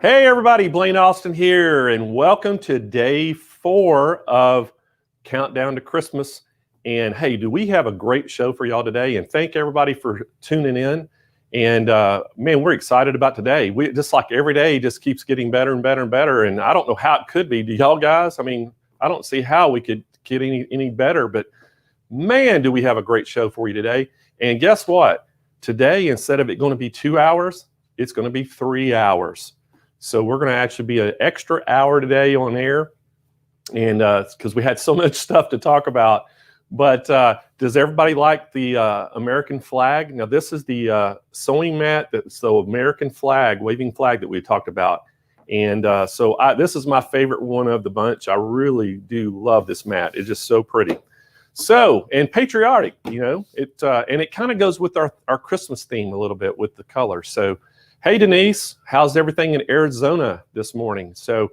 Hey everybody, Blaine Austin here, and welcome to day 4 of Countdown to Christmas. And hey, do we have a great show for y'all today? And thank everybody for tuning in. And man, we're excited about today. We just like every day just keeps getting better and better and better. And I don't know how it could be. Do y'all guys? I mean, I don't see how we could get any better, but man, do we have a great show for you today. And guess what? Today, instead of it going to be 2 hours, it's going to be 3 hours. So we're going to actually be an extra hour today on air, and because we had so much stuff to talk about. But does everybody like the American flag? Now this is the sewing mat, that's the American flag, waving flag that we talked about. And so this is my favorite one of the bunch. I really do love this mat. It's just so pretty. So, and patriotic, you know, and it kind of goes with our Christmas theme a little bit with the color. So, hey, Denise, how's everything in Arizona this morning? So,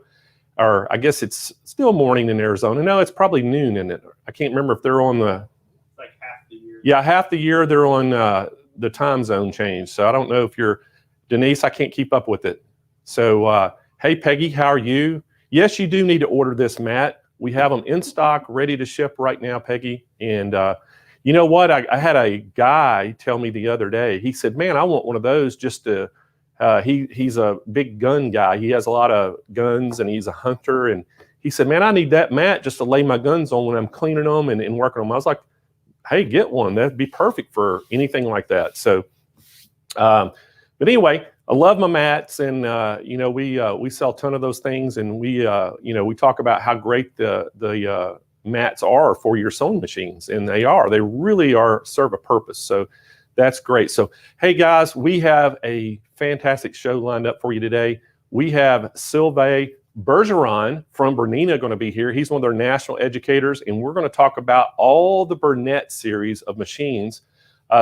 or I guess it's still morning in Arizona. No, it's probably noon, isn't it? I can't remember if they're on the... It's like half the year. Yeah, half the year they're on the time zone change. So I don't know if you're... Denise, I can't keep up with it. So, hey, Peggy, how are you? Yes, you do need to order this mat. We have them in stock, ready to ship right now, Peggy. And you know what? I had a guy tell me the other day. He said, man, I want one of those just to... he's a big gun guy. He has a lot of guns and he's a hunter. And he said, man, I need that mat just to lay my guns on when I'm cleaning them and working them. I was like, hey, get one. That'd be perfect for anything like that. So, but anyway, I love my mats, and you know, we sell a ton of those things, and we you know, we talk about how great the mats are for your sewing machines, and they really are serve a purpose. So that's great. So, hey guys, we have a fantastic show lined up for you today. We have Sylvain Bergeron from Bernina going to be here. He's one of their national educators, and we're going to talk about all the Burnett series of machines,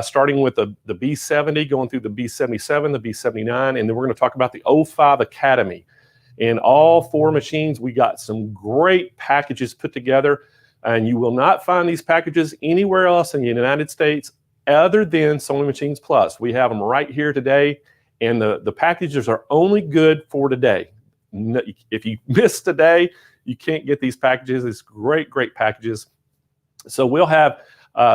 starting with the B70, going through the B77, the B79, and then we're going to talk about the 05 Academy. And all 4 machines, we got some great packages put together, and you will not find these packages anywhere else in the United States other than Sewing Machines Plus. We have them right here today, and the packages are only good for today. If you miss today, you can't get these packages. It's great, great packages. So we'll have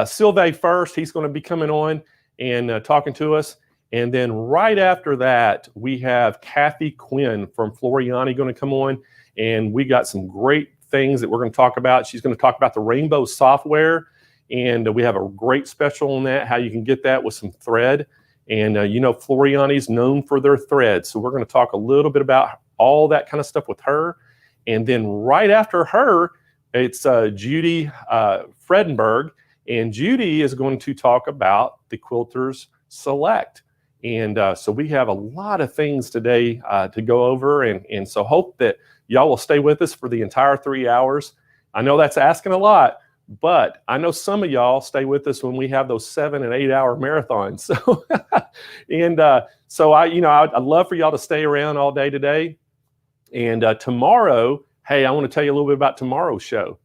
Sylvain first. He's going to be coming on and talking to us. And then right after that, we have Kathi Quinn from Floriani going to come on. And we got some great things that we're going to talk about. She's going to talk about the Rainbow software. And we have a great special on that, how you can get that with some thread. And you know, Floriani is known for their thread. So we're going to talk a little bit about all that kind of stuff with her. And then right after her, it's Judy Fredenburgh. And Judy is going to talk about the Quilters Select. And so we have a lot of things today to go over. And so hope that y'all will stay with us for the entire 3 hours. I know that's asking a lot, but I know some of y'all stay with us when we have those 7 and 8 hour marathons. So, and so I'd love for y'all to stay around all day today. And tomorrow, hey, I want to tell you a little bit about tomorrow's show.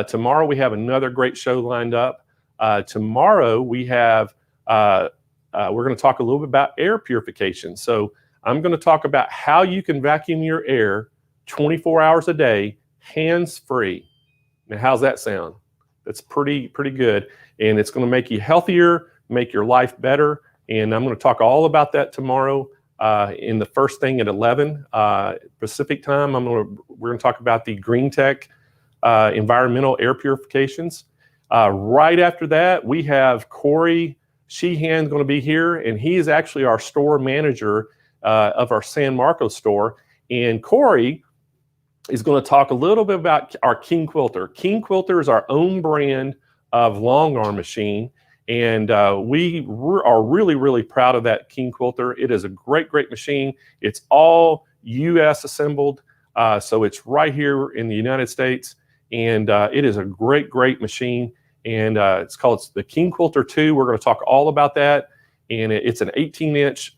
Tomorrow we have another great show lined up. Tomorrow we have, we're going to talk a little bit about air purification. So I'm going to talk about how you can vacuum your air 24 hours a day, hands-free. Now, how's that sound? That's pretty good. And it's going to make you healthier, make your life better. And I'm going to talk all about that tomorrow in the first thing at 11 Pacific time. We're going to talk about the Green Tech environmental air purifications. Right after that, we have Corey Sheehan going to be here, and he is actually our store manager of our San Marcos store. And Corey is going to talk a little bit about our King Quilter. King Quilter is our own brand of long arm machine, and we are really, really proud of that King Quilter. It is a great, great machine. It's all U.S. assembled, so it's right here in the United States, and it is a great, great machine. And it's called the King Quilter 2. We're going to talk all about that. And it's an 18-inch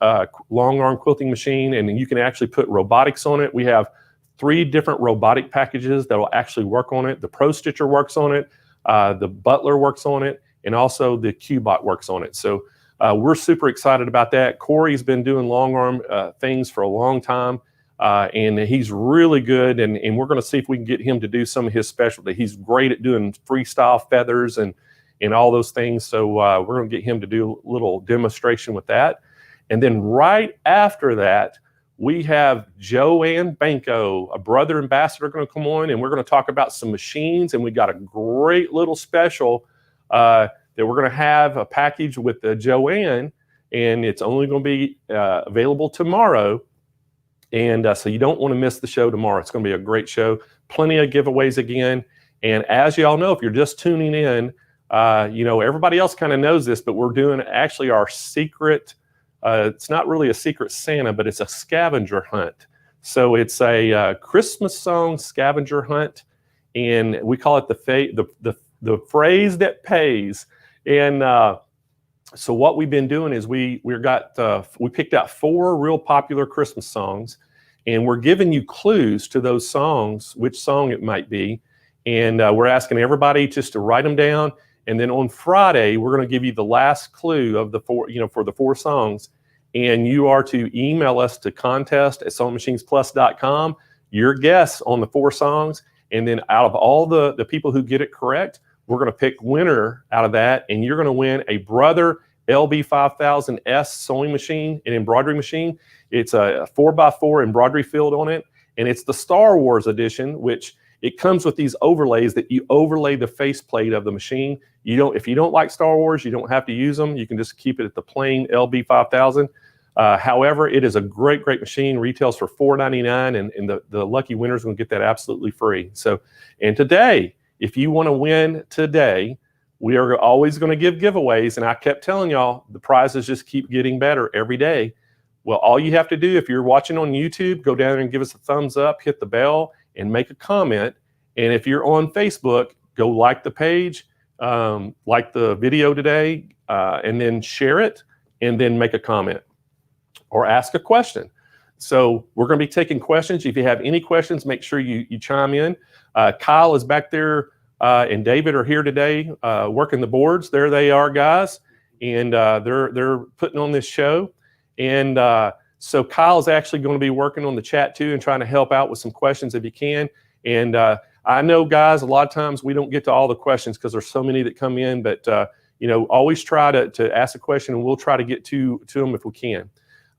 long arm quilting machine, and you can actually put robotics on it. We have 3 different robotic packages that will actually work on it. The Pro Stitcher works on it, the Butler works on it, and also the Q-Bot works on it. So we're super excited about that. Corey's been doing long arm things for a long time. and he's really good. And we're going to see if we can get him to do some of his specialty. He's great at doing freestyle feathers and all those things. So we're going to get him to do a little demonstration with that. And then right after that, we have Joanne Banco, a brother ambassador, going to come on, and we're going to talk about some machines. And we got a great little special that we're going to have a package with Joanne, and it's only going to be available tomorrow. And so you don't want to miss the show tomorrow. It's going to be a great show. Plenty of giveaways again. And as you all know, if you're just tuning in, everybody else kind of knows this, but we're doing actually our secret. It's not really a secret Santa, but it's a scavenger hunt. So it's a Christmas song scavenger hunt, and we call it the phrase that pays. And so what we've been doing is we picked out 4 real popular Christmas songs, and we're giving you clues to those songs, which song it might be, and we're asking everybody just to write them down. And then on Friday, we're going to give you the last clue of the 4, for the 4 songs. And you are to email us to contest@SewingMachinesPlus.com, your guess on the 4 songs. And then out of all the people who get it correct, we're going to pick winner out of that. And you're going to win a Brother LB5000S sewing machine, an embroidery machine. It's a 4x4 embroidery field on it. And it's the Star Wars edition, which it comes with these overlays that you overlay the faceplate of the machine. If you don't like Star Wars, you don't have to use them. You can just keep it at the plain LB5000. However, it is a great, great machine. Retails for $4.99, and the lucky winners will get that absolutely free. So, and today, if you want to win today, we are always going to give giveaways. And I kept telling y'all, the prizes just keep getting better every day. Well, all you have to do, if you're watching on YouTube, go down and give us a thumbs up, hit the bell, and make a comment. And if you're on Facebook, go like the page, like the video today, and then share it, and then make a comment or ask a question. So we're going to be taking questions. If you have any questions, make sure you chime in. Kyle is back there, and David are here today working the boards. There they are, guys, and they're putting on this show. And so Kyle's actually going to be working on the chat too and trying to help out with some questions if he can. And I know, guys, a lot of times we don't get to all the questions because there's so many that come in, but always try to ask a question, and we'll try to get to them if we can.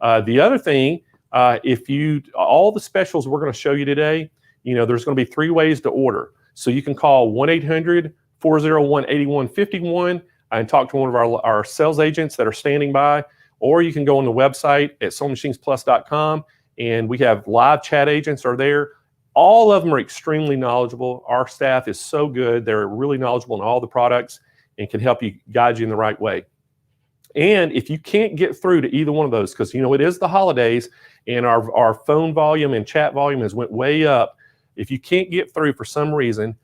The other thing, all the specials we're going to show you today, there's going to be 3 ways to order. So you can call 1-800-401-8151 and talk to one of our sales agents that are standing by. Or you can go on the website at SewingMachinesPlus.com, and we have live chat agents are there. All of them are extremely knowledgeable. Our staff is so good. They're really knowledgeable in all the products and can help you, guide you in the right way. And if you can't get through to either one of those, because it is the holidays and our phone volume and chat volume has went way up. If you can't get through for some reason,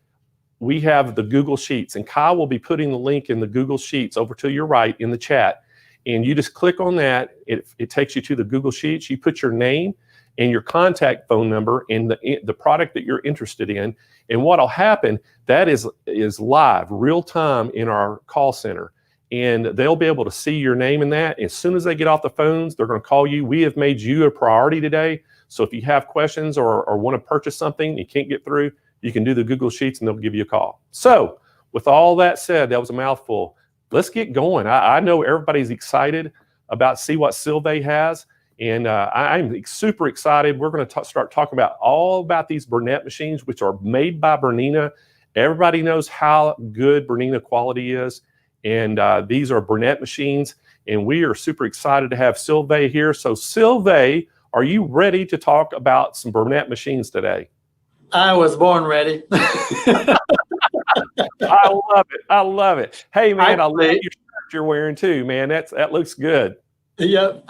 we have the Google Sheets, and Kyle will be putting the link in the Google Sheets over to your right in the chat. And you just click on that. It takes you to the Google Sheets. You put your name and your contact phone number and the product that you're interested in. And what'll happen, that is live, real time in our call center. And they'll be able to see your name in that. As soon as they get off the phones, they're going to call you. We have made you a priority today. So if you have questions or want to purchase something you can't get through, you can do the Google Sheets and they'll give you a call. So with all that said, that was a mouthful. Let's get going. I know everybody's excited about see what Sylvain has, and I'm super excited. We're going to start talking all about these Bernat machines, which are made by Bernina. Everybody knows how good Bernina quality is, and these are Bernat machines, and we are super excited to have Sylvain here. So Sylvain, are you ready to talk about some Bernat machines today? I was born ready. I love it. I love it. Hey, man, I love your shirt you're wearing too, man. That looks good. Yeah,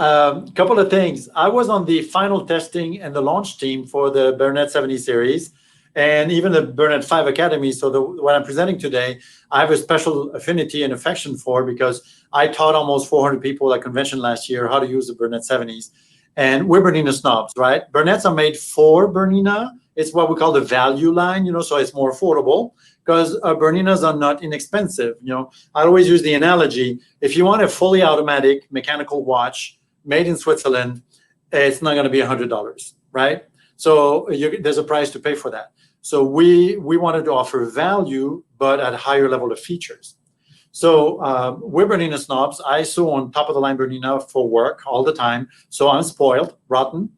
couple of things. I was on the final testing and the launch team for the Bernat 70 series and even the Bernat 5 Academy. So what I'm presenting today, I have a special affinity and affection for because I taught almost 400 people at convention last year how to use the Bernat 70s. And we're Bernina snobs, right? Bernats are made for Bernina. It's what we call the value line, so it's more affordable because Berninas are not inexpensive. I always use the analogy, if you want a fully automatic mechanical watch made in Switzerland, it's not going to be $100, right? So there's a price to pay for that. So we wanted to offer value, but at a higher level of features. So we're Bernina snobs. I sew on top of the line Bernina for work all the time. So I'm spoiled, rotten.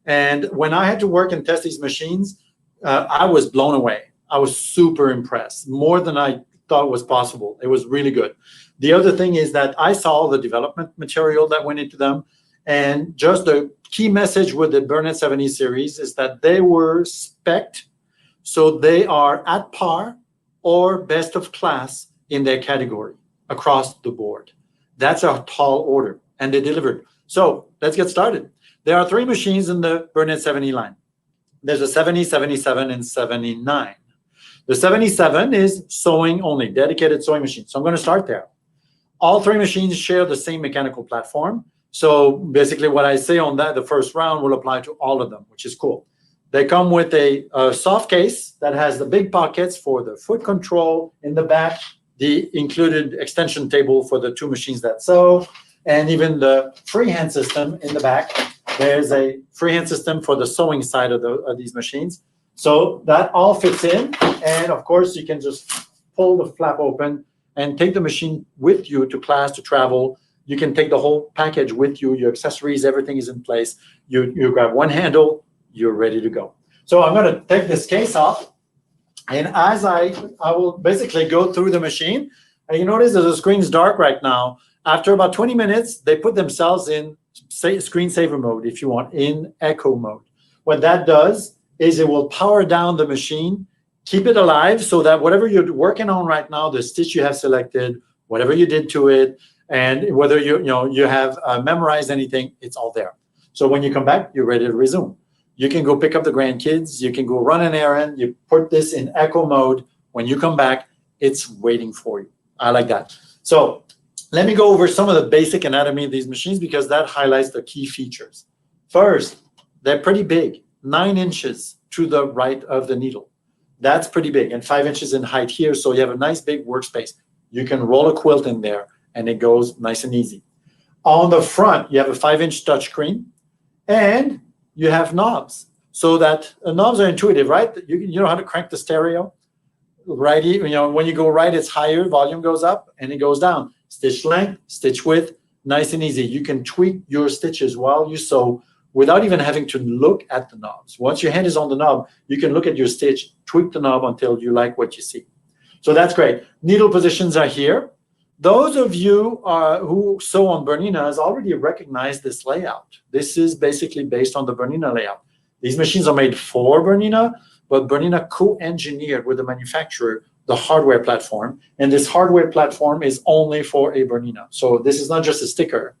And when I had to work and test these machines, I was blown away. I was super impressed, more than I thought was possible. It was really good. The other thing is that I saw the development material that went into them. And just the key message with the Bernat 70 series is that they were spec'd, so they are at par or best of class in their category across the board. That's a tall order, and they delivered. So let's get started. There are 3 machines in the Bernat 70 line. There's a 70, 77, and 79. The 77 is sewing only, dedicated sewing machine. So I'm going to start there. All 3 machines share the same mechanical platform. So basically what I say on that, the first round will apply to all of them, which is cool. They come with a soft case that has the big pockets for the foot control in the back, the included extension table for the 2 machines that sew, and even the freehand system in the back. There's a freehand system for the sewing side of these machines. So that all fits in. And of course, you can just pull the flap open and take the machine with you to class, to travel. You can take the whole package with you, your accessories, everything is in place. You grab one handle, you're ready to go. So I'm going to take this case off. And as I will basically go through the machine, and you notice that the screen's dark right now. After about 20 minutes, they put themselves in screensaver mode, if you want, in echo mode. What that does is it will power down the machine, keep it alive so that whatever you're working on right now, the stitch you have selected, whatever you did to it, and whether you have memorized anything, it's all there. So when you come back, you're ready to resume. You can go pick up the grandkids. You can go run an errand. You put this in echo mode. When you come back, it's waiting for you. I like that. So let me go over some of the basic anatomy of these machines because that highlights the key features. First, they're pretty big, 9 inches to the right of the needle. That's pretty big, and 5 inches in height here. So you have a nice big workspace. You can roll a quilt in there, and it goes nice and easy. On the front, you have a 5-inch touchscreen, and you have knobs. So that knobs are intuitive, right? You know how to crank the stereo. Righty, when you go right, it's higher, volume goes up, and it goes down. Stitch length, stitch width, nice and easy. You can tweak your stitches while you sew without even having to look at the knobs. Once your hand is on the knob, you can look at your stitch, tweak the knob until you like what you see. So that's great. Needle positions are here. Those of you who sew on Bernina has already recognized this layout. This is basically based on the Bernina layout. These machines are made for Bernina, but Bernina co-engineered with the manufacturer the hardware platform, and this hardware platform is only for a Bernina. So this is not just a sticker.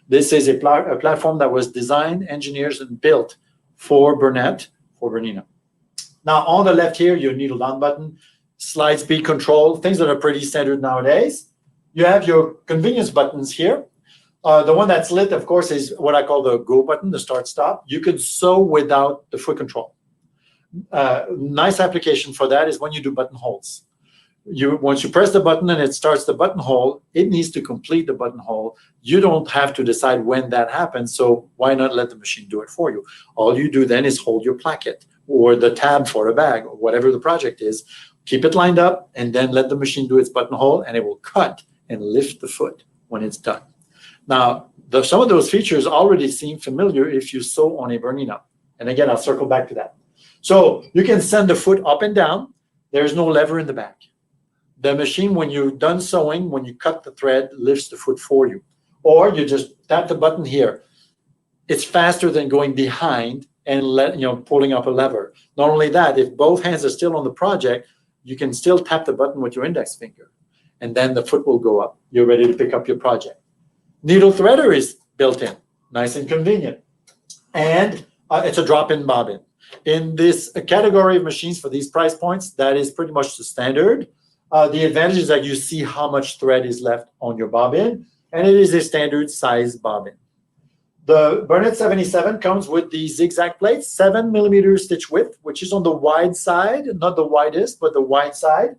This is a platform that was designed, engineered, and built for Bernina. Now on the left here, your needle down button, slide speed control, things that are pretty standard nowadays. You have your convenience buttons here. The one that's lit, of course, is what I call the go button, the start stop. You can sew without the foot control. Nice application for that is when you do buttonholes. Once you press the button and it starts the buttonhole, it needs to complete the buttonhole. You don't have to decide when that happens, so why not let the machine do it for you? All you do then is hold your placket or the tab for a bag or whatever the project is. Keep it lined up and then let the machine do its buttonhole, and it will cut and lift the foot when it's done. Now, some of those features already seem familiar if you sew on a Bernina. And again, I'll circle back to that. So you can send the foot up and down. There's no lever in the back. The machine, when you're done sewing, when you cut the thread, lifts the foot for you. Or you just tap the button here. It's faster than going behind and pulling up a lever. Not only that, if both hands are still on the project, you can still tap the button with your index finger, and then the foot will go up. You're ready to pick up your project. Needle threader is built in, nice and convenient. And it's a drop-in bobbin. In this category of machines for these price points, that is pretty much the standard. The advantage is that you see how much thread is left on your bobbin, and it is a standard size bobbin. The Bernat 77 comes with the zigzag plates, 7 millimeter stitch width, which is on the wide side, not the widest, but the wide side.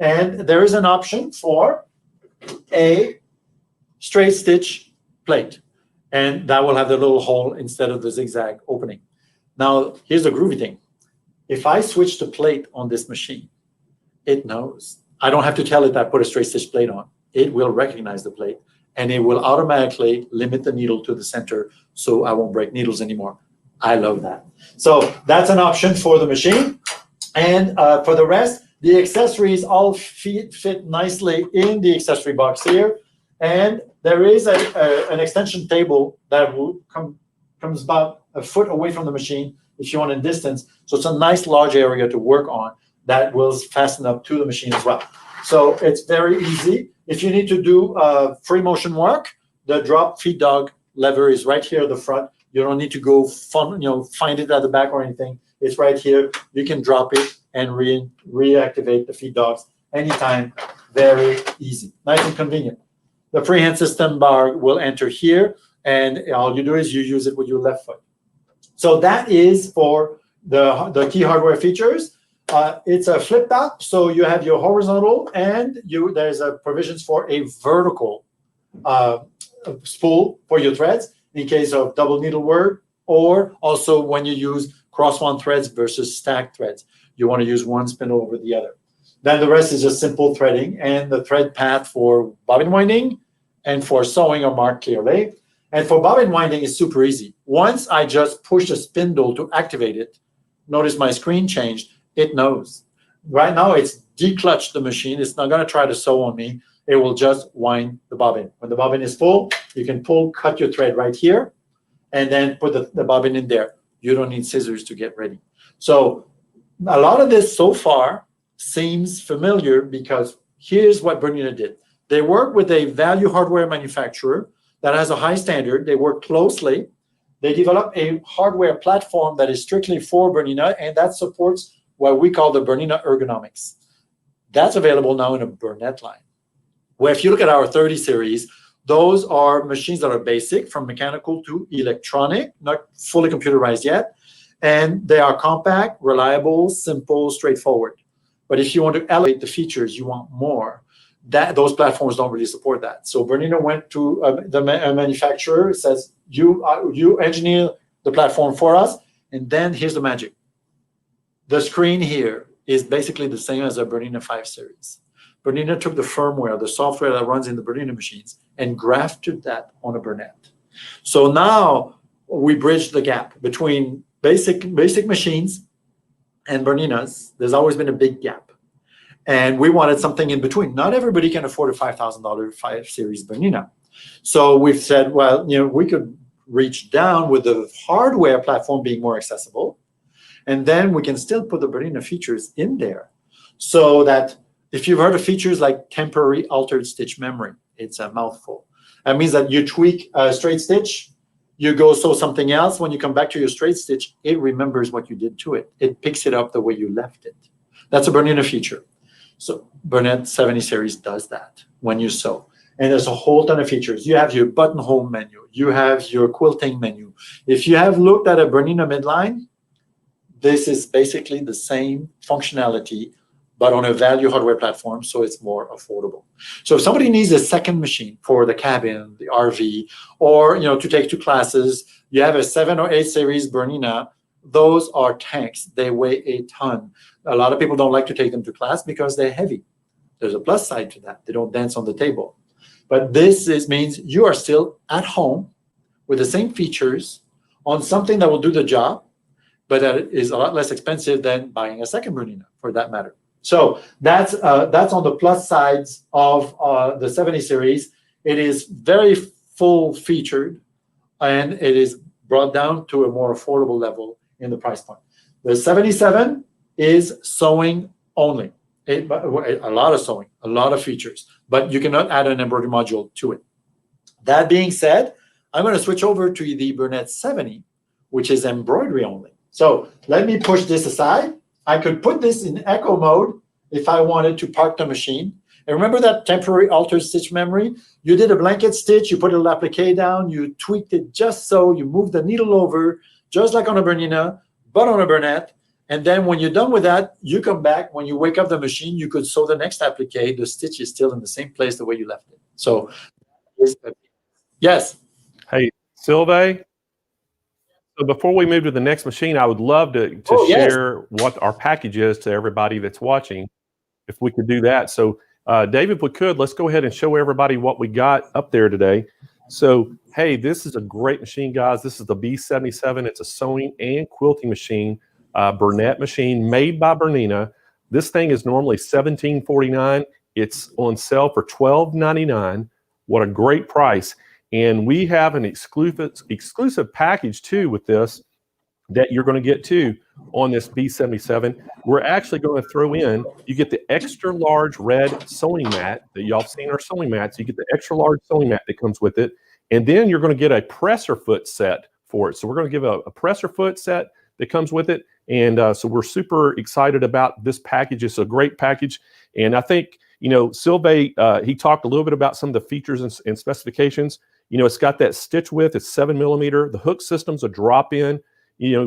And there is an option for a straight stitch plate, and that will have the little hole instead of the zigzag opening. Now, here's the groovy thing. If I switch the plate on this machine, it knows. I don't have to tell it I put a straight stitch plate on. It will recognize the plate, and it will automatically limit the needle to the center, so I won't break needles anymore. I love that. So that's an option for the machine. And for the rest, the accessories all fit nicely in the accessory box here. And there is an extension table that will comes about a foot away from the machine if you want a distance. So it's a nice large area to work on that will fasten up to the machine as well. So it's very easy. If you need to do free motion work, the drop feed dog lever is right here at the front. You don't need to go find it at the back or anything. It's right here. You can drop it and reactivate the feed dogs anytime. Very easy, nice and convenient. The freehand system bar will enter here, and all you do is you use it with your left foot. So that is for the key hardware features. It's a flip top, so you have your horizontal, and there's a provisions for a vertical spool for your threads in case of double needlework, or also when you use cross-wound threads versus stacked threads. You want to use one spindle over the other. Then the rest is just simple threading, and the thread path for bobbin winding and for sewing are marked clearly. And for bobbin winding, it's super easy. Once I just push the spindle to activate it, notice my screen changed, it knows. Right now, it's declutched the machine. It's not going to try to sew on me. It will just wind the bobbin. When the bobbin is full, you can cut your thread right here, and then put the bobbin in there. You don't need scissors to get ready. So a lot of this so far seems familiar because here's what Bernina did. They work with a value hardware manufacturer that has a high standard. They work closely. They develop a hardware platform that is strictly for Bernina, and that supports what we call the Bernina ergonomics. That's available now in a Burnett line. Where if you look at our 30 series, those are machines that are basic, from mechanical to electronic, not fully computerized yet. And they are compact, reliable, simple, straightforward. But if you want to elevate the features, you want more. Those platforms don't really support that. So Bernina went to the manufacturer, says, you engineer the platform for us, and then here's the magic. The screen here is basically the same as a Bernina 5 series. Bernina took the firmware, the software that runs in the Bernina machines, and grafted that on a Burnett. So now we bridge the gap between basic machines and Berninas. There's always been a big gap. And we wanted something in between. Not everybody can afford a $5,000 5 series Bernina. So we've said, well, we could reach down with the hardware platform being more accessible, and then we can still put the Bernina features in there, so that if you've heard of features like temporary altered stitch memory, it's a mouthful. That means that you tweak a straight stitch, you go sew something else. When you come back to your straight stitch, it remembers what you did to it. It picks it up the way you left it. That's a Bernina feature. So Burnett 70 series does that when you sew. And there's a whole ton of features. You have your buttonhole menu. You have your quilting menu. If you have looked at a Bernina midline, this is basically the same functionality, but on a value hardware platform, so it's more affordable. So if somebody needs a second machine for the cabin, the RV, or to take 2 classes, you have a 7 or 8 series Bernina. Those are tanks. They weigh a ton. A lot of people don't like to take them to class because they're heavy. There's a plus side to that. They don't dance on the table. But this means you are still at home with the same features on something that will do the job, but that is a lot less expensive than buying a second Bernina, for that matter. So that's on the plus sides of the 70 series. It is very full featured, and it is brought down to a more affordable level in the price point. The 77 is sewing only. A lot of sewing, a lot of features, but you cannot add an embroidery module to it. That being said, I'm going to switch over to the Burnett 70, which is embroidery only. So let me push this aside. I could put this in echo mode if I wanted to park the machine. And remember that temporary altered stitch memory? You did a blanket stitch, you put a little applique down, you tweaked it just so, you moved the needle over, just like on a Bernina, but on a Burnett. And then when you're done with that, you come back. When you wake up the machine, you could sew the next applique. The stitch is still in the same place the way you left it. So, yes. Hey, Sylvain. So before we move to the next machine, I would love to Yes. share what our package is to everybody that's watching, if we could do that. So David, if we could, let's go ahead and show everybody what we got up there today. So, hey, this is a great machine, guys. This is the B77. It's a sewing and quilting machine, Burnett machine made by Bernina. This thing is normally $17.49. It's on sale for $12.99. What a great price. And we have an exclusive package too with this that you're going to get too on this B77. We're actually going to throw in, you get the extra large red sewing mat that y'all seen our sewing mats. You get the extra large sewing mat that comes with it. And then you're going to get a presser foot set for it. So we're going to give a presser foot set that comes with it. And so we're super excited about this package. It's a great package. And I think, Sylvain, he talked a little bit about some of the features and specifications. It's got that stitch width, it's 7 millimeter. The hook system's a drop in.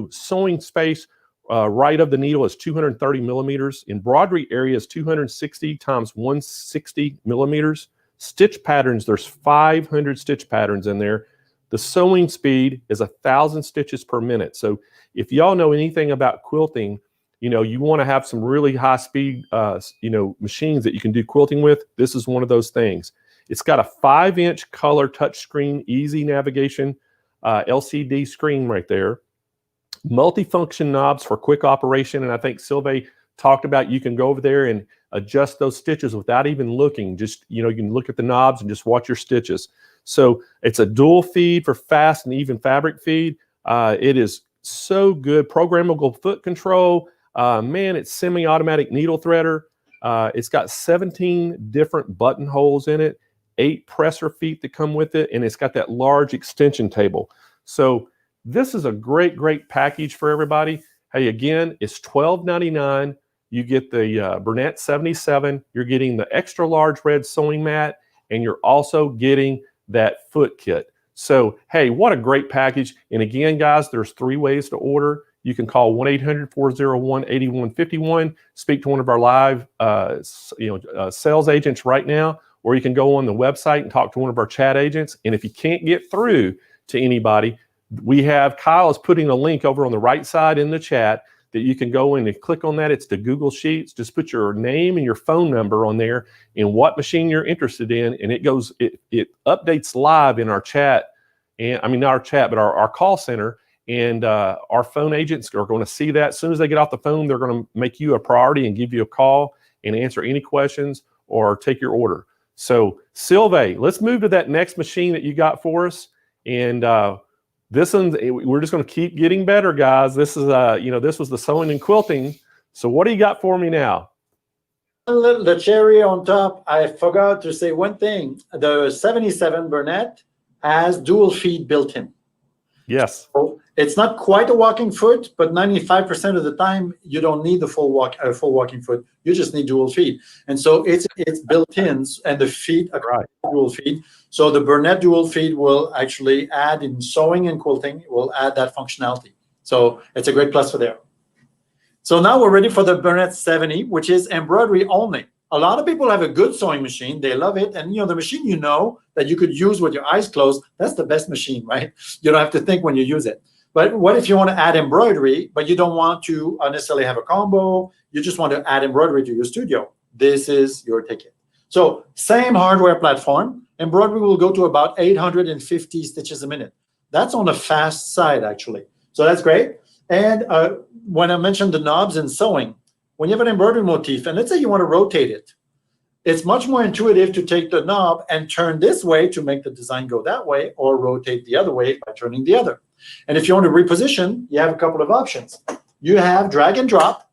Sewing space right of the needle is 230 millimeters. Embroidery area is 260 times 160 millimeters. Stitch patterns, there's 500 stitch patterns in there. The sewing speed is 1,000 stitches per minute. So if y'all know anything about quilting, you want to have some really high speed, machines that you can do quilting with. This is one of those things. It's got a 5-inch color touchscreen, easy navigation, LCD screen right there. Multifunction knobs for quick operation. And I think Sylvain talked about you can go over there and adjust those stitches without even looking. Just, you can look at the knobs and just watch your stitches. So it's a dual feed for fast and even fabric feed. It is so good. Programmable foot control. Man, it's semi-automatic needle threader. It's got 17 different button holes in it, 8 presser feet that come with it, and it's got that large extension table. So this is a great, great package for everybody. Hey, again, it's $12.99. You get the Burnett 77. You're getting the extra large red sewing mat, and you're also getting that foot kit. So, hey, what a great package. And again, guys, there's 3 ways to order. You can call 1-800-401-8151, speak to one of our live sales agents right now, or you can go on the website and talk to one of our chat agents. And if you can't get through to anybody, Kyle is putting a link over on the right side in the chat that you can go in and click on that. It's the Google Sheets. Just put your name and your phone number on there and what machine you're interested in, and it updates live in our chat. And I mean, not our chat, but our call center. And our phone agents are going to see that. As soon as they get off the phone, they're going to make you a priority and give you a call and answer any questions or take your order. So, Sylvain, let's move to that next machine that you got for us. And this one, we're just going to keep getting better, guys. This is, this was the sewing and quilting. So what do you got for me now? The cherry on top, I forgot to say one thing. The 77 Burnett has dual feed built in. Yes. So it's not quite a walking foot, but 95% of the time you don't need the full walking foot. You just need dual feed, and so it's built in, and the feet are right. Dual feed. So the Burnett dual feed will actually add in sewing and quilting. It will add that functionality. So it's a great plus for there. So now we're ready for the Burnett 70, which is embroidery only. A lot of people have a good sewing machine. They love it. And, the machine that you could use with your eyes closed, that's the best machine, right? You don't have to think when you use it. But what if you want to add embroidery, but you don't want to necessarily have a combo? You just want to add embroidery to your studio. This is your ticket. So same hardware platform. Embroidery will go to about 850 stitches a minute. That's on the fast side, actually. So that's great. And when I mentioned the knobs and sewing, when you have an embroidery motif, and let's say you want to rotate it, it's much more intuitive to take the knob and turn this way to make the design go that way, or rotate the other way by turning the other. And if you want to reposition, you have a couple of options. You have drag and drop,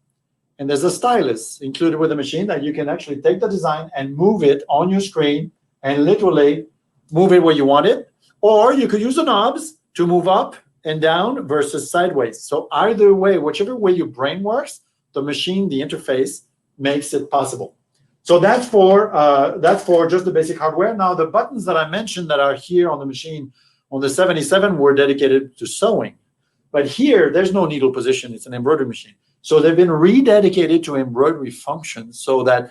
and there's a stylus included with the machine that you can actually take the design and move it on your screen and literally move it where you want it. Or you could use the knobs to move up and down versus sideways. So either way, whichever way your brain works, the machine, the interface makes it possible. So that's for just the basic hardware. Now the buttons that I mentioned that are here on the machine, on the 77, were dedicated to sewing. But here, there's no needle position. It's an embroidery machine. So they've been rededicated to embroidery functions so that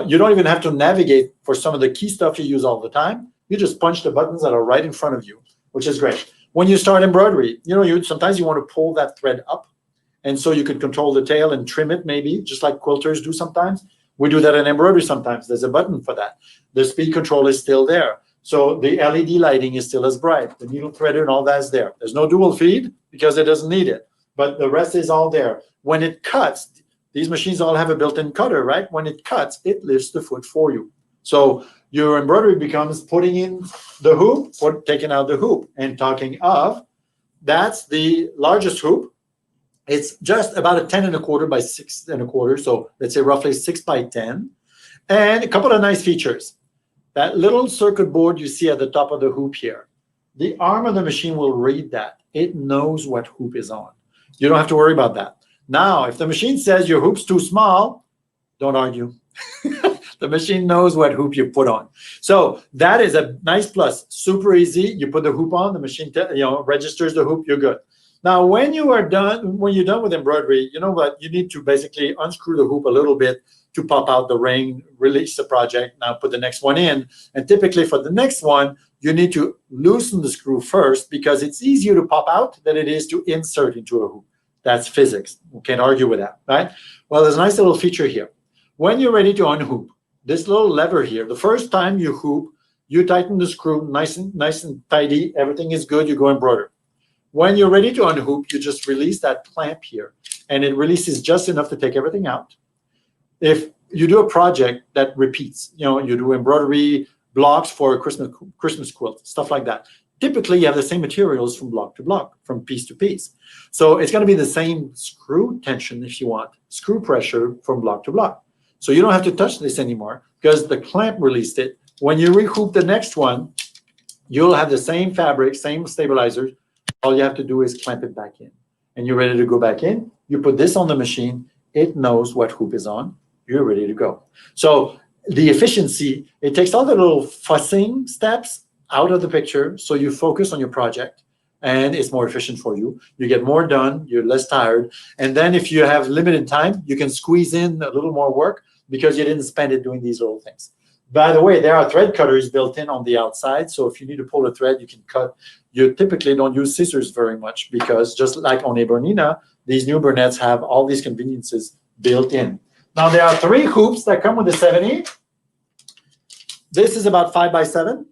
you don't even have to navigate for some of the key stuff you use all the time. You just punch the buttons that are right in front of you, which is great. When you start embroidery, sometimes you want to pull that thread up, and so you could control the tail and trim it, maybe just like quilters do sometimes. We do that in embroidery sometimes. There's a button for that. The speed control is still there. So the LED lighting is still as bright. The needle threader and all that is there. There's no dual feed because it doesn't need it, but the rest is all there. When it cuts, these machines all have a built-in cutter, right? When it cuts, it lifts the foot for you. So your embroidery becomes putting in the hoop or taking out the hoop. And talking of, that's the largest hoop. It's just about a 10 1/4 by 6 1/4. So let's say roughly 6 by 10. And a couple of nice features. That little circuit board you see at the top of the hoop here, the arm of the machine will read that. It knows what hoop is on. You don't have to worry about that. Now, if the machine says your hoop's too small, don't argue. The machine knows what hoop you put on. So that is a nice plus. Super easy. You put the hoop on, the machine registers the hoop, you're good. Now, when you're done with embroidery, you know what? You need to basically unscrew the hoop a little bit to pop out the ring, release the project, now put the next one in. And typically for the next one, you need to loosen the screw first because it's easier to pop out than it is to insert into a hoop. That's physics. We can't argue with that, right? Well, there's a nice little feature here. When you're ready to unhoop, this little lever here, the first time you hoop, you tighten the screw nice and tidy. Everything is good. You go embroider. When you're ready to unhoop, you just release that clamp here, and it releases just enough to take everything out. If you do a project that repeats, you do embroidery blocks for a Christmas quilt, stuff like that. Typically, you have the same materials from block to block, from piece to piece. So it's going to be the same screw tension, if you want, screw pressure from block to block. So you don't have to touch this anymore because the clamp released it. When you rehoop the next one, you'll have the same fabric, same stabilizers. All you have to do is clamp it back in. And you're ready to go back in. You put this on the machine. It knows what hoop is on. You're ready to go. So the efficiency, it takes all the little fussing steps out of the picture so you focus on your project and it's more efficient for you. You get more done, you're less tired. And then if you have limited time, you can squeeze in a little more work because you didn't spend it doing these little things. By the way, there are thread cutters built in on the outside. So if you need to pull a thread, you can cut. You typically don't use scissors very much because just like on a Bernina, these new Burnett's have all these conveniences built in. Now there are 3 hoops that come with the 70. This is about 5 by 7,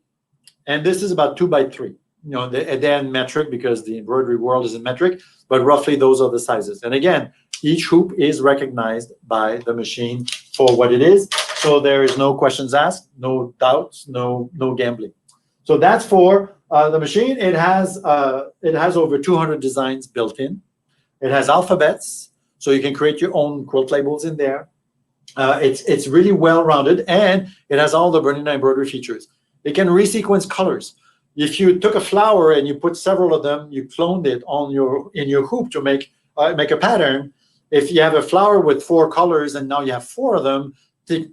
and this is about 2 by 3. They're in metric because the embroidery world is in metric, but roughly those are the sizes. And again, each hoop is recognized by the machine for what it is. So there is no questions asked, no doubts, no gambling. So that's for the machine. It has over 200 designs built in. It has alphabets, so you can create your own quilt labels in there. It's really well-rounded, and it has all the Bernina embroidery features. It can resequence colors. If you took a flower and you put several of them, you cloned it in your hoop to make a pattern. If you have a flower with 4 colors and now you have 4 of them,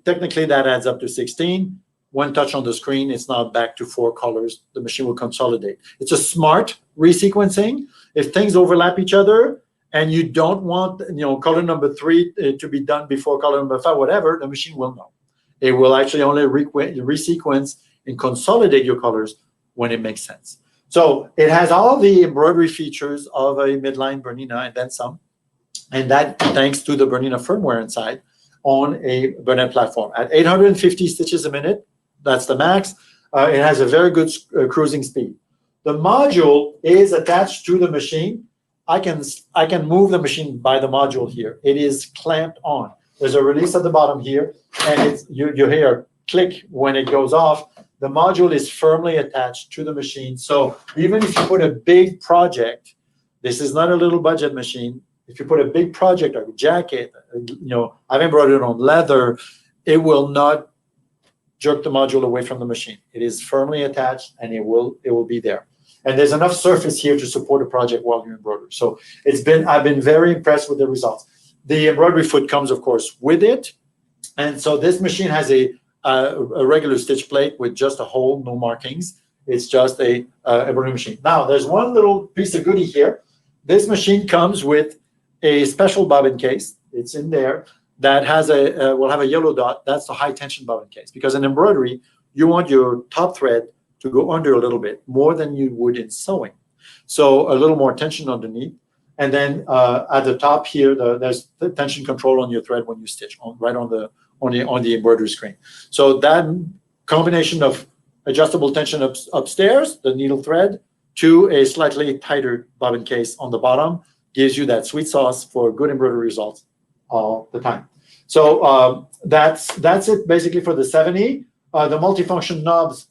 technically that adds up to 16. One touch on the screen, it's now back to 4 colors. The machine will consolidate. It's a smart resequencing. If things overlap each other and you don't want color number 3 to be done before color number 5, whatever, the machine will know. It will actually only resequence and consolidate your colors when it makes sense. So it has all the embroidery features of a midline Bernina and then some. And that thanks to the Bernina firmware inside on a Bernette platform. At 850 stitches a minute, that's the max. It has a very good cruising speed. The module is attached to the machine. I can move the machine by the module here. It is clamped on. There's a release at the bottom here, and you hear a click when it goes off. The module is firmly attached to the machine. So even if you put a big project, this is not a little budget machine. If you put a big project like a jacket, I've embroidered on leather, it will not jerk the module away from the machine. It is firmly attached, and it will be there. And there's enough surface here to support a project while you embroider. So I've been very impressed with the results. The embroidery foot comes, of course, with it. And so this machine has a regular stitch plate with just a hole, no markings. It's just a embroidery machine. Now, there's one little piece of goodie here. This machine comes with a special bobbin case. It's in there that will have a yellow dot. That's the high tension bobbin case. Because in embroidery, you want your top thread to go under a little bit, more than you would in sewing. So a little more tension underneath. And then at the top here, there's the tension control on your thread when you stitch, right on the embroidery screen. So that combination of adjustable tension upstairs, the needle thread, to a slightly tighter bobbin case on the bottom gives you that sweet sauce for good embroidery results all the time. So that's it basically for the 70. The multifunction knobs,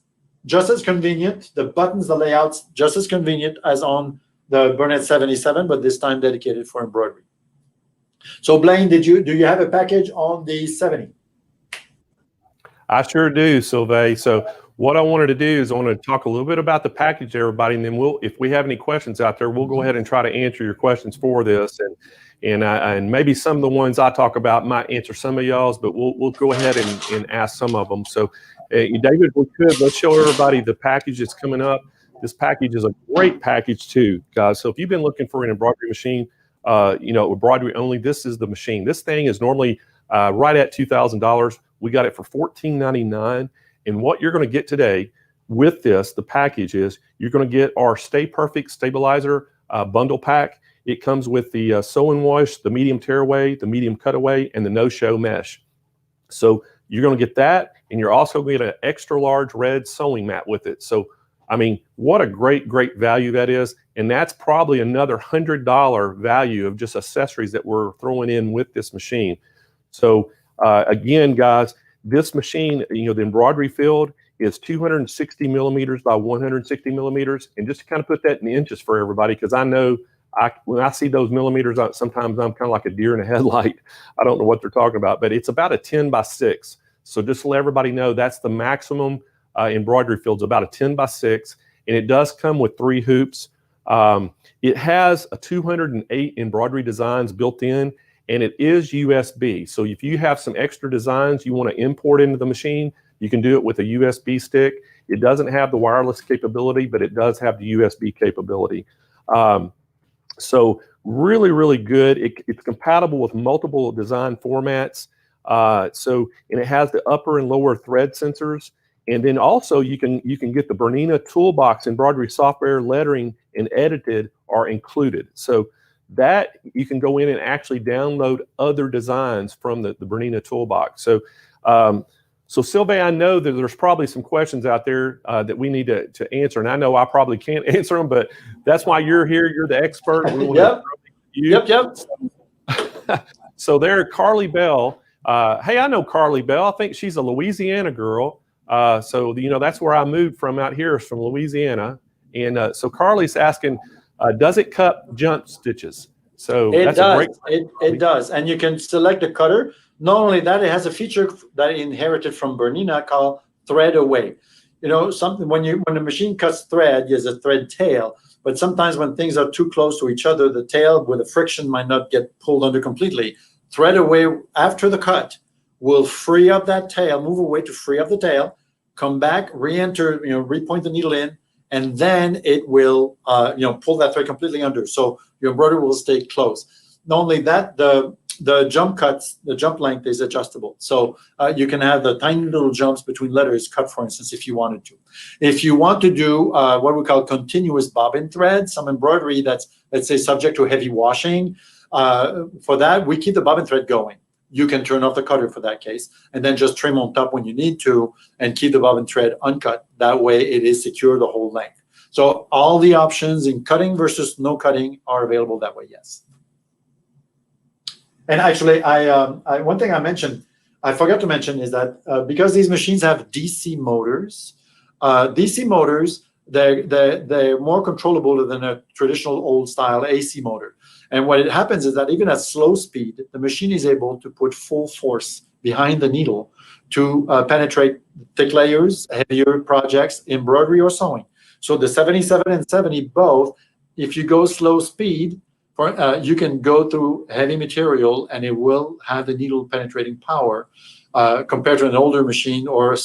just as convenient. The buttons, the layouts, just as convenient as on the Burnett 77, but this time dedicated for embroidery. So Blaine, do you have a package on the 70? I sure do, Sylvain. So what I wanted to do is I want to talk a little bit about the package, everybody, and then if we have any questions out there, we'll go ahead and try to answer your questions for this, and maybe some of the ones I talk about might answer some of y'all's, but we'll go ahead and ask some of them. So, David, let's show everybody the package that's coming up. This package is a great package too, guys. So if you've been looking for an embroidery machine, embroidery only, this is the machine. This thing is normally right at $2,000. We got it for $14.99. And what you're going to get today with this, the package is you're going to get our Stay Perfect Stabilizer bundle pack. It comes with the sew and wash, the medium tearaway, the medium cutaway, and the no-show mesh. So you're going to get that, and you're also going to get an extra large red sewing mat with it. So, I mean, what a great value that is. And that's probably another $100 value of just accessories that we're throwing in with this machine. So again, guys, this machine, the embroidery field is 260 millimeters by 160 millimeters. And just to kind of put that in inches for everybody, because I know when I see those millimeters, sometimes I'm kind of like a deer in a headlight. I don't know what they're talking about, but it's about a 10 by 6. So just to let everybody know, that's the maximum embroidery field's about a 10 by 6, and it does come with 3 hoops. It has a 208 embroidery designs built in, and it is USB. So if you have some extra designs you want to import into the machine, you can do it with a USB stick. It doesn't have the wireless capability, but it does have the USB capability. So really good. It's compatible with multiple design formats. And it has the upper and lower thread sensors. And then also you can get the Bernina Toolbox embroidery software, lettering, and edited are included. So that you can go in and actually download other designs from the Bernina Toolbox. So so Sylvain, I know that there's probably some questions out there that we need to answer, and I know I probably can't answer them, but that's why you're here. You're the expert. We want Yep. So there, Carly Bell. Hey, I know Carly Bell. I think she's a Louisiana girl. So that's where I moved from out here, is from Louisiana. And so Carly's asking, does it cut jump stitches? So it that's does. It does, and you can select the cutter. Not only that, it has a feature that it inherited from Bernina called thread away. Something when the machine cuts thread, there's a thread tail, but sometimes when things are too close to each other, the tail with the friction might not get pulled under completely. Thread away after the cut will free up that tail, move away to free up the tail, come back, re-enter, repoint the needle in, and then it will, pull that thread completely under. So your embroidery will stay close. Not only that, the jump length is adjustable. So you can have the tiny little jumps between letters cut, for instance, if you wanted to. If you want to do what we call continuous bobbin thread, some embroidery that's, let's say, subject to heavy washing, for that, we keep the bobbin thread going. You can turn off the cutter for that case, and then just trim on top when you need to, and keep the bobbin thread uncut. That way it is secure the whole length. So all the options in cutting versus no cutting are available that way, yes. And actually, one thing I forgot to mention is that because these machines have DC motors, they're more controllable than a traditional old style AC motor. And what it happens is that even at slow speed, the machine is able to put full force behind the needle to penetrate thick layers, heavier projects, embroidery or sewing. So the 77 and 70 both, if you go slow speed, you can go through heavy material and it will have the needle penetrating power compared to an older machine or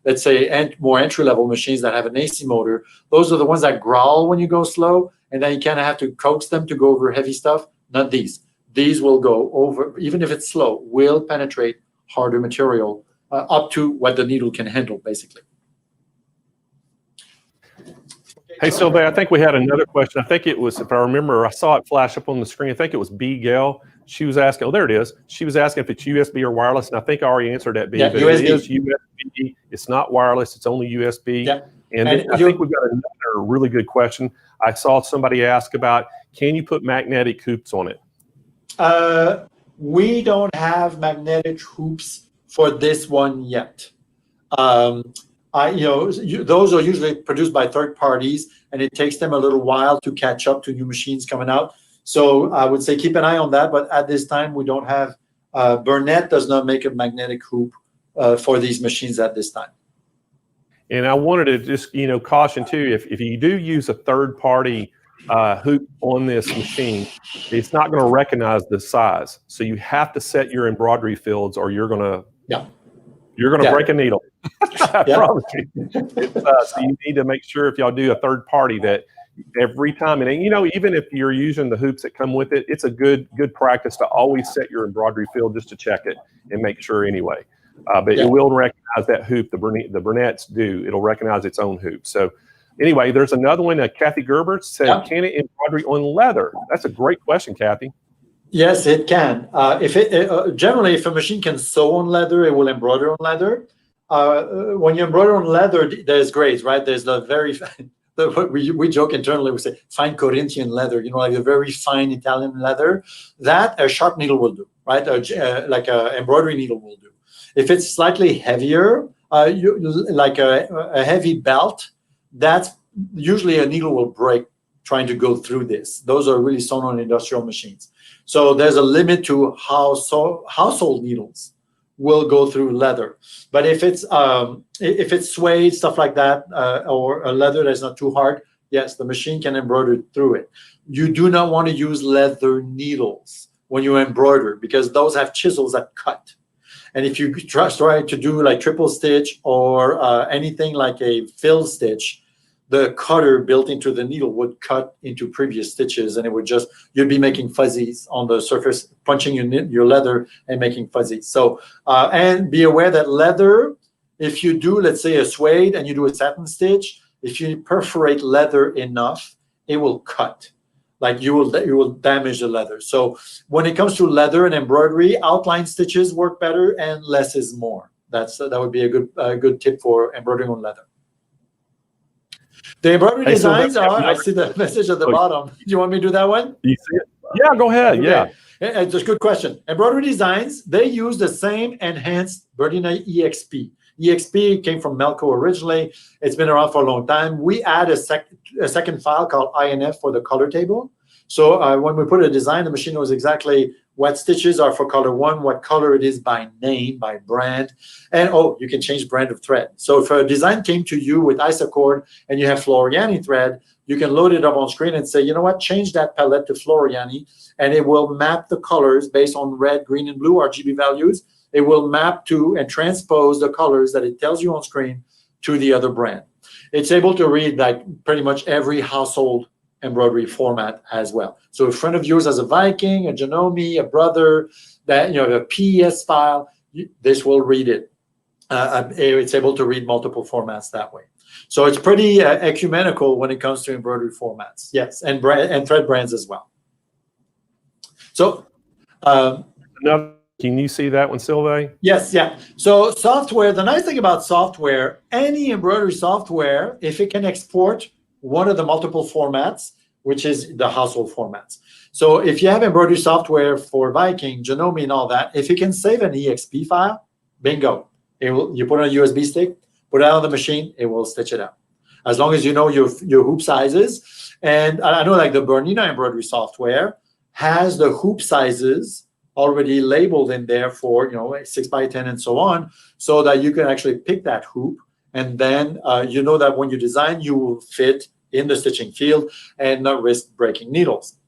let's say more entry-level machines that have an AC motor. Those are the ones that growl when you go slow, and then you kind of have to coax them to go over heavy stuff. Not these. These will go over, even if it's slow, will penetrate harder material up to what the needle can handle, basically. Hey, Sylvain, I think we had another question. I think it was, if I remember, I saw it flash up on the screen. I think it was B. Gail. She was asking, oh, there it is. She was asking if it's USB or wireless, and I think I already answered that, B. Yeah, but USB. It is USB. It's not wireless. It's only USB. Yeah. And then I think we've got another really good question. I saw somebody ask about, can you put magnetic hoops on it? We don't have magnetic hoops for this one yet. Those are usually produced by third parties, and it takes them a little while to catch up to new machines coming out. So I would say keep an eye on that. But at this time, we don't have. Burnett does not make a magnetic hoop for these machines at this time. And I wanted to just caution too, if you do use a third party hoop on this machine, it's not going to recognize the size. So you have to set your embroidery fields, or you're going to break a needle. I promise you. So you need to make sure, if y'all do a third party, that every time, and even if you're using the hoops that come with it, it's a good practice to always set your embroidery field just to check it and make sure anyway. But it will recognize that hoop. The Burnett's do. It'll recognize its own hoop. So anyway, there's another one. Kathy Gerber said, can it embroidery on leather? That's a great question, Kathy. Yes, it can. Generally, if a machine can sew on leather, it will embroider on leather. When you embroider on leather, there's grades, right? There's the very we joke internally. We say fine Corinthian leather. Like the very fine Italian leather. That a sharp needle will do, right? Like a embroidery needle will do. If it's slightly heavier, like a heavy belt, that's usually a needle will break trying to go through this. Those are really sewn on industrial machines. So there's a limit to how household needles will go through leather. But if it's suede, stuff like that, or a leather that's not too hard, yes, the machine can embroider through it. You do not want to use leather needles when you embroider, because those have chisels that cut. And if you try to do like triple stitch or anything like a fill stitch, the cutter built into the needle would cut into previous stitches, and you'd be making fuzzies on the surface, punching your leather and making fuzzies. So, and be aware that leather, if you do, let's say, a suede and you do a satin stitch, if you perforate leather enough, it will cut. Like you will damage the leather. So when it comes to leather and embroidery, outline stitches work better, and less is more. That would be a good tip for embroidering on leather. The embroidery designs are, I see the message at the bottom. Do you want me to do that one? Do you see it? Yeah, go ahead. Okay. Yeah. It's a good question. Embroidery designs, they use the same enhanced Bernina EXP. EXP came from Melco originally. It's been around for a long time. We add a second file called INF for the color table. So when we put a design, the machine knows exactly what stitches are for color one, what color it is by name, by brand, and you can change brand of thread. So if a design came to you with Isacord and you have Floriani thread, you can load it up on screen and say, you know what, change that palette to Floriani, and it will map the colors based on red, green, and blue RGB values. It will map to and transpose the colors that it tells you on screen to the other brand. It's able to read like pretty much every household embroidery format as well. So a friend of yours has a Viking, a Janome, a Brother, that a PES file, this will read it. It's able to read multiple formats that way. So it's pretty ecumenical when it comes to embroidery formats. Yes, and thread brands as well. So can you see that one, Sylvain? Yes, yeah. So software, the nice thing about software, any embroidery software, if it can export one of the multiple formats, which is the household formats. So if you have embroidery software for Viking, Janome, and all that, if you can save an EXP file, bingo. You put it on a USB stick, put it on the machine, it will stitch it out. As long as you know your hoop sizes. And I know like the Bernina embroidery software has the hoop sizes already labeled in there for 6x10 and so on, so that you can actually pick that hoop, and then you know that when you design, you will fit in the stitching field and not risk breaking needles.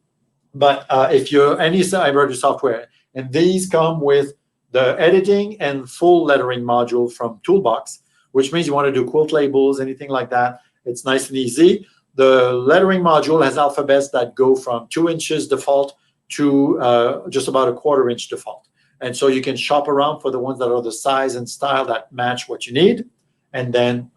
But if you're any embroidery software, and these come with the editing and full lettering module from Toolbox, which means you want to do quilt labels, anything like that, it's nice and easy. The lettering module has alphabets that go from 2 inches default to just about a 1/4 inch default. And so you can shop around for the ones that are the size and style that match what you need, and then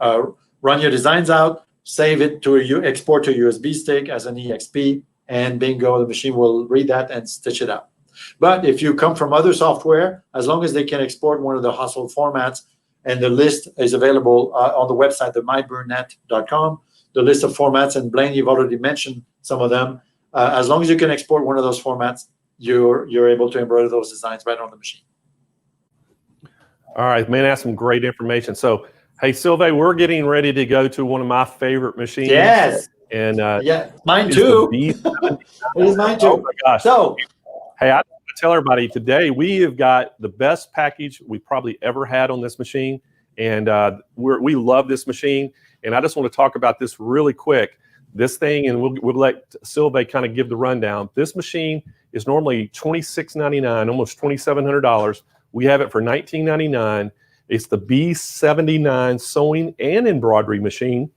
run your designs out, save it to export to a USB stick as an EXP, and bingo, the machine will read that and stitch it out. But if you come from other software, as long as they can export one of the household formats, and the list is available on the website, the myburnett.com, the list of formats, and Blaine, you've already mentioned some of them. As long as you can export one of those formats, you're able to embroider those designs right on the machine. All right, man, that's some great information. So, hey, Sylvain, we're getting ready to go to one of my favorite machines. Yes. And yeah, mine too. It is mine too. Oh my gosh. So, hey, I want to tell everybody today we have got the best package we probably ever had on this machine, and we love this machine. And I just want to talk about this really quick. This thing, and we'll let Sylvain kind of give the rundown. This machine is normally $26.99, almost $2,700. We have it for $19.99. It's the B79 sewing and embroidery machine,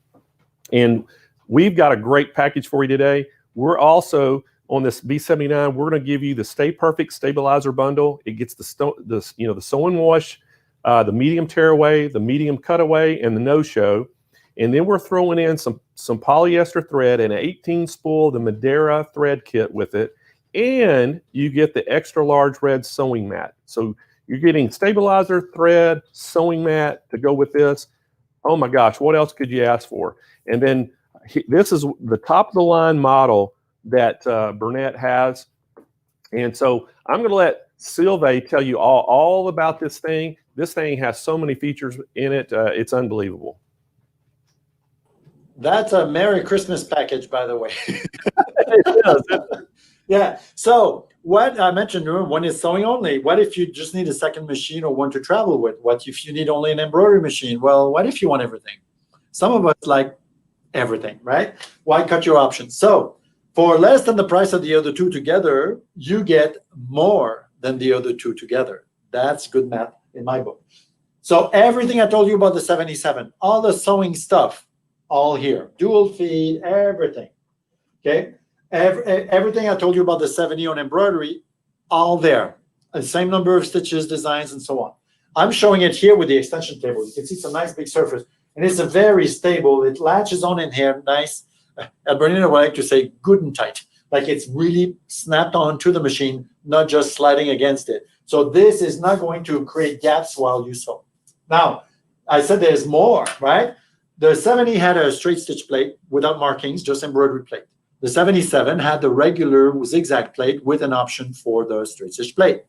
and we've got a great package for you today. We're also on this B79. We're going to give you the Stay Perfect Stabilizer Bundle. It gets the sew and wash, the medium tearaway, the medium cutaway, and the no-show. And then we're throwing in some polyester thread and an 18 spool, the Madeira thread kit with it. And you get the extra large red sewing mat. So you're getting stabilizer, thread, sewing mat to go with this. Oh my gosh, what else could you ask for? And then this is the top of the line model that Burnett has. And so I'm going to let Sylvain tell you all about this thing. This thing has so many features in it. It's unbelievable. That's a Merry Christmas package, by the way. It is. Yeah. So what I mentioned, one is sewing only. What if you just need a second machine or one to travel with? What if you need only an embroidery machine? Well, what if you want everything? Some of us like everything, right? Why cut your options? So for less than the price of the other two together, you get more than the other two together. That's good math in my book. So everything I told you about the 77, all the sewing stuff, all here, dual feed, everything, okay? Everything I told you about the 70 on embroidery, all there. The same number of stitches, designs, and so on. I'm showing it here with the extension table. You can see some nice big surface, and it's a very stable. It latches on in here, nice. At Bernina, I like to say good and tight, like it's really snapped onto the machine, not just sliding against it. So this is not going to create gaps while you sew. Now, I said there's more, right? The 70 had a straight stitch plate without markings, just embroidery plate. The 77 had the regular zigzag plate with an option for the straight stitch plate.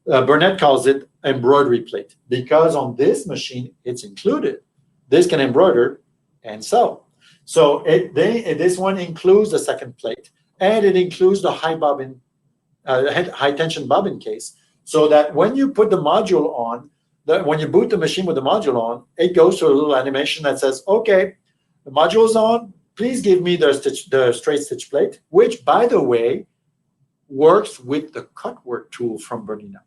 Burnett calls it embroidery plate because on this machine, it's included. This can embroider and sew. So this one includes the second plate, and it includes the high bobbin, high tension bobbin case, so that when you put the module on, when you boot the machine with the module on, it goes to a little animation that says, okay, the module's on, please give me the straight stitch plate, which, by the way, works with the cutwork tool from Bernina.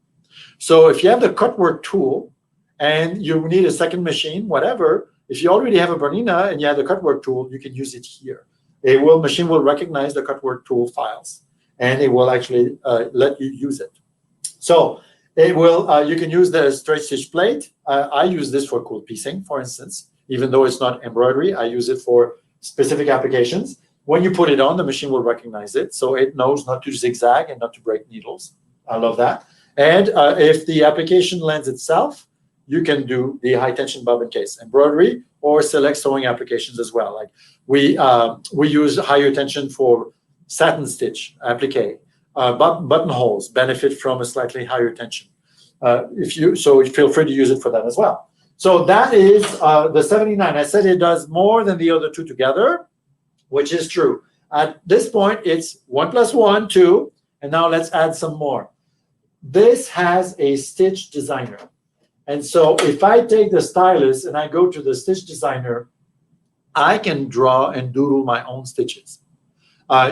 So if you have the cutwork tool and you need a second machine, whatever, if you already have a Bernina and you have the cutwork tool, you can use it here. Machine will recognize the cutwork tool files, and it will actually let you use it. So it will. You can use the straight stitch plate. I use this for quilt piecing, for instance. Even though it's not embroidery, I use it for specific applications. When you put it on, the machine will recognize it, so it knows not to zigzag and not to break needles. I love that. And if the application lends itself, you can do the high tension bobbin case embroidery or select sewing applications as well. Like we use higher tension for satin stitch applique. Buttonholes benefit from a slightly higher tension. So feel free to use it for that as well. So that is the 79. I said it does more than the other two together, which is true. At this point, it's 1 + 1, 2, and now let's add some more. This has a stitch designer. And so if I take the stylus and I go to the stitch designer, I can draw and doodle my own stitches.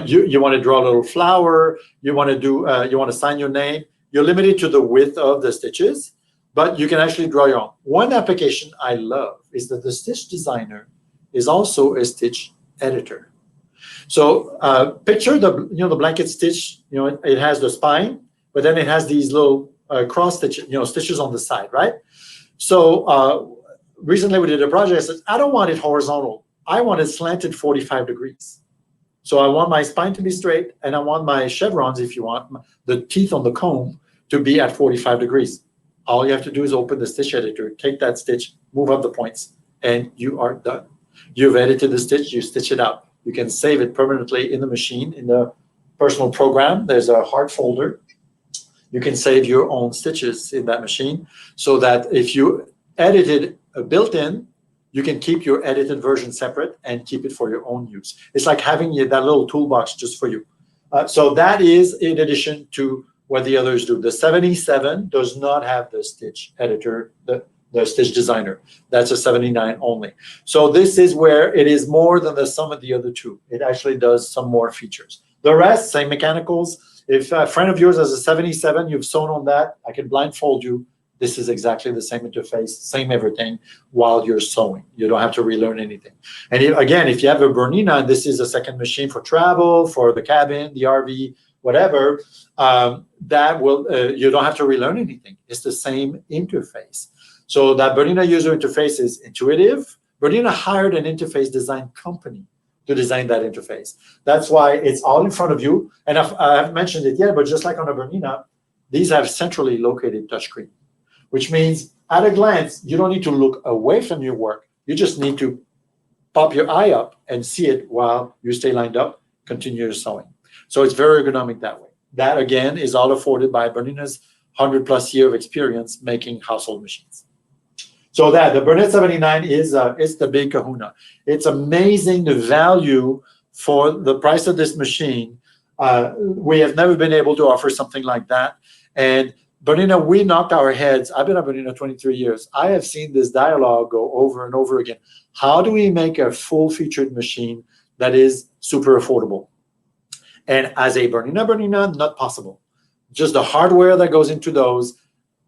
You want to draw a little flower, you want to sign your name, you're limited to the width of the stitches, but you can actually draw your own. One application I love is that the stitch designer is also a stitch editor. So picture the blanket stitch, it has the spine, but then it has these little cross stitches, stitches on the side, right? So recently we did a project that says, I don't want it horizontal. I want it slanted 45 degrees. So I want my spine to be straight, and I want my chevrons, if you want, the teeth on the comb, to be at 45 degrees. All you have to do is open the stitch editor, take that stitch, move up the points, and you are done. You've edited the stitch, you stitch it out. You can save it permanently in the machine, in the personal program. There's a hard folder. You can save your own stitches in that machine so that if you edited a built-in, you can keep your edited version separate and keep it for your own use. It's like having that little toolbox just for you. So that is in addition to what the others do. The 77 does not have the stitch editor, the stitch designer. That's a 79 only. So this is where it is more than the sum of the other two. It actually does some more features. The rest, same mechanicals. If a friend of yours has a 77, you've sewn on that, I can blindfold you. This is exactly the same interface, same everything while you're sewing. You don't have to relearn anything. And again, if you have a Bernina, and this is a second machine for travel, for the cabin, the RV, whatever, that will you don't have to relearn anything. It's the same interface. So that Bernina user interface is intuitive. Bernina hired an interface design company to design that interface. That's why it's all in front of you. And I haven't mentioned it yet, but just like on a Bernina, these have centrally located touchscreen, which means at a glance, you don't need to look away from your work. You just need to pop your eye up and see it while you stay lined up, continue your sewing. So it's very ergonomic that way. That, again, is all afforded by Bernina's 100+ year of experience making household machines. So that the Bernette 79 is the big kahuna. It's amazing the value for the price of this machine. We have never been able to offer something like that. And Bernina, we knocked our heads. I've been at Bernina 23 years. I have seen this dialogue go over and over again. How do we make a full-featured machine that is super affordable? And as a Bernina, not possible. Just the hardware that goes into those,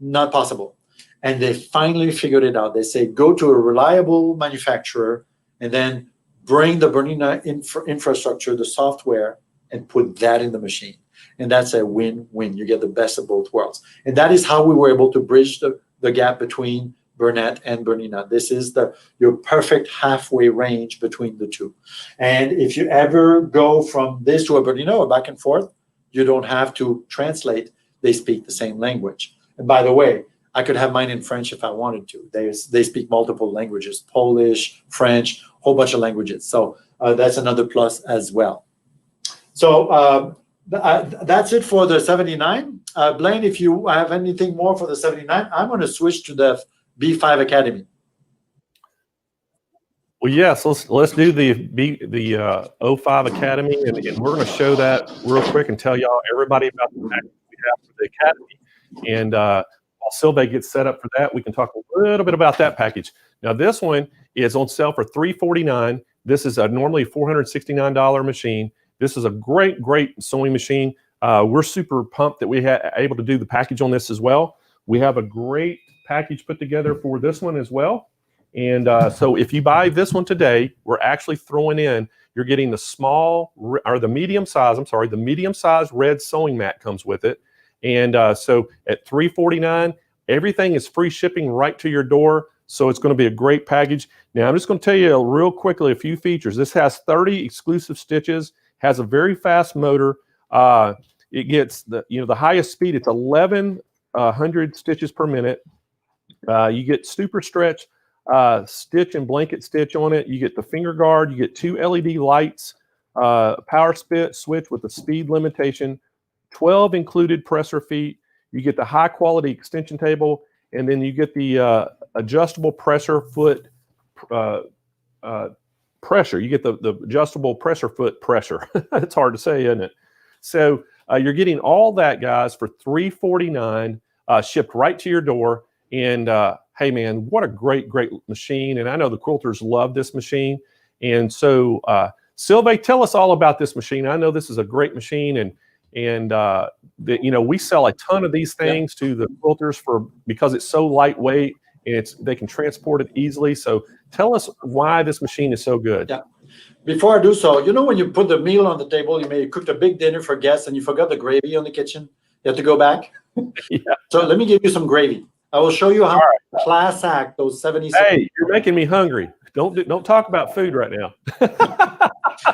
not possible. And they finally figured it out. They say, go to a reliable manufacturer and then bring the Bernina infrastructure, the software, and put that in the machine. And that's a win-win. You get the best of both worlds. And that is how we were able to bridge the gap between Bernette and Bernina. This is your perfect halfway range between the two. And if you ever go from this to a Bernina or back and forth, you don't have to translate. They speak the same language. And by the way, I could have mine in French if I wanted to. They speak multiple languages, Polish, French, a whole bunch of languages. So that's another plus as well. So that's it for the 79. Blaine, if you have anything more for the 79, I'm going to switch to the B5 Academy. Well, yes, let's do the 05 Academy, and we're going to show that real quick and tell y'all everybody about the package we have for the Academy. And while Sylvain gets set up for that, we can talk a little bit about that package. Now, this one is on sale for $349. This is a normally $469 machine. This is a great sewing machine. We're super pumped that we able to do the package on this as well. We have a great package put together for this one as well. And so if you buy this one today, we're actually throwing in, you're getting the medium size red sewing mat comes with it. And so at $349, everything is free shipping right to your door. So it's going to be a great package. Now, I'm just going to tell you real quickly a few features. This has 30 exclusive stitches, has a very fast motor. It gets the highest speed. It's 1,100 stitches per minute. You get super stretch stitch and blanket stitch on it. You get the finger guard. You get 2 LED lights, power switch with a speed limitation, 12 included presser feet. You get the high quality extension table, and then you get the adjustable pressure foot pressure. You get the adjustable pressure foot pressure. It's hard to say, isn't it? So you're getting all that, guys, for $349, shipped right to your door. And hey, man, what a great machine. And I know the quilters love this machine. And so, Sylvain, tell us all about this machine. I know this is a great machine, and we sell a ton of these things to the quilters because it's so lightweight and they can transport it easily. So tell us why this machine is so good. Yeah. Before I do so, when you put the meal on the table, you may cook a big dinner for guests and you forgot the gravy on the kitchen. You have to go back. Yeah. So let me give you some gravy. I will show you how to class act those 76. Hey, you're making me hungry. Don't talk about food right now.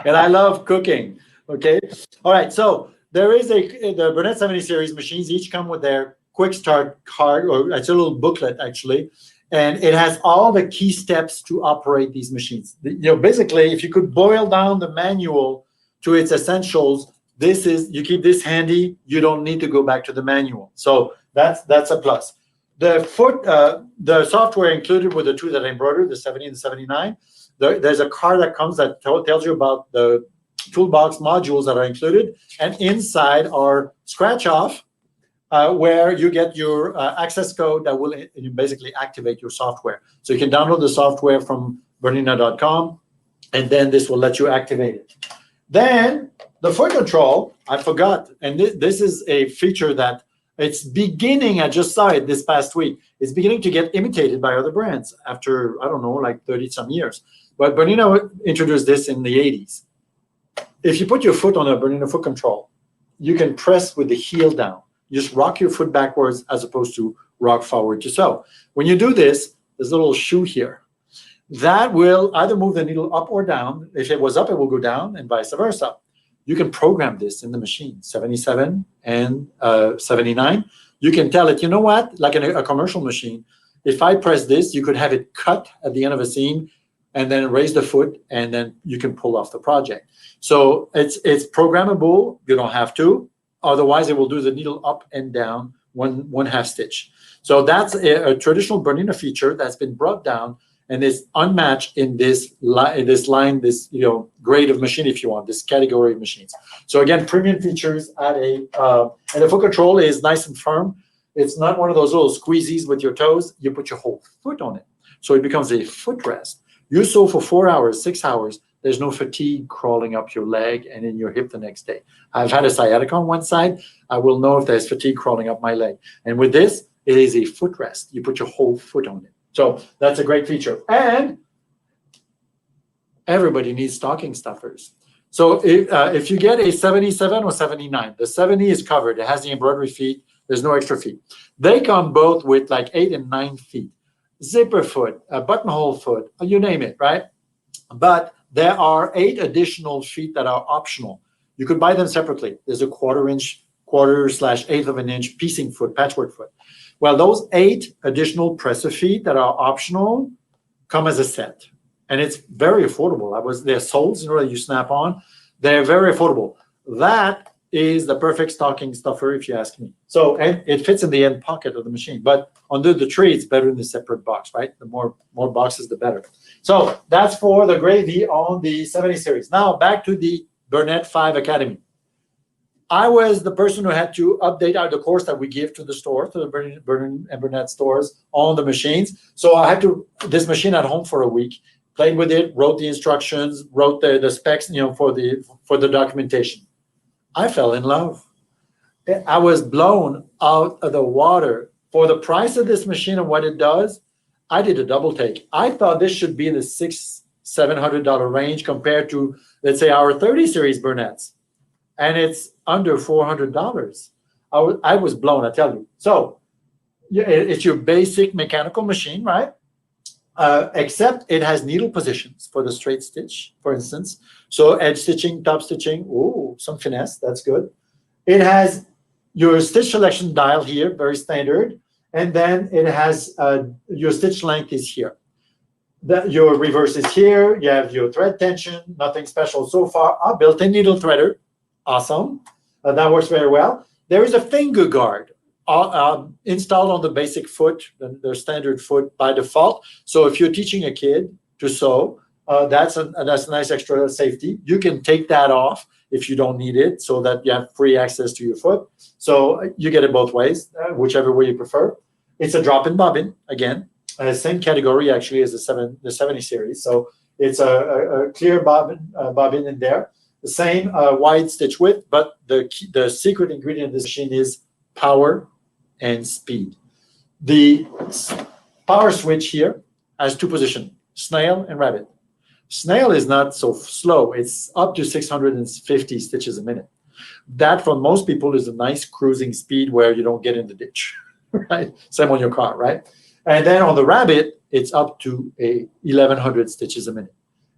And I love cooking. Okay. All right. So there is the Burnett 70 series machines each come with their quick start card, or it's a little booklet actually, and it has all the key steps to operate these machines. Basically, if you could boil down the manual to its essentials, you keep this handy. You don't need to go back to the manual. So that's a plus. The software included with the two that I embroidered, the 70 and the 79. There's a card that comes that tells you about the toolbox modules that are included, and inside are scratch off where you get your access code that will basically activate your software. So you can download the software from Bernina.com, and then this will let you activate it. Then the foot control, I forgot, and this is a feature that it's beginning, I just saw it this past week, it's beginning to get imitated by other brands after, I don't know, like 30-some years. But Bernina introduced this in the 80s. If you put your foot on a Bernina foot control, you can press with the heel down. You just rock your foot backwards as opposed to rock forward to sew. When you do this, there's a little shoe here. That will either move the needle up or down. If it was up, it will go down, and vice versa. You can program this in the machine, 77 and 79. You can tell it, you know what, like in a commercial machine, if I press this, you could have it cut at the end of a seam and then raise the foot, and then you can pull off the project. So it's programmable. You don't have to. Otherwise, it will do the needle up and down one half stitch. So that's a traditional Bernina feature that's been brought down and is unmatched in this grade of machine, if you want, this category of machines. So again, premium features at and the foot control is nice and firm. It's not one of those little squeezies with your toes. You put your whole foot on it. So it becomes a footrest. You sew for 4 hours, 6 hours. There's no fatigue crawling up your leg and in your hip the next day. I've had a sciatica on one side. I will know if there's fatigue crawling up my leg. And with this, it is a footrest. You put your whole foot on it. So that's a great feature. And everybody needs stocking stuffers. So if you get a 77 or 79, the 70 is covered. It has the embroidery feet. There's no extra feet. They come both with like 8 and 9 feet. Zipper foot, a buttonhole foot, you name it, right? But there are 8 additional feet that are optional. You could buy them separately. There's a quarter/8 of an inch piecing foot, patchwork foot. Well, those 8 additional presser feet that are optional come as a set, and it's very affordable. They're soles, that you snap on. They're very affordable. That is the perfect stocking stuffer, if you ask me. So, and it fits in the end pocket of the machine, but under the tree, it's better in the separate box, right? The more boxes, the better. So that's for the gravy on the 70 series. Now back to the Burnett 5 Academy. I was the person who had to update the course that we give to the store, to the Burnett and Burnett stores on the machines. So I had this machine at home for a week, played with it, wrote the instructions, wrote the specs, for the documentation. I fell in love. I was blown out of the water. For the price of this machine and what it does, I did a double take. I thought this should be in the $600-700 range compared to, let's say, our 30 series Burnett's. And it's under $400. I was blown, I tell you. So it's your basic mechanical machine, right? Except it has needle positions for the straight stitch, for instance. So edge stitching, top stitching, ooh, some finesse, that's good. It has your stitch selection dial here, very standard. And then it has your stitch length is here. Your reverse is here. You have your thread tension, nothing special so far. A built-in needle threader, awesome. That works very well. There is a finger guard installed on the basic foot, the standard foot by default. So if you're teaching a kid to sew, that's a nice extra safety. You can take that off if you don't need it, so that you have free access to your foot. So you get it both ways, whichever way you prefer. It's a drop-in bobbin, again, same category actually as the 70 series. So it's a clear bobbin in there. The same wide stitch width, but the secret ingredient of this machine is power and speed. The power switch here has 2 positions, snail and rabbit. Snail is not so slow. It's up to 650 stitches a minute. That, for most people, is a nice cruising speed where you don't get in the ditch, right? Same on your car, right? And then on the rabbit, it's up to 1,100 stitches a minute.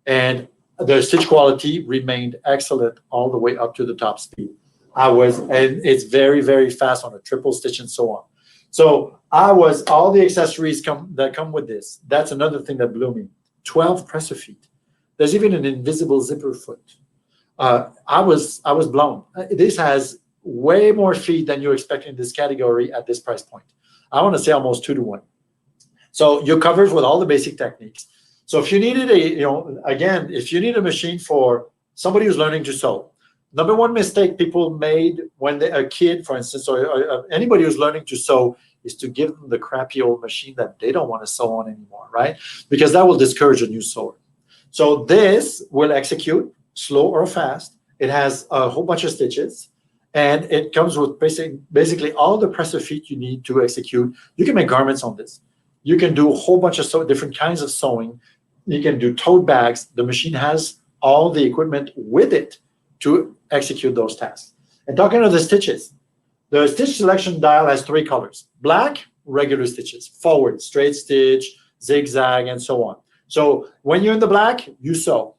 And the stitch quality remained excellent all the way up to the top speed. And it's very, very fast on a triple stitch and so on. So all the accessories that come with this. That's another thing that blew me. 12 presser feet. There's even an invisible zipper foot. I was blown. This has way more feet than you expect in this category at this price point. I want to say almost 2 to 1. So you're covered with all the basic techniques. So if you needed if you need a machine for somebody who's learning to sew, number one mistake people made when they're a kid, for instance, or anybody who's learning to sew, is to give them the crappy old machine that they don't want to sew on anymore, right? Because that will discourage a new sewer. So this will execute slow or fast. It has a whole bunch of stitches, and it comes with basically all the presser feet you need to execute. You can make garments on this. You can do a whole bunch of different kinds of sewing. You can do tote bags. The machine has all the equipment with it to execute those tasks. And talking of the stitches, the stitch selection dial has 3 colors. Black, regular stitches. Forward, straight stitch, zigzag, and so on. So when you're in the black, you sew.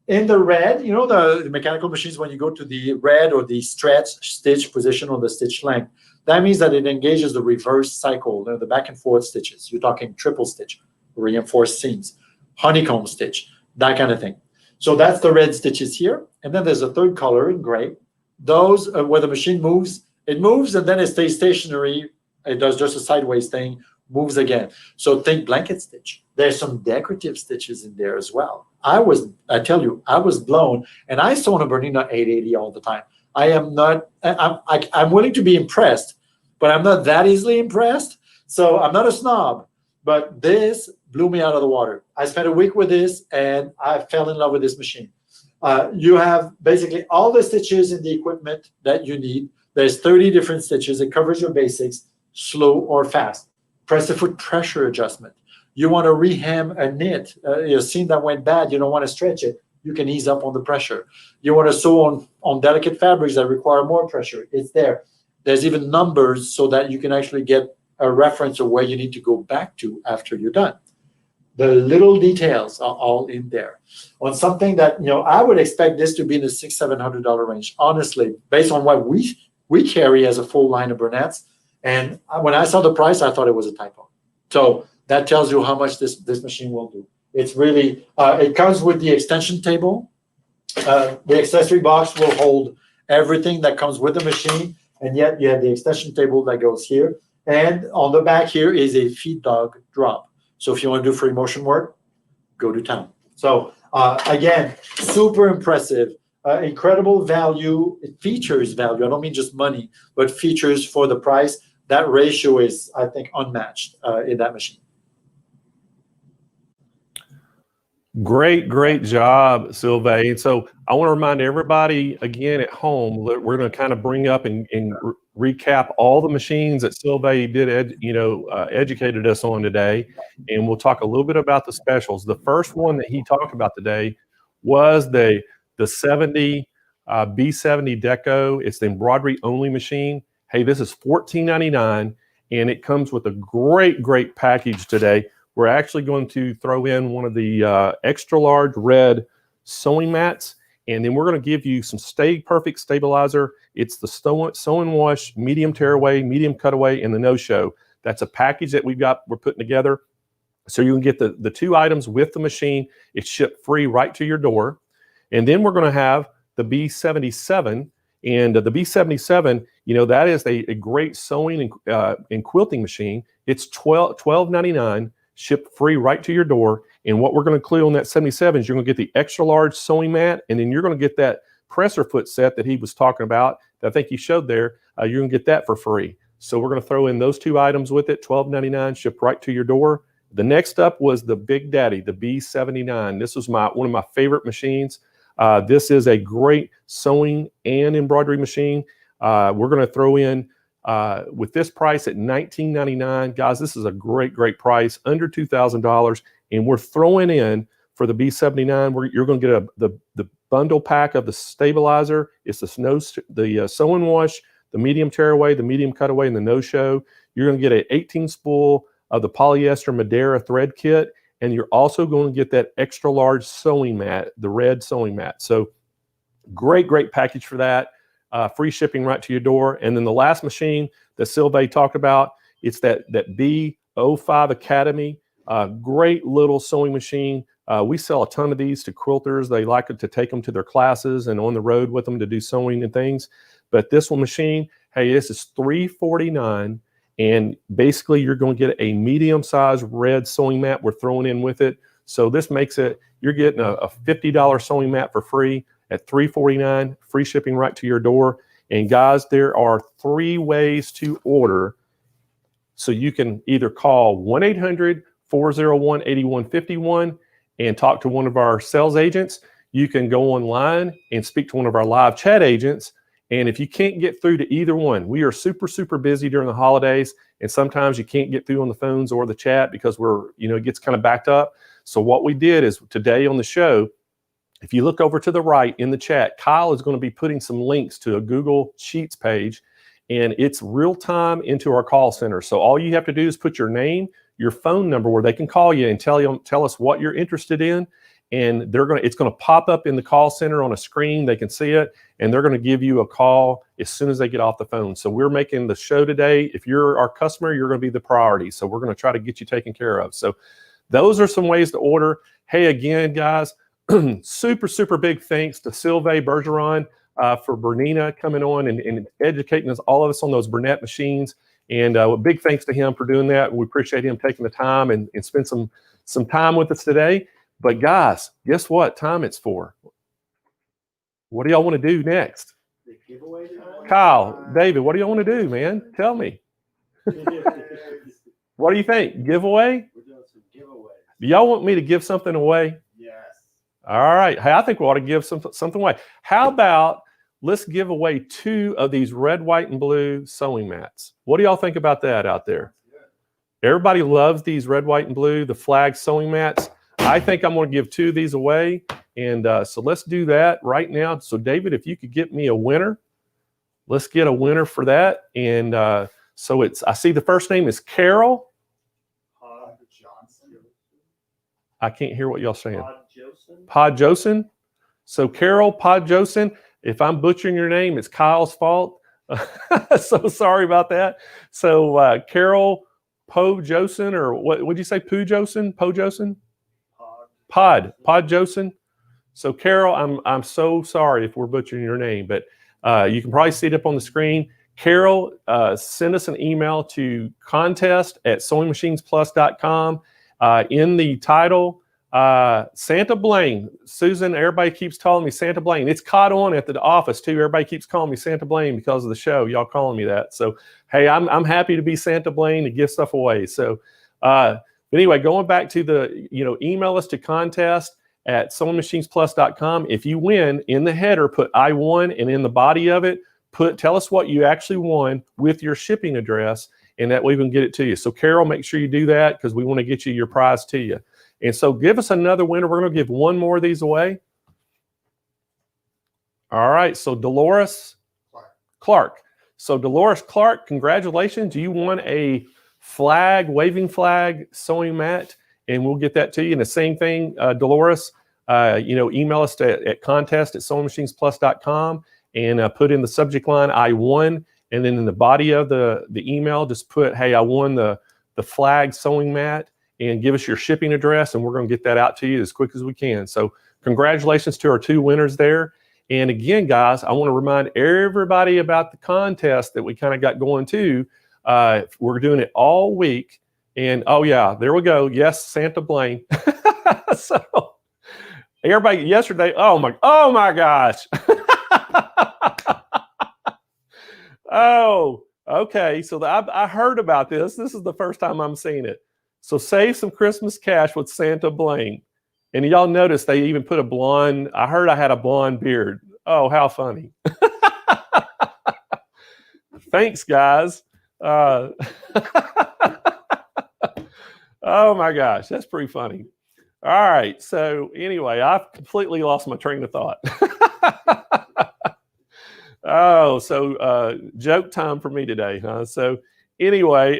In the red, you know the mechanical machines, when you go to the red or the stretch stitch position or the stitch length, that means that it engages the reverse cycle, the back and forth stitches. You're talking triple stitch, reinforced seams, honeycomb stitch, that kind of thing. So that's the red stitches here. And then there's a third color in gray. Those where the machine moves, it moves and then it stays stationary. It does just a sideways thing, moves again. So think blanket stitch. There's some decorative stitches in there as well. I tell you, I was blown. And I sew on a Bernina 880 all the time. I'm willing to be impressed, but I'm not that easily impressed. So I'm not a snob, but this blew me out of the water. I spent a week with this and I fell in love with this machine. You have basically all the stitches in the equipment that you need. There's 30 different stitches. It covers your basics, slow or fast. Presser foot pressure adjustment. You want to rehem a knit, a seam that went bad, you don't want to stretch it, you can ease up on the pressure. You want to sew on delicate fabrics that require more pressure, it's there. There's even numbers so that you can actually get a reference of where you need to go back to after you're done. The little details are all in there. On something that, I would expect this to be in the $600-700 range, honestly, based on what we carry as a full line of Burnett's. And when I saw the price, I thought it was a typo. So that tells you how much this machine will do. It's really, it comes with the extension table. The accessory box will hold everything that comes with the machine, and yet you have the extension table that goes here. And on the back here is a feed dog drop. So if you want to do free motion work, go to town. So again, super impressive, incredible value. It features value. I don't mean just money, but features for the price. That ratio is, I think, unmatched in that machine. Great job, Sylvain. So I want to remind everybody again at home that we're going to kind of bring up and recap all the machines that Sylvain did, educated us on today, and we'll talk a little bit about the specials. The first one that he talked about today was the 70 B70 Deco. It's the embroidery only machine. Hey, this is $14.99, and it comes with a great package today. We're actually going to throw in one of the extra large red sewing mats, and then we're going to give you some Stay Perfect stabilizer. It's the sew and wash, medium tearaway, medium cutaway, and the no-show. That's a package that we're putting together. So you can get the 2 items with the machine. It's shipped free right to your door. And then we're going to have the B77. And the B77, that is a great sewing and quilting machine. It's $12.99. shipped free right to your door. And what we're going to include on that 77 is you're going to get the extra large sewing mat, and then you're going to get that presser foot set that he was talking about, that I think he showed there. You're going to get that for free. So we're going to throw in those 2 items with it, $12.99, shipped right to your door. The next up was the Big Daddy, the B79. This was one of my favorite machines. This is a great sewing and embroidery machine. We're going to throw in with this price at $19.99. Guys, this is a great price, under $2,000. And we're throwing in for the B79, you're going to get the bundle pack of the stabilizer. It's the sew and wash, the medium tearaway, the medium cutaway, and the no-show. You're going to get an 18 spool of the polyester Madeira thread kit. And you're also going to get that extra large sewing mat, the red sewing mat. So great package for that. Free shipping right to your door. And then the last machine that Sylvain talked about, it's that B05 Academy. Great little sewing machine. We sell a ton of these to quilters. They like it to take them to their classes and on the road with them to do sewing and things. But this one machine, hey, this is $349, and basically you're going to get a medium-sized red sewing mat we're throwing in with it. So this makes it, you're getting a $50 sewing mat for free at $349, free shipping right to your door. And guys, there are 3 ways to order. So you can either call 1-800-401-8151 and talk to one of our sales agents. You can go online and speak to one of our live chat agents. And if you can't get through to either one, we are super busy during the holidays. And sometimes you can't get through on the phones or the chat because it gets kind of backed up. So what we did is today on the show, if you look over to the right in the chat, Kyle is going to be putting some links to a Google Sheets page, and it's real time into our call center. So all you have to do is put your name, your phone number where they can call you and tell us what you're interested in. And it's going to pop up in the call center on a screen. They can see it, and they're going to give you a call as soon as they get off the phone. So we're making the show today. If you're our customer, you're going to be the priority. So we're going to try to get you taken care of. So those are some ways to order. Hey, again, guys, super big thanks to Sylvain Bergeron for Bernina coming on and educating all of us on those Burnett machines. And big thanks to him for doing that. We appreciate him taking the time and spend some time with us today. But guys, guess what time it's for? What do y'all want to do next? The giveaway time? Kyle, David, what do y'all want to do, man? Tell me. What do you think? Giveaway? We're doing some giveaways. Do y'all want me to give something away? Yes. All right. Hey, I think we ought to give something away. How about let's give away 2 of these red, white, and blue sewing mats? What do y'all think about that out there? Everybody loves these red, white, and blue, the flag sewing mats. I think I'm going to give 2 of these away. And so let's do that right now. So David, if you could get me a winner, let's get a winner for that. And so I see the first name is Carol. Pod Johnson. I can't hear what y'all saying. Pod Johnson. Podjosen. So Carol Podjosen, if I'm butchering your name, it's Kyle's fault. So sorry about that. So Carol Podjosen, or what would you say? Podjosen? Podjosen. So Carol, I'm so sorry if we're butchering your name, but you can probably see it up on the screen. Carol, send us an email to contest@SewingMachinesPlus.com. In the title, Santa Blaine. Susan, everybody keeps calling me Santa Blaine. It's caught on at the office too. Everybody keeps calling me Santa Blaine because of the show. Y'all calling me that. So hey, I'm happy to be Santa Blaine to give stuff away. So but anyway, going back to the, email us to contest@SewingMachinesPlus.com. If you win, in the header, put I won, and in the body of it, tell us what you actually won with your shipping address, and that way we can get it to you. So Carol, make sure you do that because we want to get you your prize to you. And so give us another winner. We're going to give 1 more of these away. All right. So Dolores Clark. So Dolores Clark, congratulations. You won a waving flag sewing mat, and we'll get that to you. And the same thing, Dolores, email us at contest@SewingMachinesPlus.com and put in the subject line, I won. And then in the body of the email, just put, hey, I won the flag sewing mat, and give us your shipping address, and we're going to get that out to you as quick as we can. So congratulations to our 2 winners there. And again, guys, I want to remind everybody about the contest that we kind of got going too. We're doing it all week. And oh yeah, there we go. Yes, Santa Blaine. So everybody yesterday, oh my gosh. Oh, okay. So I heard about this. This is the first time I'm seeing it. So save some Christmas cash with Santa Blaine. And y'all notice they even put a blonde. I heard I had a blonde beard. Oh, how funny. Thanks, guys. Oh my gosh, that's pretty funny. All right. So anyway, I've completely lost my train of thought. Oh, so joke time for me today, huh? So anyway,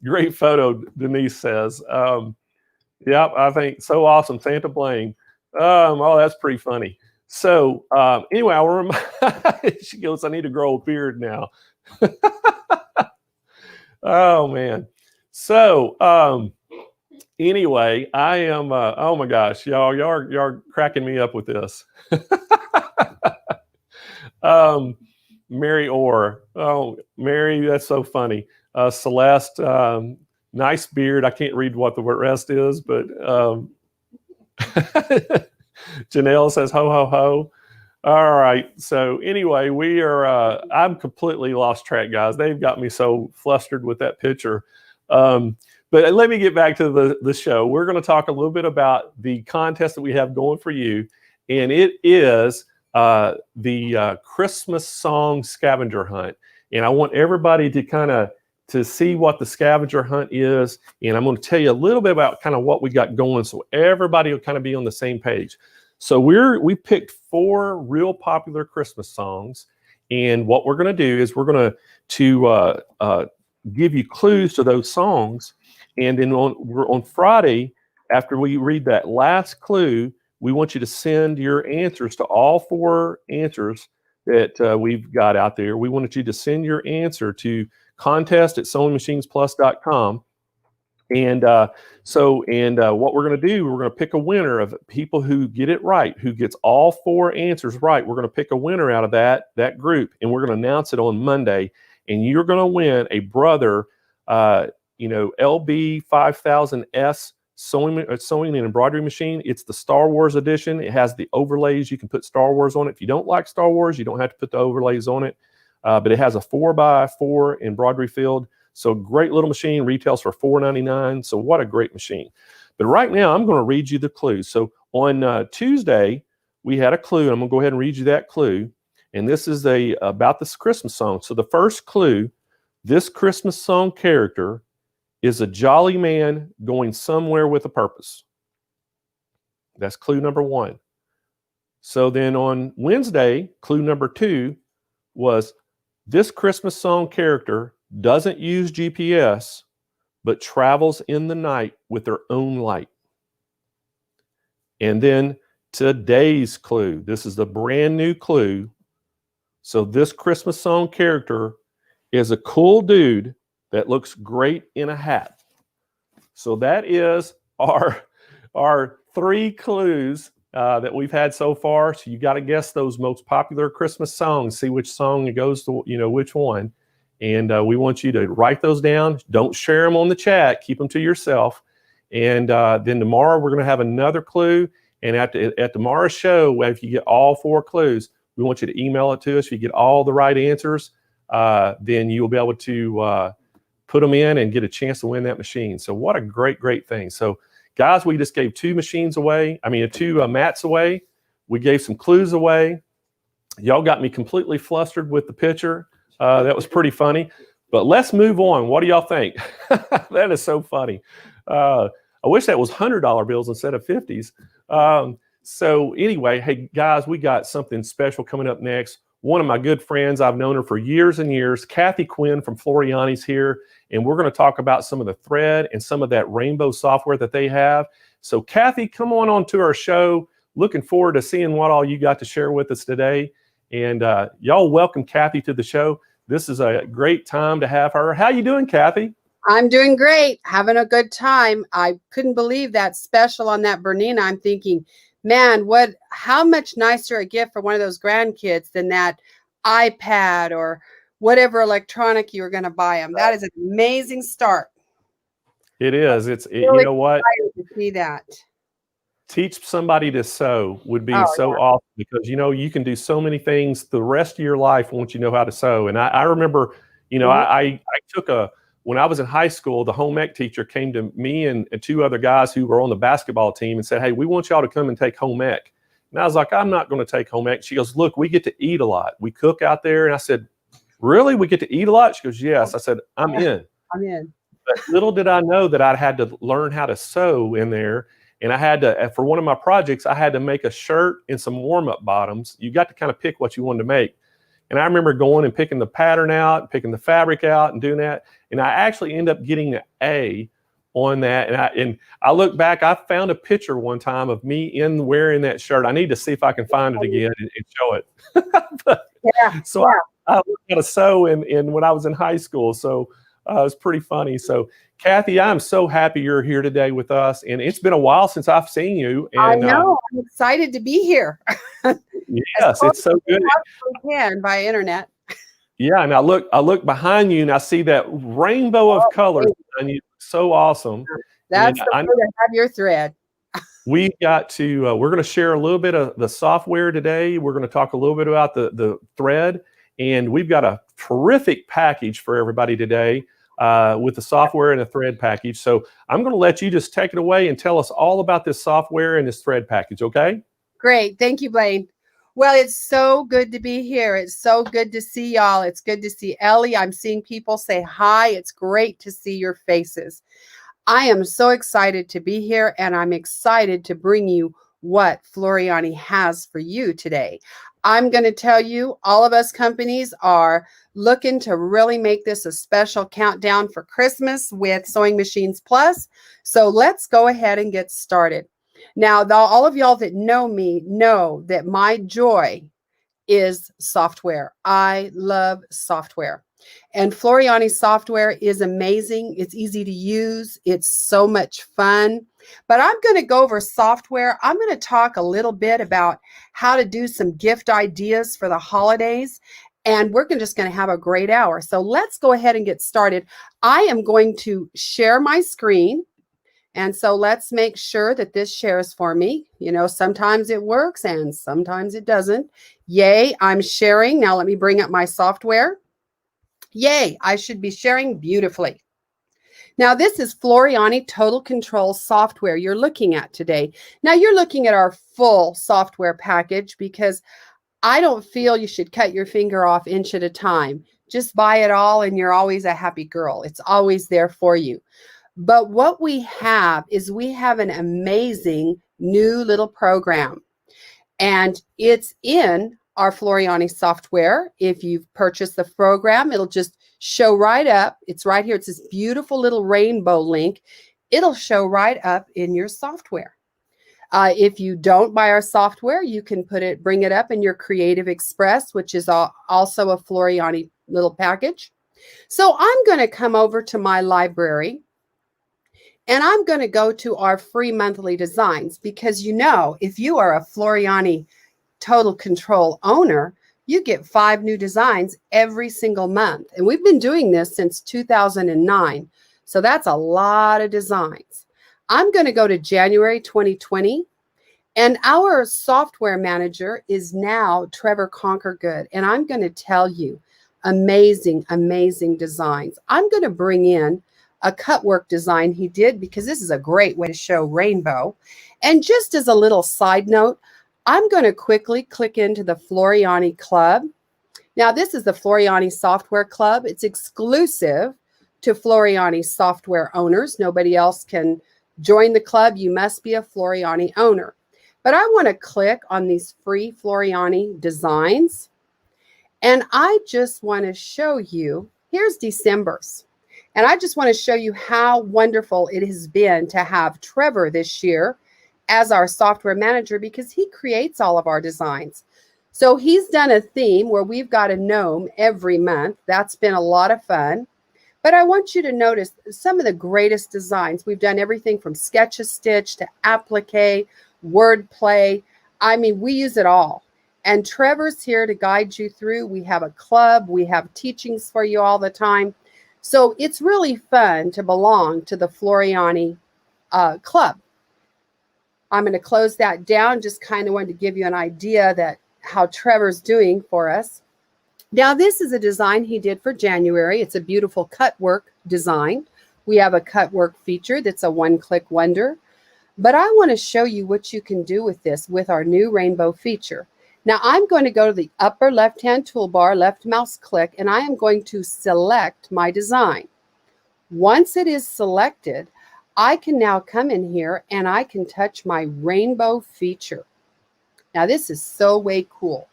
Great photo, Denise says. Yep, I think so awesome. Santa Blaine. Oh, that's pretty funny. So anyway, I'll she goes, I need to grow a beard now. Oh man. So anyway, I am oh my gosh, y'all are cracking me up with this. Mary Orr. Oh, Mary, that's so funny. Celeste, nice beard. I can't read what the rest is, but Janelle says ho ho ho. All right. So anyway, we are. I'm completely lost track, guys. They've got me so flustered with that picture. But let me get back to the show. We're going to talk a little bit about the contest that we have going for you, and it is the Christmas song scavenger hunt. And I want everybody to kind of to see what the scavenger hunt is, and I'm going to tell you a little bit about kind of what we got going, so everybody will kind of be on the same page. So we picked 4 real popular Christmas songs, and what we're going to do is we're going to give you clues to those songs, and then on Friday, after we read that last clue, we want you to send your answers to all 4 answers that we've got out there. We wanted you to send your answer to contest@SewingMachinesPlus.com. And what we're going to do, we're going to pick a winner of people who get it right, who gets all 4 answers right. We're going to pick a winner out of that group, and we're going to announce it on Monday. And you're going to win a Brother, LB 5000S sewing and embroidery machine. It's the Star Wars edition. It has the overlays. You can put Star Wars on it. If you don't like Star Wars, you don't have to put the overlays on it. But it has a 4x4 embroidery field. So great little machine, retails for $4.99. So what a great machine. But right now, I'm going to read you the clues. So on Tuesday, we had a clue. I'm going to go ahead and read you that clue. And this is about this Christmas song. So the first clue, this Christmas song character is a jolly man going somewhere with a purpose. That's clue number 1. So then on Wednesday, clue number 2 was this Christmas song character doesn't use GPS, but travels in the night with their own light. And then today's clue, this is the brand new clue. So this Christmas song character is a cool dude that looks great in a hat. So that is our 3 clues that we've had so far. So you got to guess those most popular Christmas songs, see which song it goes to, which one. And we want you to write those down. Don't share them on the chat. Keep them to yourself. And then tomorrow we're going to have another clue. And at tomorrow's show, if you get all 4 clues, we want you to email it to us. If you get all the right answers, then you'll be able to put them in and get a chance to win that machine. So what a great, great thing. So guys, we just gave 2 machines away. 2 mats away. We gave some clues away. Y'all got me completely flustered with the picture. That was pretty funny. But let's move on. What do y'all think? That is so funny. I wish that was $100 bills instead of 50s. So anyway, hey, guys, we got something special coming up next. One of my good friends, I've known her for years and years, Kathi Quinn from Floriani's here, and we're going to talk about some of the thread and some of that rainbow software that they have. So Kathi, come on to our show. Looking forward to seeing what all you got to share with us today. And y'all welcome Kathi to the show. This is a great time to have her. How you doing, Kathi? I'm doing great, having a good time. I couldn't believe that special on that Bernina. I'm thinking, man, how much nicer a gift for one of those grandkids than that iPad or whatever electronic you were going to buy them. That is an amazing start. It is. Really you know what? To see that. Teach somebody to sew would be awesome, because you can do so many things the rest of your life once you know how to sew. And I remember, I took when I was in high school, the home ec teacher came to me and 2 other guys who were on the basketball team and said, hey, we want y'all to come and take home ec. And I was like, I'm not going to take home ec. She goes, look, we get to eat a lot. We cook out there. And I said, really? We get to eat a lot? She goes, yes. I said, I'm in. But little did I know that I had to learn how to sew in there. And I had to, for one of my projects, I had to make a shirt and some warm-up bottoms. You got to kind of pick what you wanted to make. And I remember going and picking the pattern out, picking the fabric out and doing that. And I actually ended up getting an A on that. And I look back, I found a picture one time of me wearing that shirt. I need to see if I can find it again and show it. So I learned how to sew in when I was in high school. So it was pretty funny. So Kathi, I'm so happy you're here today with us. And it's been a while since I've seen you. And, I know. I'm excited to be here. Yes, it's so good. Can by internet. Yeah, and I look behind you and I see that rainbow of colors behind you. So awesome. That's the way to have your thread. We got to, we're going to share a little bit of the software today. We're going to talk a little bit about the thread, and we've got a terrific package for everybody today with the software and the thread package. So I'm going to let you just take it away and tell us all about this software and this thread package, okay? Great. Thank you, Blaine. Well, it's so good to be here. It's so good to see y'all. It's good to see Ellie. I'm seeing people say hi. It's great to see your faces. I am so excited to be here, and I'm excited to bring you what Floriani has for you today. I'm going to tell you, all of us companies are looking to really make this a special countdown for Christmas with Sewing Machines Plus. So let's go ahead and get started. Now, all of y'all that know me know that my joy is software. I love software. And Floriani software is amazing. It's easy to use. It's so much fun. But I'm going to go over software. I'm going to talk a little bit about how to do some gift ideas for the holidays. And we're just going to have a great hour. So let's go ahead and get started. I am going to share my screen. And so let's make sure that this shares for me. You know, sometimes it works and sometimes it doesn't. Yay, I'm sharing. Now let me bring up my software. Yay, I should be sharing beautifully. Now this is Floriani Total Control software you're looking at today. Now you're looking at our full software package because I don't feel you should cut your finger off inch at a time. Just buy it all and you're always a happy girl. It's always there for you. But what we have is we have an amazing new little program, and it's in our Floriani software. If you've purchased the program, it'll just show right up. It's right here. It's this beautiful little rainbow link. It'll show right up in your software. If you don't buy our software, you can bring it up in your Creative Express, which is also a Floriani little package. So I'm going to come over to my library. And I'm going to go to our free monthly designs because, you know, if you are a Floriani Total Control owner, you get 5 new designs every single month. And we've been doing this since 2009. So that's a lot of designs. I'm going to go to January 2020. And our software manager is now Trevor Conquergood. And I'm going to tell you amazing, amazing designs. I'm going to bring in a cut work design he did because this is a great way to show rainbow. And just as a little side note, I'm going to quickly click into the Floriani Club. Now, this is the Floriani Software Club. It's exclusive to Floriani software owners. Nobody else can join the club. You must be a Floriani owner. But I want to click on these free Floriani designs. And I just want to show you, here's December's. And I just want to show you how wonderful it has been to have Trevor this year as our software manager because he creates all of our designs. So he's done a theme where we've got a gnome every month. That's been a lot of fun. But I want you to notice some of the greatest designs. We've done everything from Sketch-a-Stitch to applique, wordplay. I mean, we use it all. And Trevor's here to guide you through. We have a club. We have teachings for you all the time. So it's really fun to belong to the Floriani Club. I'm going to close that down. Just kind of wanted to give you an idea that how Trevor's doing for us. Now, this is a design he did for January. It's a beautiful cut work design. We have a cut work feature that's a one-click wonder. But I want to show you what you can do with this with our new rainbow feature. Now, I'm going to go to the upper left-hand toolbar, left mouse click, and I am going to select my design. Once it is selected, I can now come in here and I can touch my rainbow feature. Now, this is so way cool.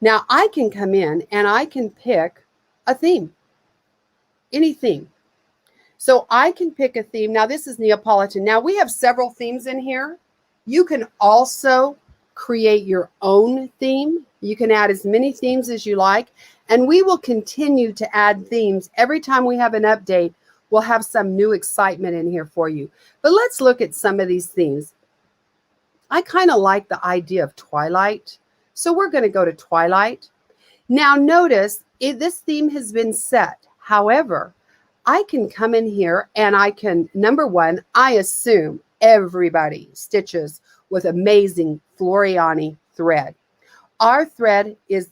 Now I can come in and I can pick a theme, any theme. So I can pick a theme. Now this is Neapolitan. Now we have several themes in here. You can also create your own theme. You can add as many themes as you like, and we will continue to add themes. Every time we have an update, we'll have some new excitement in here for you. But let's look at some of these themes. I kind of like the idea of Twilight, so we're going to go to Twilight. Now notice this theme has been set. However, I can come in here and I can, number one, I assume everybody stitches with amazing Floriani thread. Our thread is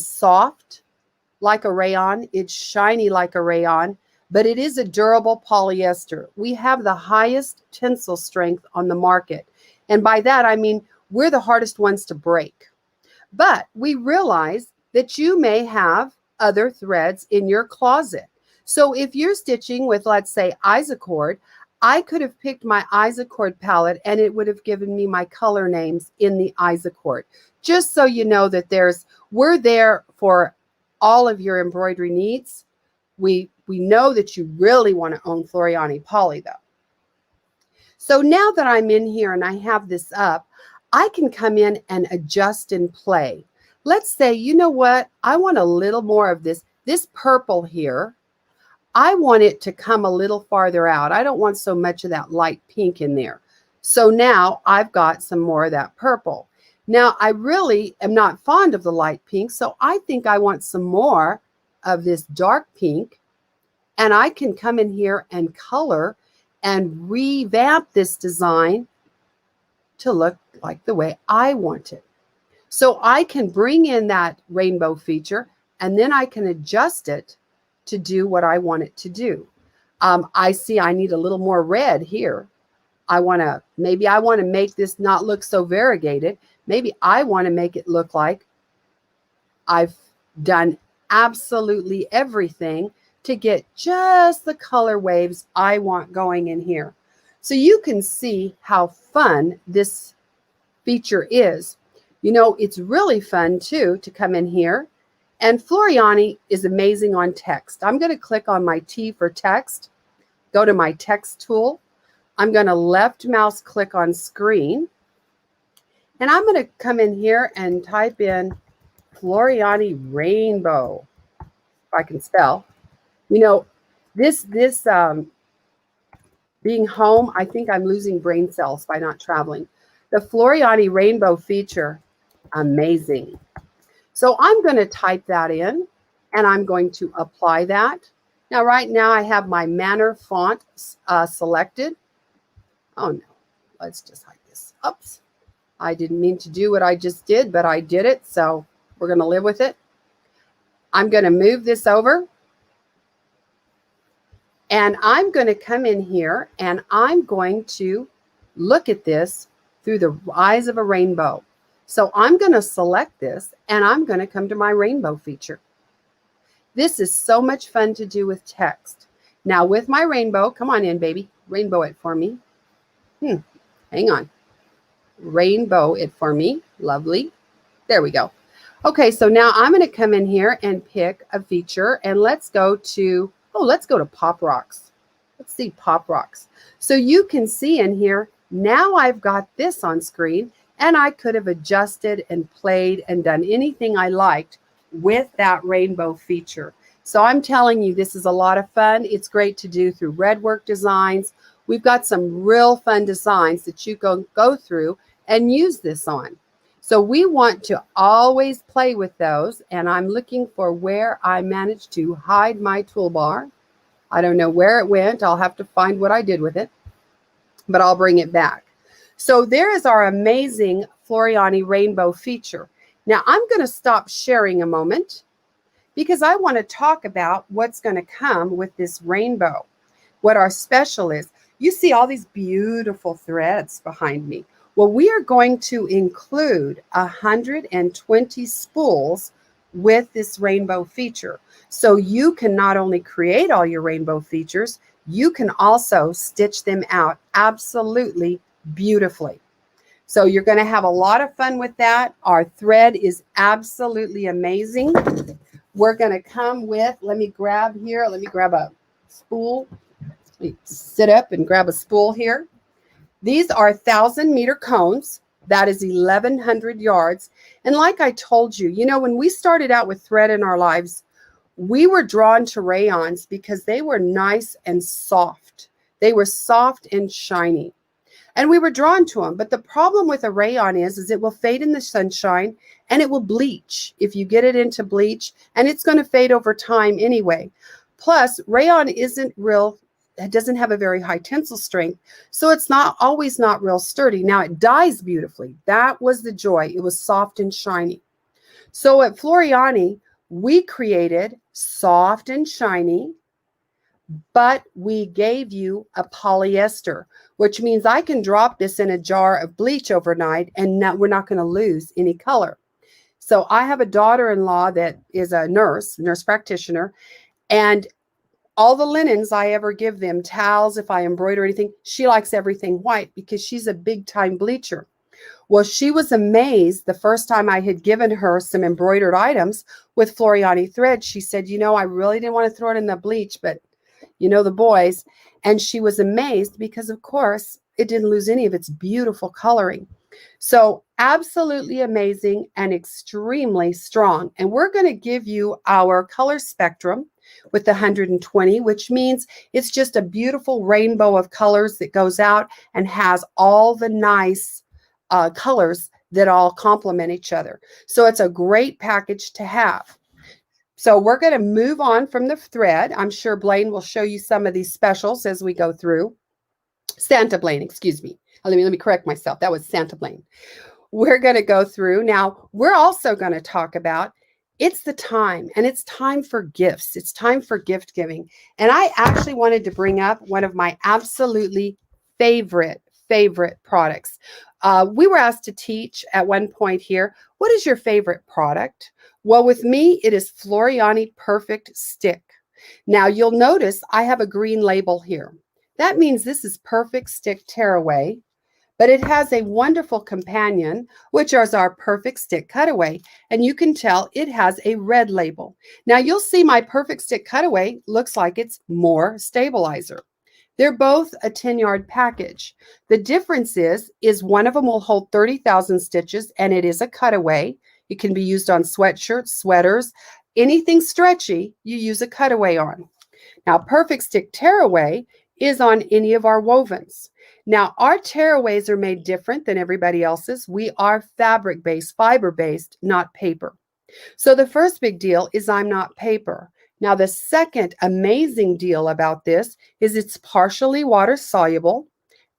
soft like a rayon. It's shiny like a rayon, but it is a durable polyester. We have the highest tensile strength on the market. And by that, I mean, we're the hardest ones to break. But we realize that you may have other threads in your closet. So if you're stitching with, let's say, Isacord, I could have picked my Isacord palette and it would have given me my color names in the Isacord. Just so you know that we're there for all of your embroidery needs. We know that you really want to own Floriani Poly though. So now that I'm in here and I have this up, I can come in and adjust and play. Let's say, you know what? I want a little more of this purple here. I want it to come a little farther out. I don't want so much of that light pink in there. So now I've got some more of that purple. Now I really am not fond of the light pink, so I think I want some more of this dark pink. And I can come in here and color and revamp this design to look like the way I want it. So I can bring in that rainbow feature and then I can adjust it to do what I want it to do. I see I need a little more red here. Maybe I want to make this not look so variegated. Maybe I want to make it look like I've done absolutely everything to get just the color waves I want going in here. So you can see how fun this feature is. You know, it's really fun too to come in here. And Floriani is amazing on text. I'm going to click on my T for text, go to my text tool. I'm going to left mouse click on screen. And I'm going to come in here and type in Floriani Rainbow, if I can spell. You know, this being home, I think I'm losing brain cells by not traveling. The Floriani Rainbow feature, amazing. So I'm going to type that in and I'm going to apply that. Now, right now I have my Manor font selected. Oh no, let's just hide this. Oops, I didn't mean to do what I just did, but I did it. So we're going to live with it. I'm going to move this over. And I'm going to come in here and I'm going to look at this through the eyes of a rainbow. So I'm going to select this and I'm going to come to my rainbow feature. This is so much fun to do with text. Now with my rainbow, come on in, baby. Rainbow it for me. Hang on. Rainbow it for me. Lovely. There we go. Okay, so now I'm going to come in here and pick a feature and let's go to Pop Rocks. Let's see Pop Rocks. So you can see in here, now I've got this on screen and I could have adjusted and played and done anything I liked with that rainbow feature. So I'm telling you, this is a lot of fun. It's great to do through Redwork designs. We've got some real fun designs that you can go through and use this on. So we want to always play with those. And I'm looking for where I managed to hide my toolbar. I don't know where it went. I'll have to find what I did with it, but I'll bring it back. So there is our amazing Floriani Rainbow feature. Now I'm going to stop sharing a moment because I want to talk about what's going to come with this rainbow, what our special is. You see all these beautiful threads behind me. Well, we are going to include 120 spools with this rainbow feature. So you can not only create all your rainbow features, you can also stitch them out absolutely beautifully. So you're going to have a lot of fun with that. Our thread is absolutely amazing. We're going to come with, let me grab a spool. Let me sit up and grab a spool here. These are 1,000-meter cones. That is 1,100 yards. And like I told you, you know, when we started out with thread in our lives, we were drawn to rayons because they were nice and soft. They were soft and shiny. And we were drawn to them. But the problem with a rayon is it will fade in the sunshine and it will bleach if you get it into bleach, and it's going to fade over time anyway. Plus, rayon it doesn't have a very high tensile strength, so it's not real sturdy. Now, it dyes beautifully. That was the joy. It was soft and shiny. So at Floriani, we created soft and shiny, but we gave you a polyester, which means I can drop this in a jar of bleach overnight and we're not going to lose any color. So I have a daughter-in-law that is a nurse practitioner, and all the linens I ever give them, towels, if I embroider anything, she likes everything white because she's a big-time bleacher. Well, she was amazed the first time I had given her some embroidered items with Floriani thread. She said, you know, I really didn't want to throw it in the bleach, but you know, the boys. And she was amazed because, of course, it didn't lose any of its beautiful coloring. So absolutely amazing and extremely strong. And we're going to give you our color spectrum with the 120, which means it's just a beautiful rainbow of colors that goes out and has all the nice colors that all complement each other. So it's a great package to have. So we're going to move on from the thread. I'm sure Blaine will show you some of these specials as we go through. Santa Blaine, excuse me. Let me correct myself. That was Santa Blaine. We're going to go through. Now, we're also going to talk about it's the time, and it's time for gifts. It's time for gift giving. And I actually wanted to bring up one of my absolutely favorite products. We were asked to teach at one point here, what is your favorite product? Well, with me, it is Floriani Perfect Stick. Now, you'll notice I have a green label here. That means this is Perfect Stick Tearaway, but it has a wonderful companion, which is our Perfect Stick Cutaway. And you can tell it has a red label. Now, you'll see my Perfect Stick Cutaway looks like it's more stabilizer. They're both a 10-yard package. The difference is one of them will hold 30,000 stitches, and it is a cutaway. It can be used on sweatshirts, sweaters, anything stretchy you use a cutaway on. Now, Perfect Stick Tearaway is on any of our wovens. Now, our tearaways are made different than everybody else's. We are fabric-based, fiber-based, not paper. So the first big deal is I'm not paper. Now, the second amazing deal about this is it's partially water-soluble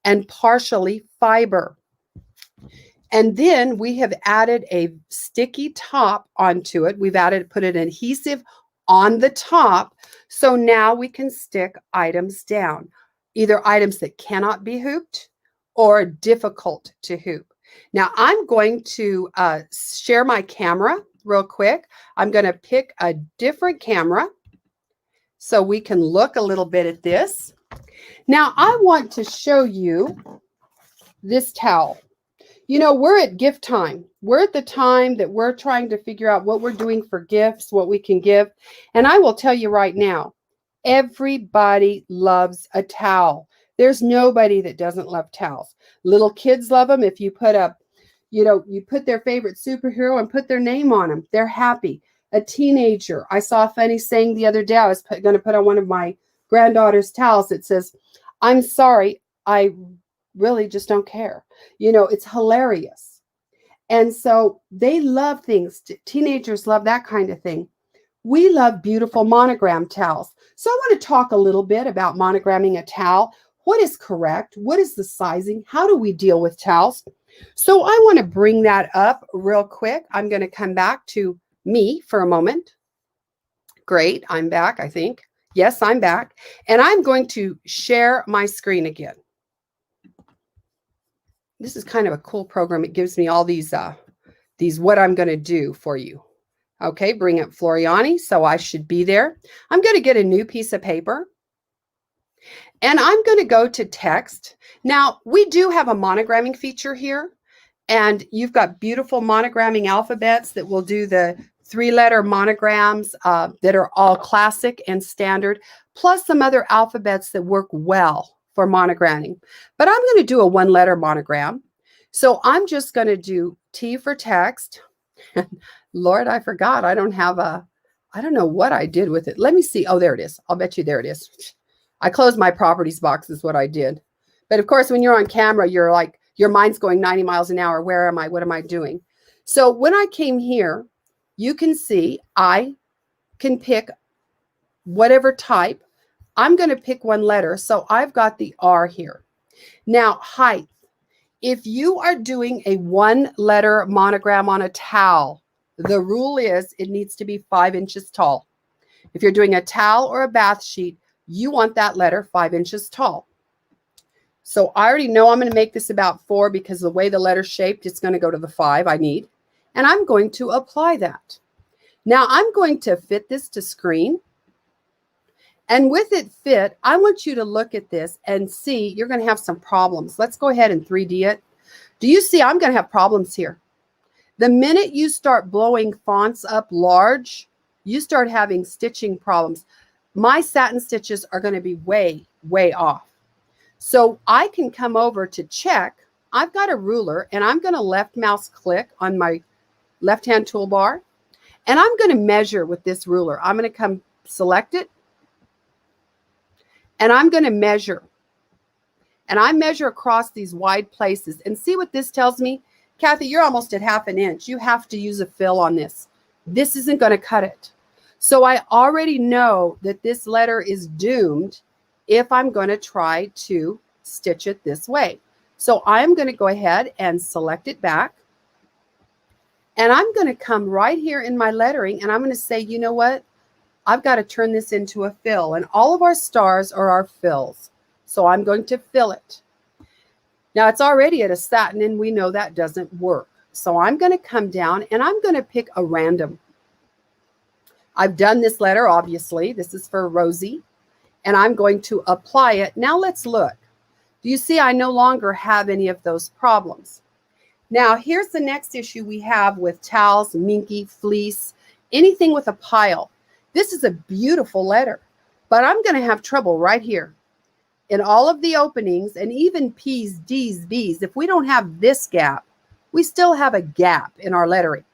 and partially fiber. And then we have added a sticky top onto it. We've put an adhesive on the top. So now we can stick items down, either items that cannot be hooped or difficult to hoop. Now I'm going to share my camera real quick. I'm going to pick a different camera so we can look a little bit at this. Now I want to show you this towel. You know, we're at gift time. We're at the time that we're trying to figure out what we're doing for gifts, what we can give. And I will tell you right now, everybody loves a towel. There's nobody that doesn't love towels. Little kids love them. If you put you put their favorite superhero and put their name on them, they're happy. A teenager, I saw a funny saying the other day, I was going to put on one of my granddaughter's towels that says, I'm sorry, I really just don't care. You know, it's hilarious. And so they love things. Teenagers love that kind of thing. We love beautiful monogram towels. So I want to talk a little bit about monogramming a towel. What is correct? What is the sizing? How do we deal with towels? So I want to bring that up real quick. I'm going to come back to me for a moment. Great. I'm back, I think. Yes, I'm back. And I'm going to share my screen again. This is kind of a cool program. It gives me all these what I'm going to do for you. Okay, bring up Floriani. So I should be there. I'm going to get a new piece of paper. And I'm going to go to text. Now, we do have a monogramming feature here. And you've got beautiful monogramming alphabets that will do the 3-letter monograms that are all classic and standard, plus some other alphabets that work well for monogramming. But I'm going to do a 1-letter monogram. So I'm just going to do T for text. Lord, I forgot. I don't know what I did with it. Let me see. Oh, there it is. I'll bet you there it is. I closed my properties box is what I did. But of course, when you're on camera, you're like, your mind's going 90 miles an hour. Where am I? What am I doing? So when I came here, you can see I can pick whatever type. I'm going to pick 1 letter. So I've got the R here. Now, height. If you are doing a 1-letter monogram on a towel, the rule is it needs to be 5 inches tall. If you're doing a towel or a bath sheet, you want that letter 5 inches tall. So I already know I'm going to make this about 4 because the way the letter's shaped, it's going to go to the 5 I need. And I'm going to apply that. Now I'm going to fit this to screen. And with it fit, I want you to look at this and see you're going to have some problems. Let's go ahead and 3D it. Do you see I'm going to have problems here? The minute you start blowing fonts up large, you start having stitching problems. My satin stitches are going to be way, way off. So I can come over to check. I've got a ruler and I'm going to left mouse click on my left-hand toolbar. And I'm going to measure with this ruler. I'm going to come select it. And I'm going to measure. And I measure across these wide places. And see what this tells me? Kathi, you're almost at 1/2 inch. You have to use a fill on this. This isn't going to cut it. So I already know that this letter is doomed if I'm going to try to stitch it this way. So I'm going to go ahead and select it back. And I'm going to come right here in my lettering and I'm going to say, you know what? I've got to turn this into a fill. And all of our stars are our fills. So I'm going to fill it. Now it's already at a satin and we know that doesn't work. So I'm going to come down and I'm going to pick a random. I've done this letter, obviously. This is for Rosie. And I'm going to apply it. Now let's look. Do you see I no longer have any of those problems? Now here's the next issue we have with towels, minky, fleece, anything with a pile. This is a beautiful letter, but I'm going to have trouble right here. In all of the openings and even P's, D's, B's, if we don't have this gap, we still have a gap in our lettering.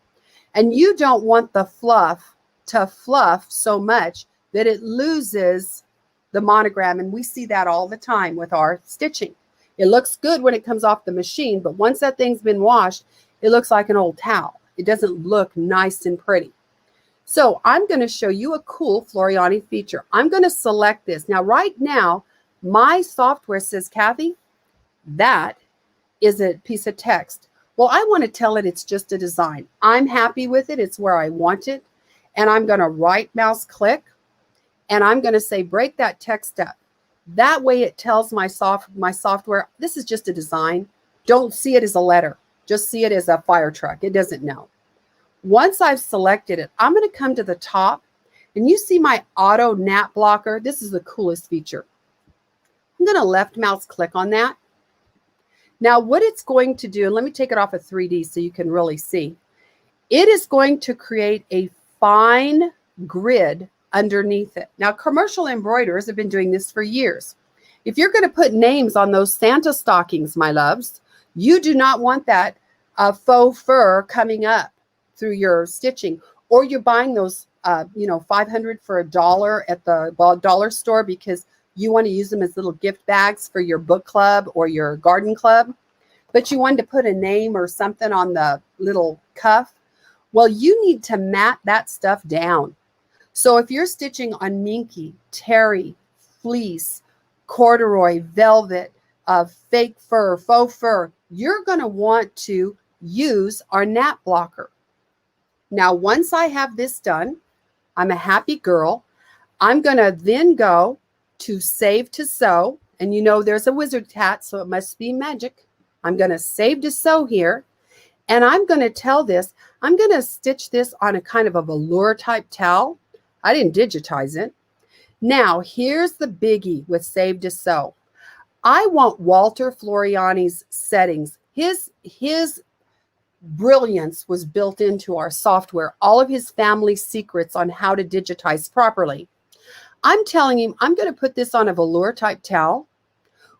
And you don't want the fluff to fluff so much that it loses the monogram. And we see that all the time with our stitching. It looks good when it comes off the machine, but once that thing's been washed, it looks like an old towel. It doesn't look nice and pretty. So I'm going to show you a cool Floriani feature. I'm going to select this. Now, right now, my software says, Kathi, that is a piece of text. Well, I want to tell it it's just a design. I'm happy with it. It's where I want it. And I'm going to right mouse click. And I'm going to say, break that text up. That way it tells my software, this is just a design. Don't see it as a letter. Just see it as a fire truck. It doesn't know. Once I've selected it, I'm going to come to the top. And you see my auto nap blocker. This is the coolest feature. I'm going to left mouse click on that. Now what it's going to do, and let me take it off of 3D so you can really see. It is going to create a fine grid underneath it. Now commercial embroiderers have been doing this for years. If you're going to put names on those Santa stockings, my loves, you do not want that faux fur coming up through your stitching, or you're buying those, $500 for $1 at the dollar store because you want to use them as little gift bags for your book club or your garden club, but you wanted to put a name or something on the little cuff. Well, you need to mat that stuff down. So if you're stitching on minky, terry, fleece, corduroy, velvet, fake fur, faux fur, you're going to want to use our nap blocker. Now, once I have this done, I'm a happy girl. I'm going to then go to save to sew. And you know there's a wizard hat, so it must be magic. I'm going to save to sew here. And I'm going to tell this, I'm going to stitch this on a kind of a velour type towel. I didn't digitize it. Now, here's the biggie with save to sew. I want Walter Floriani's settings. His brilliance was built into our software, all of his family secrets on how to digitize properly. I'm telling him, I'm going to put this on a velour type towel.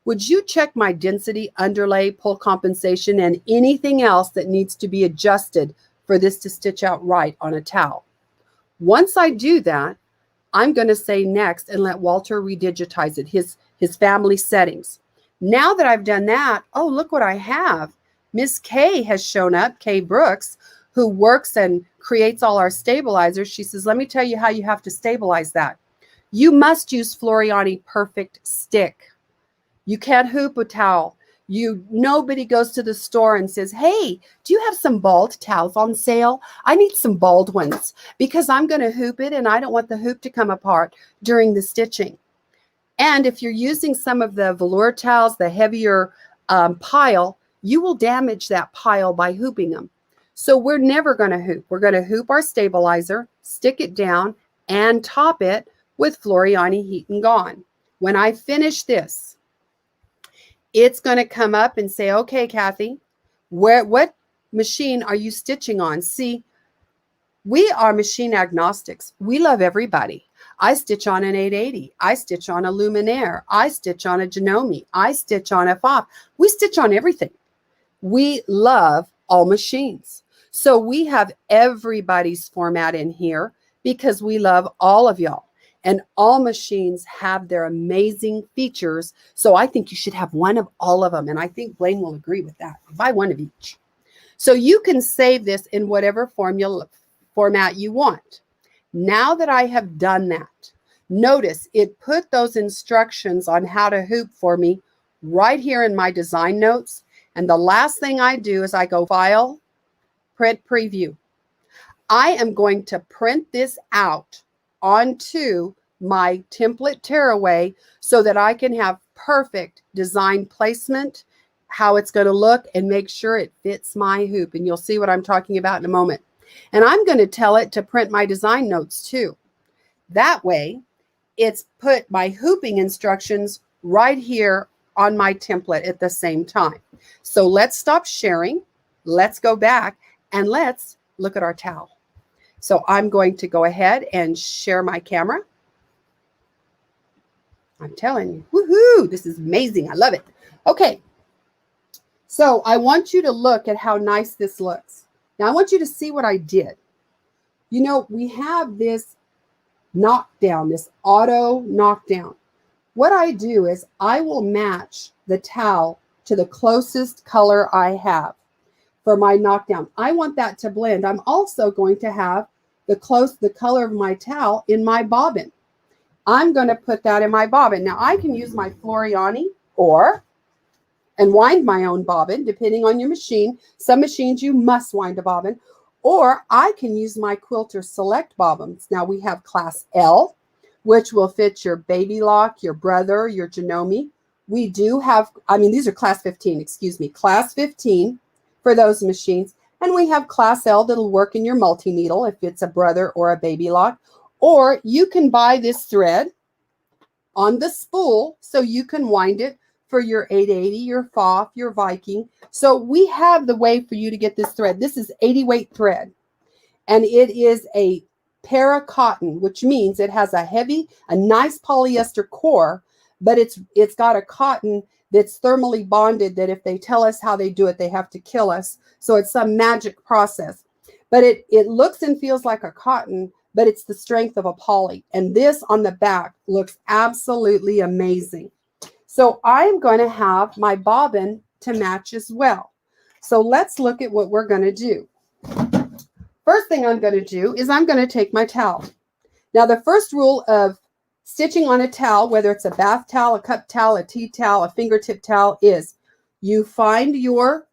Would you check my density, underlay, pull compensation, and anything else that needs to be adjusted for this to stitch out right on a towel? Once I do that, I'm going to say next and let Walter redigitize it, his family settings. Now that I've done that, oh, look what I have. Miss Kay has shown up, Kay Brooks, who works and creates all our stabilizers. She says, let me tell you how you have to stabilize that. You must use Floriani Perfect Stick. You can't hoop a towel. Nobody goes to the store and says, hey, do you have some bald towels on sale? I need some bald ones because I'm going to hoop it and I don't want the hoop to come apart during the stitching. And if you're using some of the velour towels, the heavier pile, you will damage that pile by hooping them. So we're never going to hoop. We're going to hoop our stabilizer, stick it down, and top it with Floriani Heat and Gone. When I finish this, it's going to come up and say, okay, Kathi, what machine are you stitching on? See, we are machine agnostics. We love everybody. I stitch on an 880. I stitch on a Luminaire. I stitch on a Janome. I stitch on a FOP. We stitch on everything. We love all machines. So we have everybody's format in here because we love all of y'all. And all machines have their amazing features. So I think you should have one of all of them. And I think Blaine will agree with that. Buy one of each. So you can save this in whatever format you want. Now that I have done that, notice it put those instructions on how to hoop for me right here in my design notes. And the last thing I do is I go File, Print Preview. I am going to print this out onto my template tearaway so that I can have perfect design placement, how it's going to look, and make sure it fits my hoop. And you'll see what I'm talking about in a moment. And I'm going to tell it to print my design notes too. That way, it's put my hooping instructions right here on my template at the same time. So let's stop sharing. Let's go back and let's look at our towel. So I'm going to go ahead and share my camera. I'm telling you, woohoo, this is amazing. I love it. Okay. So I want you to look at how nice this looks. Now I want you to see what I did. You know, we have this knockdown, this auto knockdown. What I do is I will match the towel to the closest color I have for my knockdown. I want that to blend. I'm also going to have the color of my towel in my bobbin. I'm going to put that in my bobbin. Now I can use my Floriani and wind my own bobbin, depending on your machine. Some machines you must wind a bobbin, or I can use my Quilter Select bobbins. Now we have class L, which will fit your Baby Lock, your Brother, your Janome. We do have, these are class 15, class 15 for those machines. And we have class L that'll work in your multi-needle if it's a Brother or a Baby Lock. Or you can buy this thread on the spool so you can wind it for your 880, your FOF, your Viking. So we have the way for you to get this thread. This is 80 weight thread. And it is a para cotton, which means it has a nice polyester core, but it's got a cotton that's thermally bonded that if they tell us how they do it, they have to kill us. So it's some magic process. But it looks and feels like a cotton, but it's the strength of a poly. And this on the back looks absolutely amazing. So I'm going to have my bobbin to match as well. So let's look at what we're going to do. First thing I'm going to do is I'm going to take my towel. Now the first rule of stitching on a towel, whether it's a bath towel, a cup towel, a tea towel, a fingertip towel, is you find your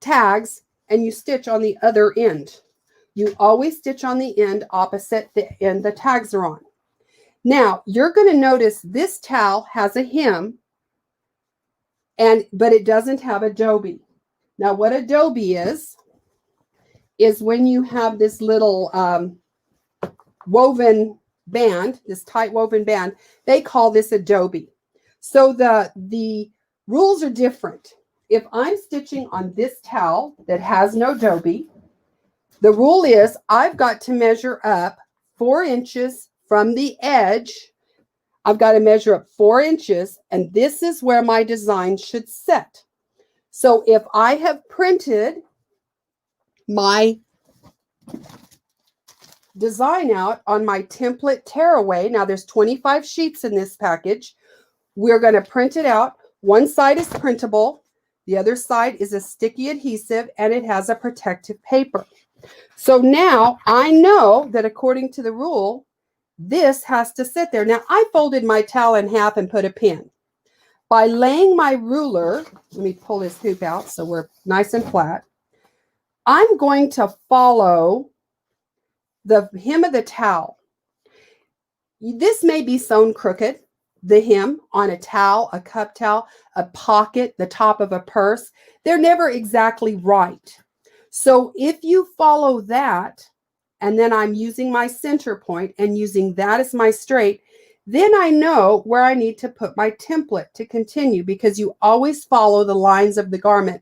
tags and you stitch on the other end. You always stitch on the end opposite the end the tags are on. Now, you're going to notice this towel has a hem, but it doesn't have a dobie. Now, what a dobie is when you have this little woven band, this tight woven band, they call this a dobie. So the rules are different. if I'm stitching on this towel that has no dobie, the rule is I've got to measure up 4 inches from the edge. I've got to measure up 4 inches, and this is where my design should set. So if I have printed my design out on my template tearaway, now there's 25 sheets in this package. We're going to print it out. One side is printable. The other side is a sticky adhesive, and it has a protective paper. So now I know that according to the rule, this has to sit there. Now I folded my towel in half and put a pin. By laying my ruler, let me pull this hoop out so we're nice and flat. I'm going to follow the hem of the towel. This may be sewn crooked, the hem on a towel, a cup towel, a pocket, the top of a purse. They're never exactly right. So if you follow that, and then I'm using my center point and using that as my straight, then I know where I need to put my template to continue, because you always follow the lines of the garment.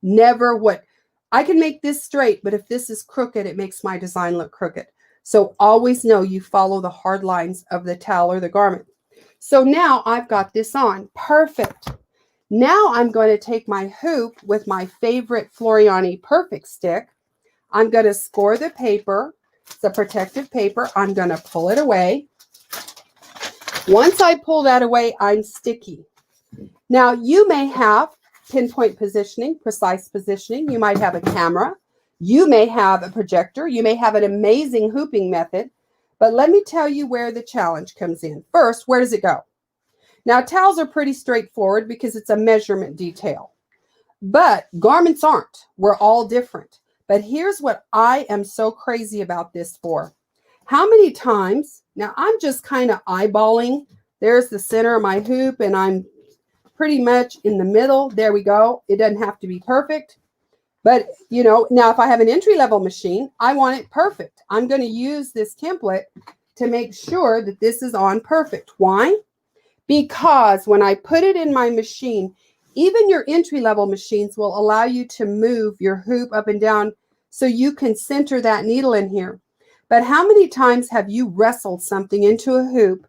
Never what I can make this straight, but if this is crooked, it makes my design look crooked. So always know you follow the hard lines of the towel or the garment. So now I've got this on. Perfect. Now I'm going to take my hoop with my favorite Floriani Perfect Stick. I'm going to score the paper. It's a protective paper. I'm going to pull it away. Once I pull that away, I'm sticky. Now you may have pinpoint positioning, precise positioning. You might have a camera. You may have a projector. You may have an amazing hooping method. But let me tell you where the challenge comes in. First, where does it go? Now, towels are pretty straightforward because it's a measurement detail. But garments aren't. We're all different. But here's what I am so crazy about this for. How many times, now I'm just kind of eyeballing. There's the center of my hoop, and I'm pretty much in the middle. There we go. It doesn't have to be perfect. But, you know, now if I have an entry-level machine, I want it perfect. I'm going to use this template to make sure that this is on perfect. Why? Because when I put it in my machine, even your entry-level machines will allow you to move your hoop up and down so you can center that needle in here. But how many times have you wrestled something into a hoop?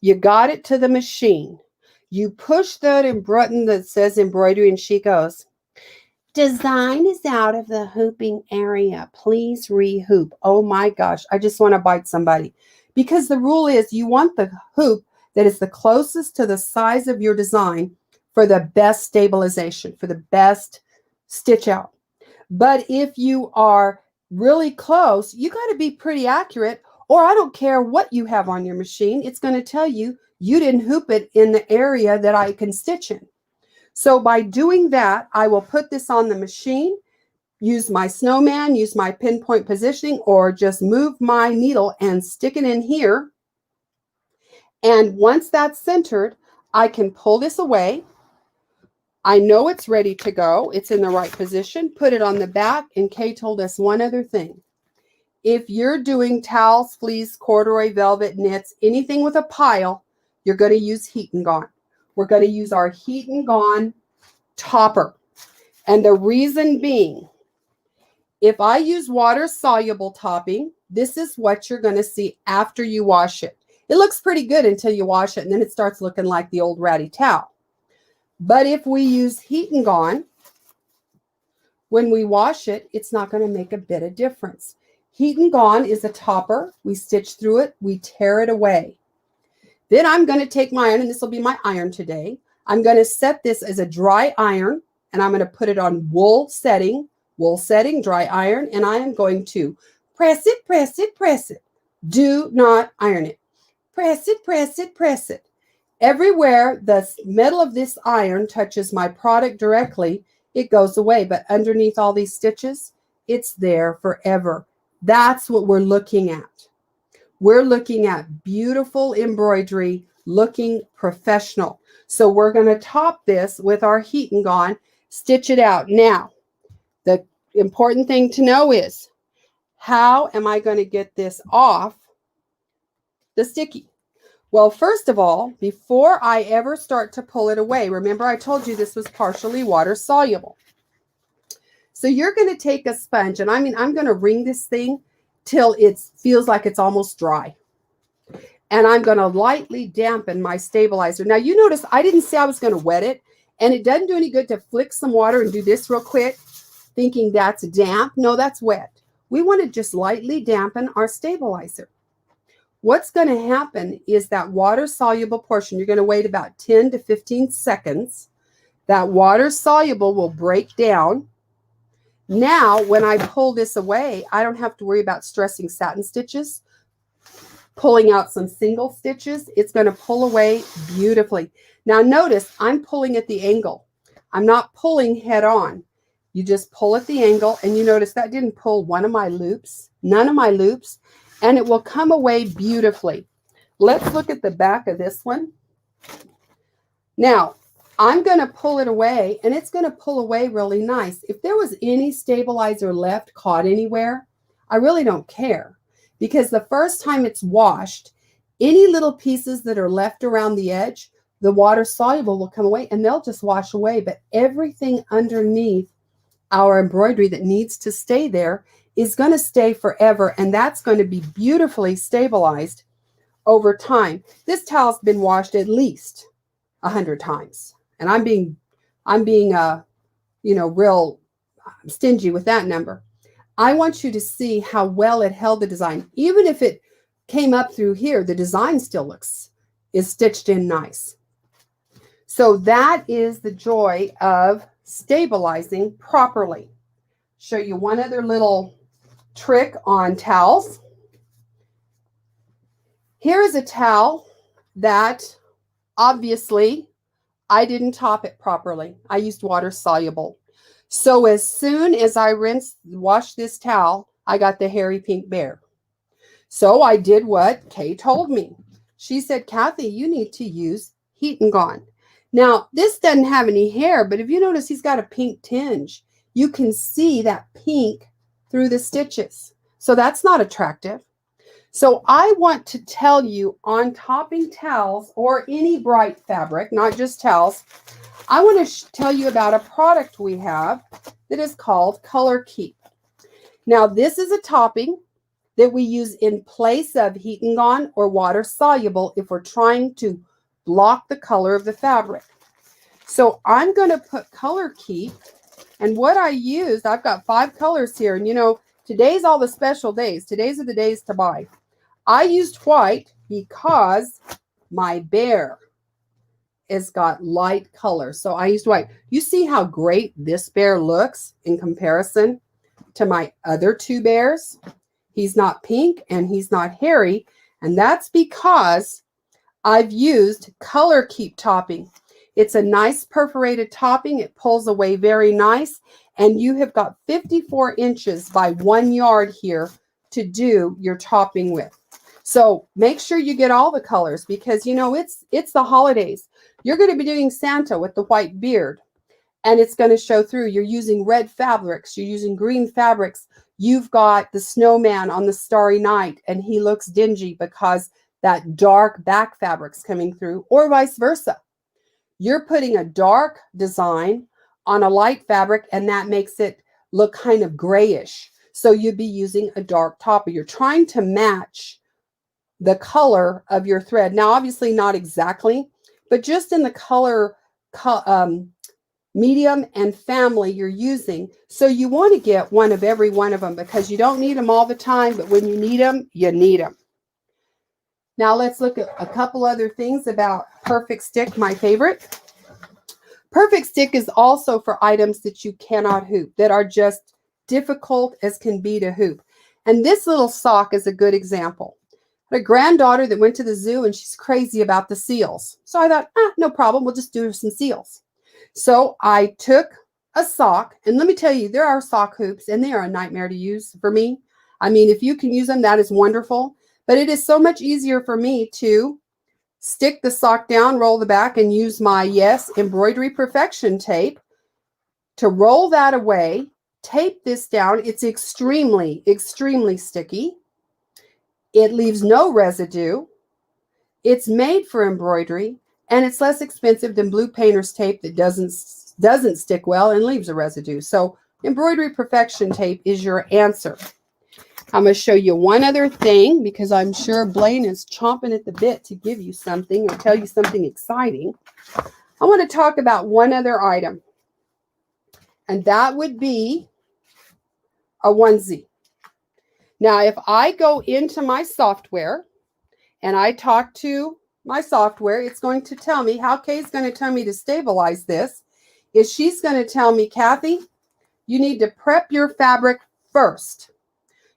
You got it to the machine. You push that button that says embroidery, and she goes, "Design is out of the hooping area. Please re-hoop." Oh my gosh, I just want to bite somebody. Because the rule is you want the hoop that is the closest to the size of your design for the best stabilization, for the best stitch out. But if you are really close, you got to be pretty accurate, or I don't care what you have on your machine. It's going to tell you you didn't hoop it in the area that I can stitch in. So by doing that, I will put this on the machine, use my snowman, use my pinpoint positioning, or just move my needle and stick it in here. And once that's centered, I can pull this away. I know it's ready to go. It's in the right position. Put it on the back. And Kay told us one other thing. If you're doing towels, fleece, corduroy, velvet, knits, anything with a pile, you're going to use Heat and Gone. We're going to use our Heat and Gone topper. And the reason being, if I use water-soluble topping, this is what you're going to see after you wash it. It looks pretty good until you wash it, and then it starts looking like the old ratty towel. But if we use Heat and Gone, when we wash it, it's not going to make a bit of difference. Heat and Gone is a topper. We stitch through it. We tear it away. Then I'm going to take my iron, and this will be my iron today. I'm going to set this as a dry iron, and I'm going to put it on wool setting, dry iron, and I am going to press it, press it, press it. Do not iron it. Press it, press it, press it. Everywhere the metal of this iron touches my product directly, it goes away. But underneath all these stitches, it's there forever. That's what we're looking at. We're looking at beautiful embroidery, looking professional. So we're going to top this with our Heat and Gone, stitch it out. Now, the important thing to know is, how am I going to get this off the sticky? Well, first of all, before I ever start to pull it away, remember I told you this was partially water soluble. So you're going to take a sponge, and I'm going to wring this thing till it feels like it's almost dry. And I'm going to lightly dampen my stabilizer. Now, you notice I didn't say I was going to wet it, and it doesn't do any good to flick some water and do this real quick, thinking that's damp. No, that's wet. We want to just lightly dampen our stabilizer. What's going to happen is that water-soluble portion, you're going to wait about 10 to 15 seconds. That water-soluble will break down. Now, when I pull this away, I don't have to worry about stressing satin stitches, pulling out some single stitches. It's going to pull away beautifully. Now, notice I'm pulling at the angle. I'm not pulling head on. You just pull at the angle, and you notice that didn't pull one of my loops, none of my loops, and it will come away beautifully. Let's look at the back of this one. Now, I'm going to pull it away, and it's going to pull away really nice. If there was any stabilizer left caught anywhere, I really don't care, because the first time it's washed, any little pieces that are left around the edge, the water soluble will come away and they'll just wash away. But everything underneath our embroidery that needs to stay there is going to stay forever, and that's going to be beautifully stabilized over time. This towel's been washed at least 100 times, and I'm being real stingy with that number. I want you to see how well it held the design. Even if it came up through here, the design still is stitched in nice. So that is the joy of stabilizing properly. Show you one other little trick on towels. Here is a towel that obviously I didn't top it properly. I used water soluble. So as soon as I washed this towel, I got the hairy pink bear. So I did what Kay told me. She said, Kathi, you need to use Heat and Gone. Now, this doesn't have any hair, but if you notice, he's got a pink tinge. You can see that pink through the stitches. So that's not attractive. So I want to tell you, on topping towels or any bright fabric, not just towels, I want to tell you about a product we have that is called Color Keep. Now, this is a topping that we use in place of Heat and Gone or water soluble if we're trying to block the color of the fabric. So I'm going to put Color Keep, and what I used, I've got 5 colors here, and you know, today's all the special days. Today's are the days to buy. I used white because my bear has got light color, so I used white. You see how great this bear looks in comparison to my other 2 bears? He's not pink and he's not hairy, and that's because I've used Color Keep topping. It's a nice perforated topping. It pulls away very nice, and you have got 54 inches by 1 yard here to do your topping with. So make sure you get all the colors, because you know it's the holidays. You're going to be doing Santa with the white beard, and it's going to show through. You're using red fabrics. You're using green fabrics. You've got the snowman on the starry night, and he looks dingy because that dark back fabric's coming through, or vice versa. You're putting a dark design on a light fabric, and that makes it look kind of grayish. So you'd be using a dark topper. You're trying to match the color of your thread. Now, obviously not exactly, but just in the color medium and family you're using. So you want to get one of every one of them, because you don't need them all the time, but when you need them, you need them. Now let's look at a couple other things about Perfect Stick, my favorite. Perfect Stick is also for items that you cannot hoop, that are just difficult as can be to hoop. And this little sock is a good example. I had a granddaughter that went to the zoo, and she's crazy about the seals. So I thought, no problem, we'll just do some seals. So I took a sock, and let me tell you, there are sock hoops, and they are a nightmare to use for me. I mean, if you can use them, that is wonderful. But it is so much easier for me to stick the sock down, roll the back, and use my, yes, Embroidery Perfection tape to roll that away, tape this down. It's extremely, extremely sticky. It leaves no residue. It's made for embroidery, and it's less expensive than blue painter's tape that doesn't stick well and leaves a residue. So embroidery perfection tape is your answer. I'm going to show you one other thing because I'm sure Blaine is chomping at the bit to give you something or tell you something exciting. I want to talk about one other item, and that would be a onesie. Now, if I go into my software and I talk to my software, it's going to tell me how Kay's going to tell me to stabilize this. Is she's going to tell me, Kathi, you need to prep your fabric first.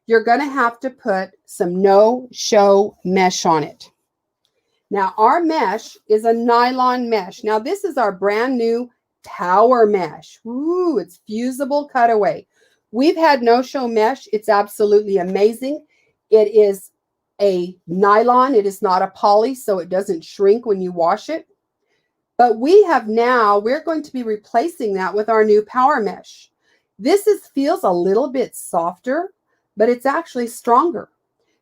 You're going to have to put some no-show mesh on it. Now, our mesh is a nylon mesh. Now, this is our brand new power mesh. Ooh, it's fusible cutaway. We've had no-show mesh. It's absolutely amazing. It is a nylon. It is not a poly, so it doesn't shrink when you wash it. But we're going to be replacing that with our new power mesh. This feels a little bit softer, but it's actually stronger.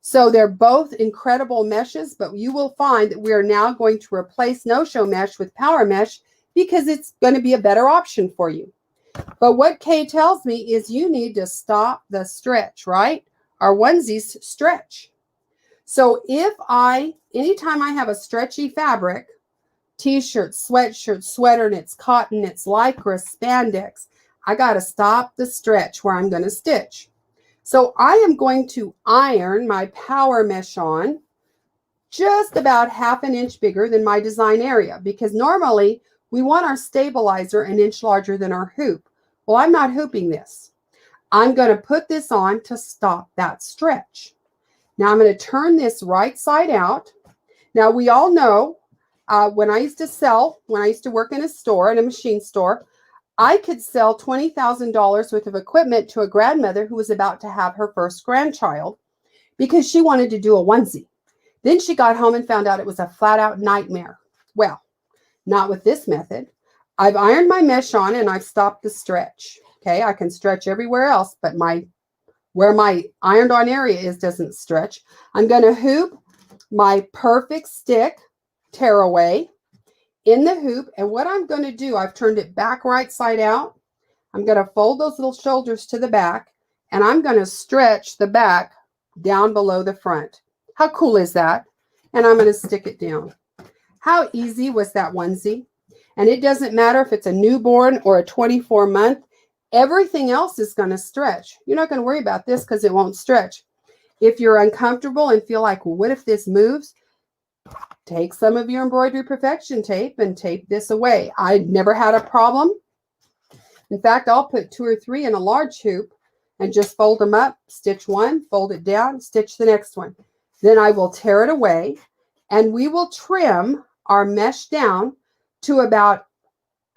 So they're both incredible meshes, but you will find that we are now going to replace no-show mesh with power mesh because it's going to be a better option for you. But what Kay tells me is you need to stop the stretch, right? Our onesies stretch. So anytime I have a stretchy fabric, t-shirt, sweatshirt, sweater, and it's cotton, it's lycra, spandex, I got to stop the stretch where I'm going to stitch. So I am going to iron my power mesh on just about 1/2 inch bigger than my design area because normally we want our stabilizer an inch larger than our hoop. Well, I'm not hooping this. I'm going to put this on to stop that stretch. Now I'm going to turn this right side out. Now we all know when I used to work in a store, in a machine store, I could sell $20,000 worth of equipment to a grandmother who was about to have her first grandchild because she wanted to do a onesie. Then she got home and found out it was a flat out nightmare. Well, not with this method. I've ironed my mesh on and I've stopped the stretch. Okay, I can stretch everywhere else, but where my ironed on area is doesn't stretch. I'm going to hoop my perfect stick tearaway in the hoop, and what I'm going to do, I've turned it back right side out. I'm going to fold those little shoulders to the back, and I'm going to stretch the back down below the front. How cool is that? And I'm going to stick it down. How easy was that onesie? And it doesn't matter if it's a newborn or a 24-month. Everything else is going to stretch. You're not going to worry about this because it won't stretch. If you're uncomfortable and feel like, well, what if this moves? Take some of your embroidery perfection tape and tape this away. I never had a problem. In fact, I'll put 2 or 3 in a large hoop and just fold them up, stitch one, fold it down, stitch the next one. Then I will tear it away and we will trim our mesh down to about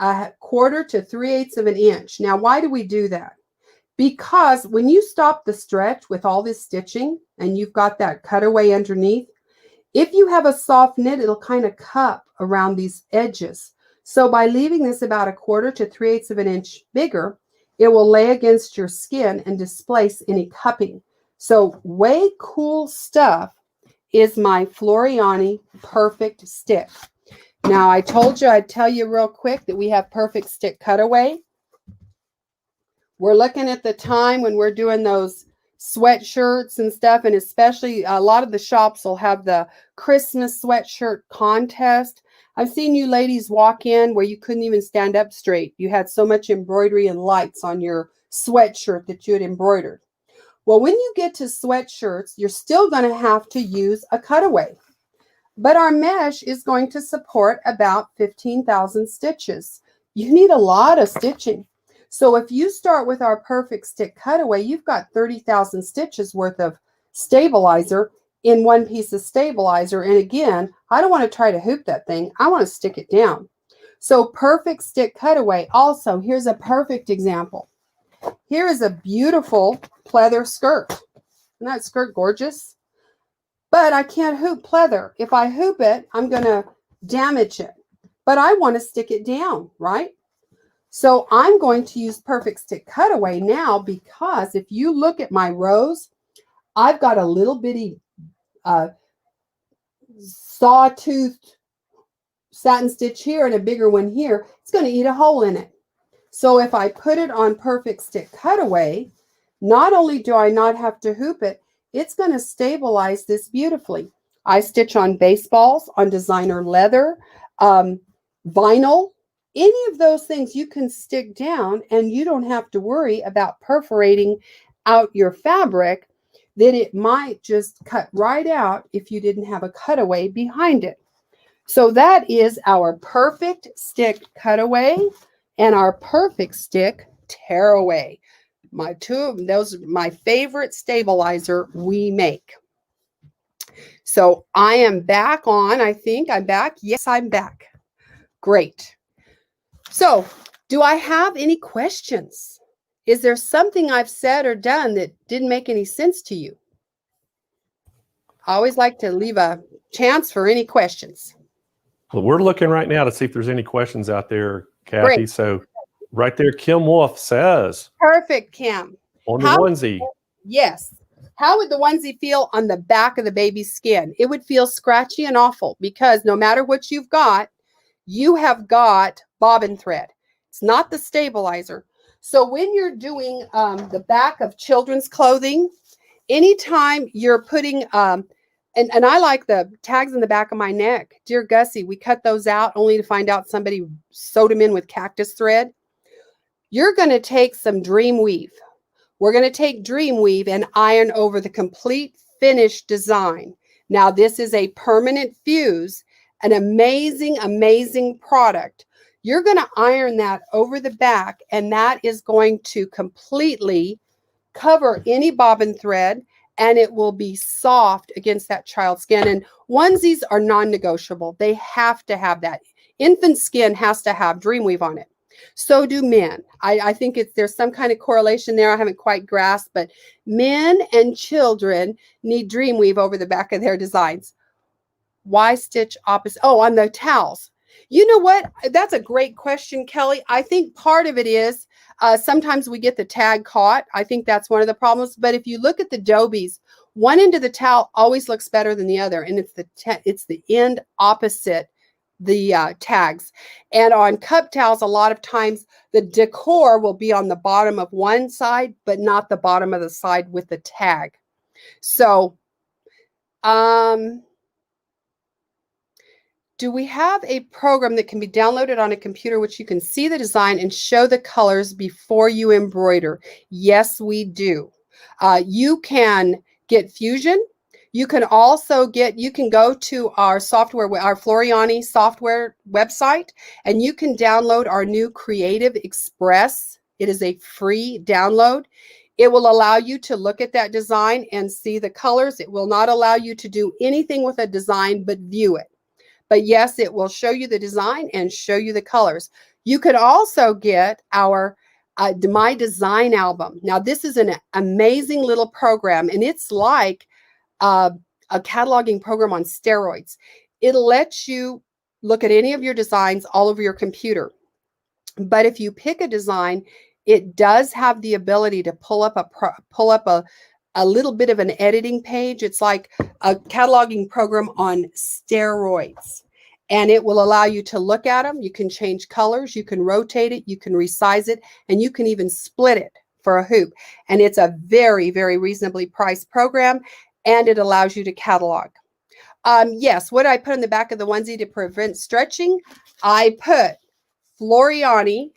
1/4 to 3/8 of an inch. Now, why do we do that? Because when you stop the stretch with all this stitching and you've got that cutaway underneath, if you have a soft knit, it'll kind of cup around these edges. So by leaving this about 1/4 to 3/8 of an inch bigger, it will lay against your skin and displace any cupping. So way cool stuff is my Floriani Perfect Stick. Now, I told you I'd tell you real quick that we have Perfect Stick Cutaway. We're looking at the time when we're doing those sweatshirts and stuff, and especially a lot of the shops will have the Christmas sweatshirt contest. I've seen you ladies walk in where you couldn't even stand up straight. You had so much embroidery and lights on your sweatshirt that you had embroidered. Well, when you get to sweatshirts, you're still going to have to use a cutaway. But our mesh is going to support about 15,000 stitches. You need a lot of stitching. So if you start with our Perfect Stick Cutaway, you've got 30,000 stitches worth of stabilizer in one piece of stabilizer. And again, I don't want to try to hoop that thing. I want to stick it down. So Perfect Stick Cutaway. Also, here's a perfect example. Here is a beautiful pleather skirt. Isn't that skirt gorgeous? But I can't hoop pleather. If I hoop it, I'm going to damage it. But I want to stick it down, right? So I'm going to use Perfect Stick Cutaway now because if you look at my rows, I've got a little bitty sawtooth satin stitch here and a bigger one here, it's going to eat a hole in it. So if I put it on perfect stick cutaway, not only do I not have to hoop it, it's going to stabilize this beautifully. I stitch on baseballs, on designer leather, vinyl, any of those things you can stick down, and you don't have to worry about perforating out your fabric, that it might just cut right out if you didn't have a cutaway behind it. So that is our perfect stick cutaway and our perfect stick tearaway. Those are my favorite stabilizer we make. So I am back on. I think I'm back. Yes, I'm back. Great. So do I have any questions? Is there something I've said or done that didn't make any sense to you? I always like to leave a chance for any questions. Well, we're looking right now to see if there's any questions out there, Kathi. Great. So right there, Kim Wolf says. Perfect, Kim. On the onesie. Yes. How would the onesie feel on the back of the baby's skin? It would feel scratchy and awful because no matter what you've got, you have got bobbin thread. It's not the stabilizer. So when you're doing the back of children's clothing, anytime you're putting, and I like the tags in the back of my neck. Dear Gussie, we cut those out only to find out somebody sewed them in with cactus thread. You're going to take some Dream Weave. We're going to take Dream Weave and iron over the complete finished design. Now, this is a permanent fuse, an amazing, amazing product. You're going to iron that over the back, and that is going to completely cover any bobbin thread, and it will be soft against that child's skin. And onesies are non-negotiable. They have to have that. Infant skin has to have Dream Weave on it. So do men. I think there's some kind of correlation there. I haven't quite grasped, but men and children need Dream Weave over the back of their designs. Why stitch opposite? Oh, on the towels. You know what? That's a great question, Kelly. I think part of it is sometimes we get the tag caught. I think that's one of the problems. But if you look at the Dobies, one end of the towel always looks better than the other, and it's the end opposite the tags. And on cup towels, a lot of times the decor will be on the bottom of one side, but not the bottom of the side with the tag. So, do we have a program that can be downloaded on a computer which you can see the design and show the colors before you embroider? Yes, we do. You can get Fusion. You can also you can go to our software, our Floriani software website, and you can download our new Creative Express. It is a free download. It will allow you to look at that design and see the colors. It will not allow you to do anything with a design but view it. But yes, it will show you the design and show you the colors. You could also get our My Design album. Now, this is an amazing little program, and it's like a cataloging program on steroids. It'll let you look at any of your designs all over your computer. But if you pick a design, it does have the ability to pull up a little bit of an editing page. It's like a cataloging program on steroids, and it will allow you to look at them. You can change colors, you can rotate it, you can resize it, and you can even split it for a hoop. And it's a very, very reasonably priced program, and it allows you to catalog. Yes, what did I put on the back of the onesie to prevent stretching? I put Floriani,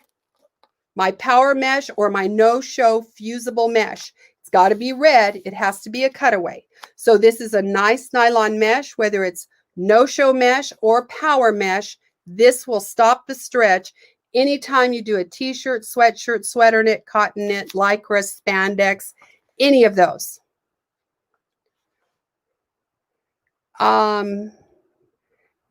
my power mesh, or my no-show fusible mesh. It's got to be red. It has to be a cutaway. So this is a nice nylon mesh, whether it's no-show mesh or power mesh. This will stop the stretch anytime you do a t-shirt, sweatshirt, sweater knit, cotton knit, lycra, spandex, any of those.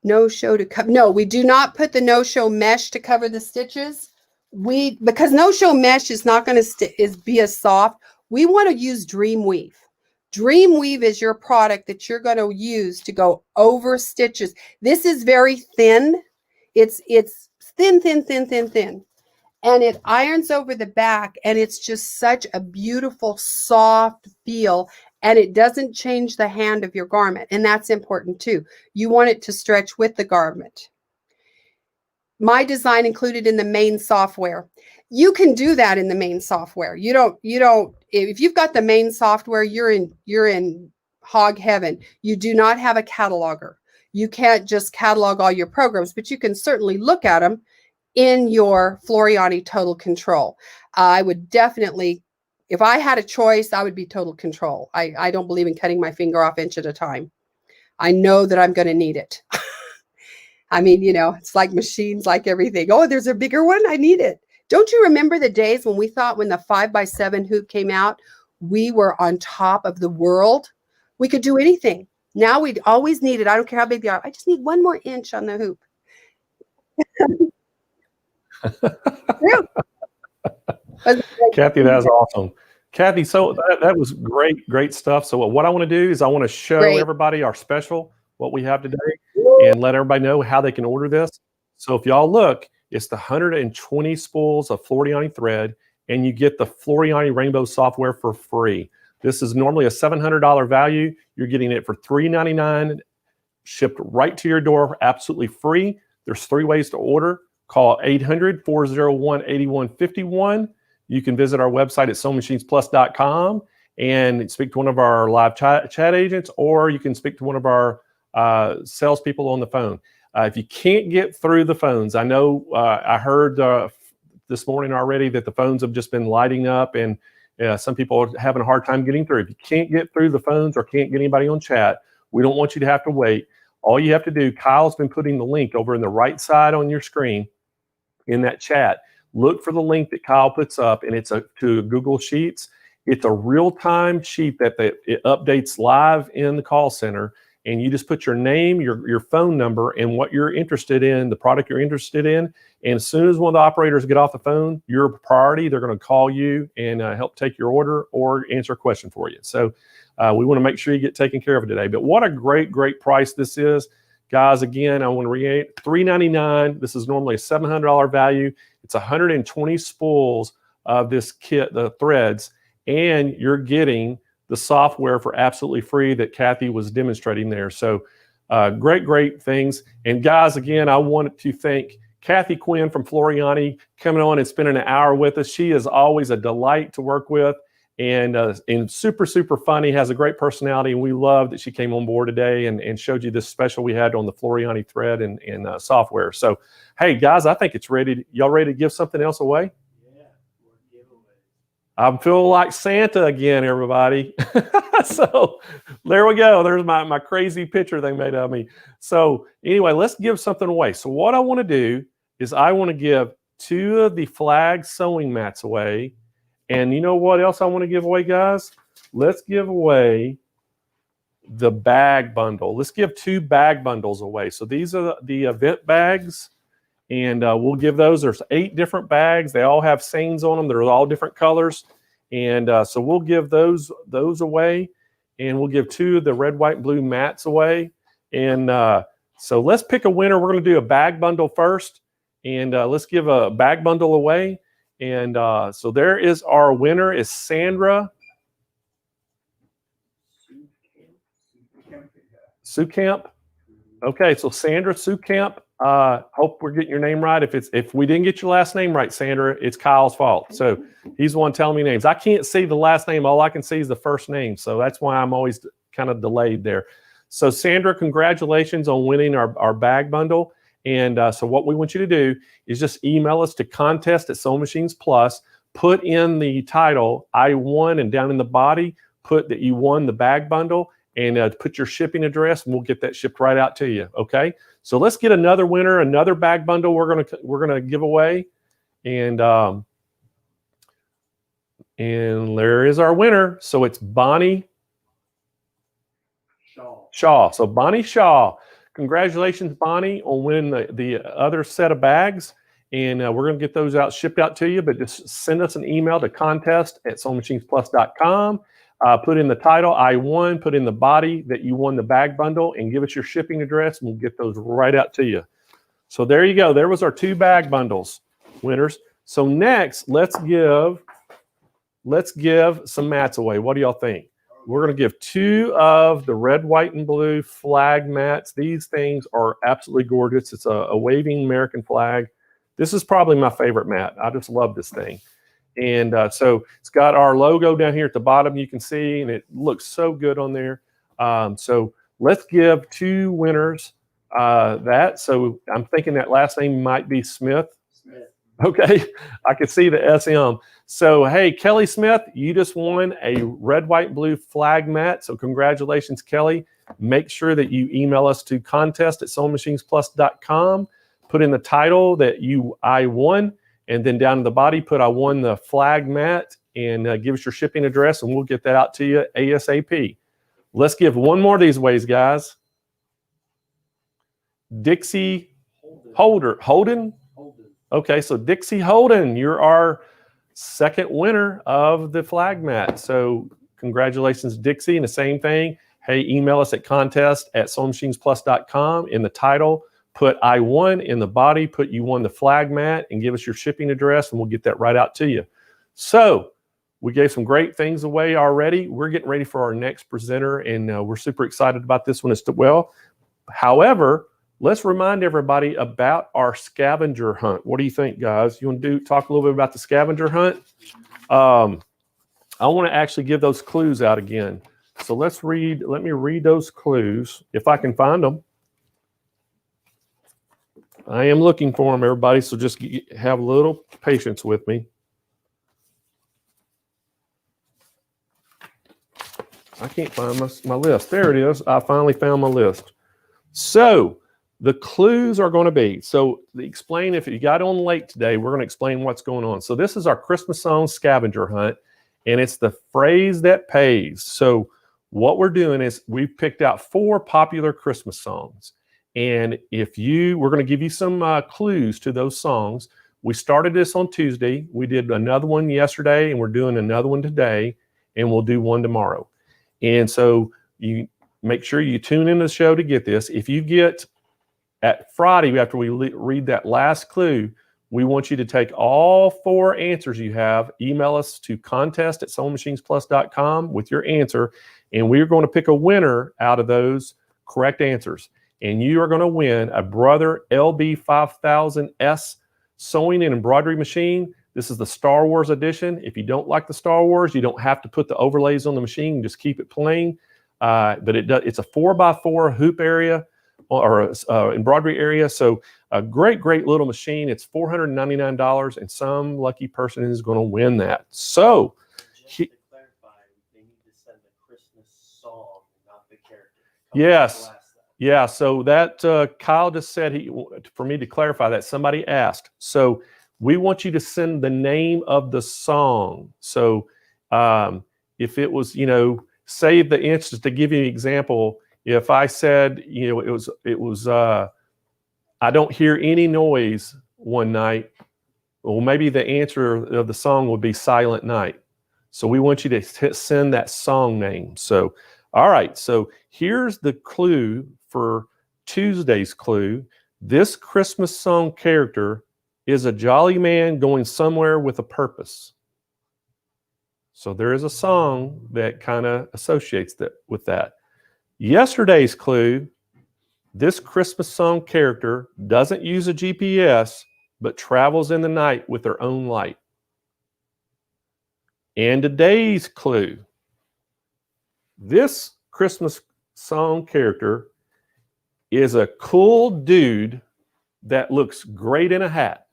No-show to cover. No, we do not put the no-show mesh to cover the stitches. Because no-show mesh is not going to be as soft. We want to use Dream Weave. Dream Weave is your product that you're going to use to go over stitches. This is very thin. It's thin, thin, thin, thin, thin. And it irons over the back, and it's just such a beautiful, soft feel. and it doesn't change the hand of your garment. And that's important too. You want it to stretch with the garment. My design included in the main software. You can do that in the main software. You don't, if you've got the main software, you're in hog heaven. You do not have a cataloger. You can't just catalog all your programs, but you can certainly look at them in your Floriani Total Control. I would definitely, if I had a choice, I would be Total Control. I don't believe in cutting my finger off inch at a time. I know that I'm going to need it. I mean, it's like machines, like everything. Oh, there's a bigger one. I need it. Don't you remember the days when we thought when the 5x7 hoop came out, we were on top of the world? We could do anything. Now we always need it. I don't care how big they are. I just need 1 more inch on the hoop. Kathi, that's awesome. Kathi, so that was great stuff. So what I want to do is I want to show everybody our special, what we have today, and let everybody know how they can order this. So if y'all look, it's the 120 spools of Floriani thread, and you get the Floriani Rainbow software for free. This is normally a $700 value. You're getting it for $399, shipped right to your door, absolutely free. There's 3 ways to order. Call 800-401-8151. You can visit our website at SewingMachinesPlus.com and speak to one of our live chat agents, or you can speak to one of our salespeople on the phone. If you can't get through the phones, I know I heard this morning already that the phones have just been lighting up, and some people are having a hard time getting through. If you can't get through the phones or can't get anybody on chat, we don't want you to have to wait. All you have to do, Kyle's been putting the link over in the right side on your screen in that chat. Look for the link that Kyle puts up, and it's to Google Sheets. It's a real-time sheet that it updates live in the call center, and you just put your name, your phone number, and what you're interested in, the product you're interested in. And as soon as one of the operators get off the phone, you're a priority. They're going to call you and help take your order or answer a question for you. So we want to make sure you get taken care of today. But what a great price this is. Guys, again, I want to reiterate, $399. This is normally a $700 value. It's 120 spools of this kit, the threads, and you're getting the software for absolutely free that Kathi was demonstrating there. So great things. And guys, again, I wanted to thank Kathi Quinn from Floriani coming on and spending an hour with us. She is always a delight to work with, and super funny, has a great personality, and we love that she came on board today and showed you this special we had on the Floriani thread and software. So, hey, guys, I think it's ready. Y'all ready to give something else away? Yeah, we're giveaway. I'm feeling like Santa again, everybody. So there we go. There's my crazy picture they made of me. So anyway, let's give something away. So what I want to do is I want to give 2 of the flag sewing mats away. And you know what else I want to give away, guys? Let's give away the bag bundle. Let's give 2 bag bundles away. So these are the event bags, and we'll give those. There's 8 different bags. They all have sayings on them. They're all different colors. And so we'll give those away, and we'll give 2 of the red, white, and blue mats away. And so let's pick a winner. We're going to do a bag bundle first, and let's give a bag bundle away. And so there is our winner, is Sandra Sukamp. Okay, so Sandra Sukamp. Hope we're getting your name right. If we didn't get your last name right, Sandra, it's Kyle's fault. So he's the one telling me names. I can't see the last name. All I can see is the first name. So that's why I'm always kind of delayed there. So Sandra, congratulations on winning our bag bundle. And so what we want you to do is just email us to contest@SewingMachinesPlus. Put in the title, I won, and down in the body, put that you won the bag bundle, and put your shipping address, and we'll get that shipped right out to you. Okay. So let's get another winner, another bag bundle we're gonna give away. And there is our winner. So it's Bonnie Shaw. So Bonnie Shaw. Congratulations, Bonnie, on winning the other set of bags. And we're going to get those shipped out to you. But just send us an email to contest@SewingMachinesPlus.com. Put in the title, I won. Put in the body that you won the bag bundle, and give us your shipping address, and we'll get those right out to you. So there you go. There was our 2 bag bundles winners. So next, let's give some mats away. What do y'all think? We're going to give 2 of the red, white, and blue flag mats. These things are absolutely gorgeous. It's a waving American flag. This is probably my favorite mat. I just love this thing. And so it's got our logo down here at the bottom, you can see, and it looks so good on there. So let's give 2 winners that. So I'm thinking that last name might be Smith. Okay, I can see the SM. So, hey, Kelly Smith, you just won a red, white, blue flag mat. So congratulations, Kelly. Make sure that you email us to contest@SewingMachinesPlus.com. Put in the title that I won, and then down in the body, put I won the flag mat, and give us your shipping address, and we'll get that out to you ASAP. Let's give one more of these ways, guys. Dixie Holden. Okay, so Dixie Holden, you're our second winner of the flag mat. So congratulations, Dixie. And the same thing, hey, email us at contest@SewingMachinesPlus.com. In the title, put I won. In the body, put you won the flag mat, and give us your shipping address, and we'll get that right out to you. So we gave some great things away already. We're getting ready for our next presenter, and we're super excited about this one as well. However, let's remind everybody about our scavenger hunt. What do you think, guys? You want to talk a little bit about the scavenger hunt? I want to actually give those clues out again. So let me read those clues, if I can find them. I am looking for them, everybody, so just have a little patience with me. I can't find my list. There it is. I finally found my list. So the clues are going to be, so explain, if you got on late today, we're going to explain what's going on. So this is our Christmas song scavenger hunt, and it's the phrase that pays. So what we're doing is we've picked out 4 popular Christmas songs. And we're going to give you some clues to those songs. We started this on Tuesday. We did another one yesterday, and we're doing another one today, and we'll do one tomorrow. And so you make sure you tune in to the show to get this. If you get at Friday, after we read that last clue, we want you to take all 4 answers you have, email us to contest@SewingMachinesPlus.com with your answer, and we're going to pick a winner out of those correct answers. And you are going to win a Brother LB5000S sewing and embroidery machine. This is the Star Wars edition. If you don't like the Star Wars, you don't have to put the overlays on the machine. Just keep it plain. But it's a 4x4 hoop area or embroidery area. So a great little machine. It's $499, and some lucky person is going to win that. So just to clarify, they need to send a Christmas song, not the character. Yes. Yeah, so that Kyle just said for me to clarify that, somebody asked. So we want you to send the name of the song. So if it was, save the instance, to give you an example, if I said, it was I don't hear any noise one night, well, maybe the answer of the song would be Silent Night. So we want you to send that song name. So, all right, so here's the clue for Tuesday's clue. This Christmas song character is a jolly man going somewhere with a purpose. So there is a song that kind of associates with that. Yesterday's clue, this Christmas song character doesn't use a GPS, but travels in the night with their own light. And today's clue, this Christmas song character is a cool dude that looks great in a hat.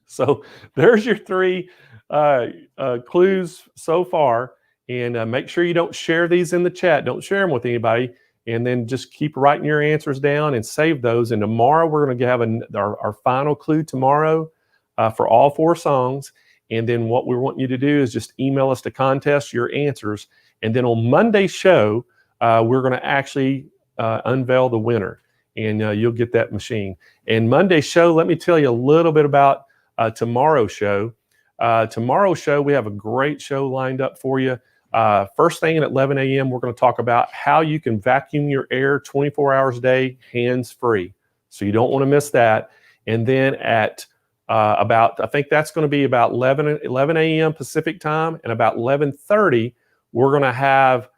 So there's your 3 clues so far. And make sure you don't share these in the chat. Don't share them with anybody. And then just keep writing your answers down and save those. And tomorrow we're going to have our final clue tomorrow for all 4 songs. And then what we want you to do is just email us to contest your answers. And then on Monday's show, we're going to actually unveil the winner. And you'll get that machine. And Monday's show, let me tell you a little bit about tomorrow's show. Tomorrow's show, we have a great show lined up for you. First thing at 11 a.m., we're going to talk about how you can vacuum your air 24 hours a day, hands-free. So you don't want to miss that. And then at I think that's going to be about 11 a.m. Pacific time, and about 11:30, we're going to have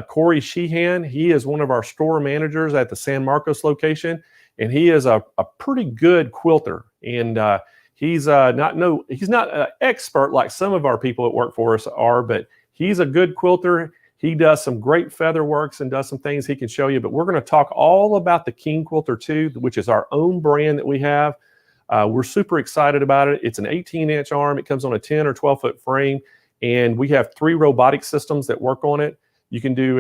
Corey Sheehan. He is one of our store managers at the San Marcos location, and he is a pretty good quilter. And he's not an expert like some of our people that work for us are, but he's a good quilter. He does some great feather works and does some things he can show you. But we're going to talk all about the King Quilter 2, which is our own brand that we have. We're super excited about it. It's an 18-inch arm. It comes on a 10 or 12-foot frame, and we have 3 robotic systems that work on it. You can do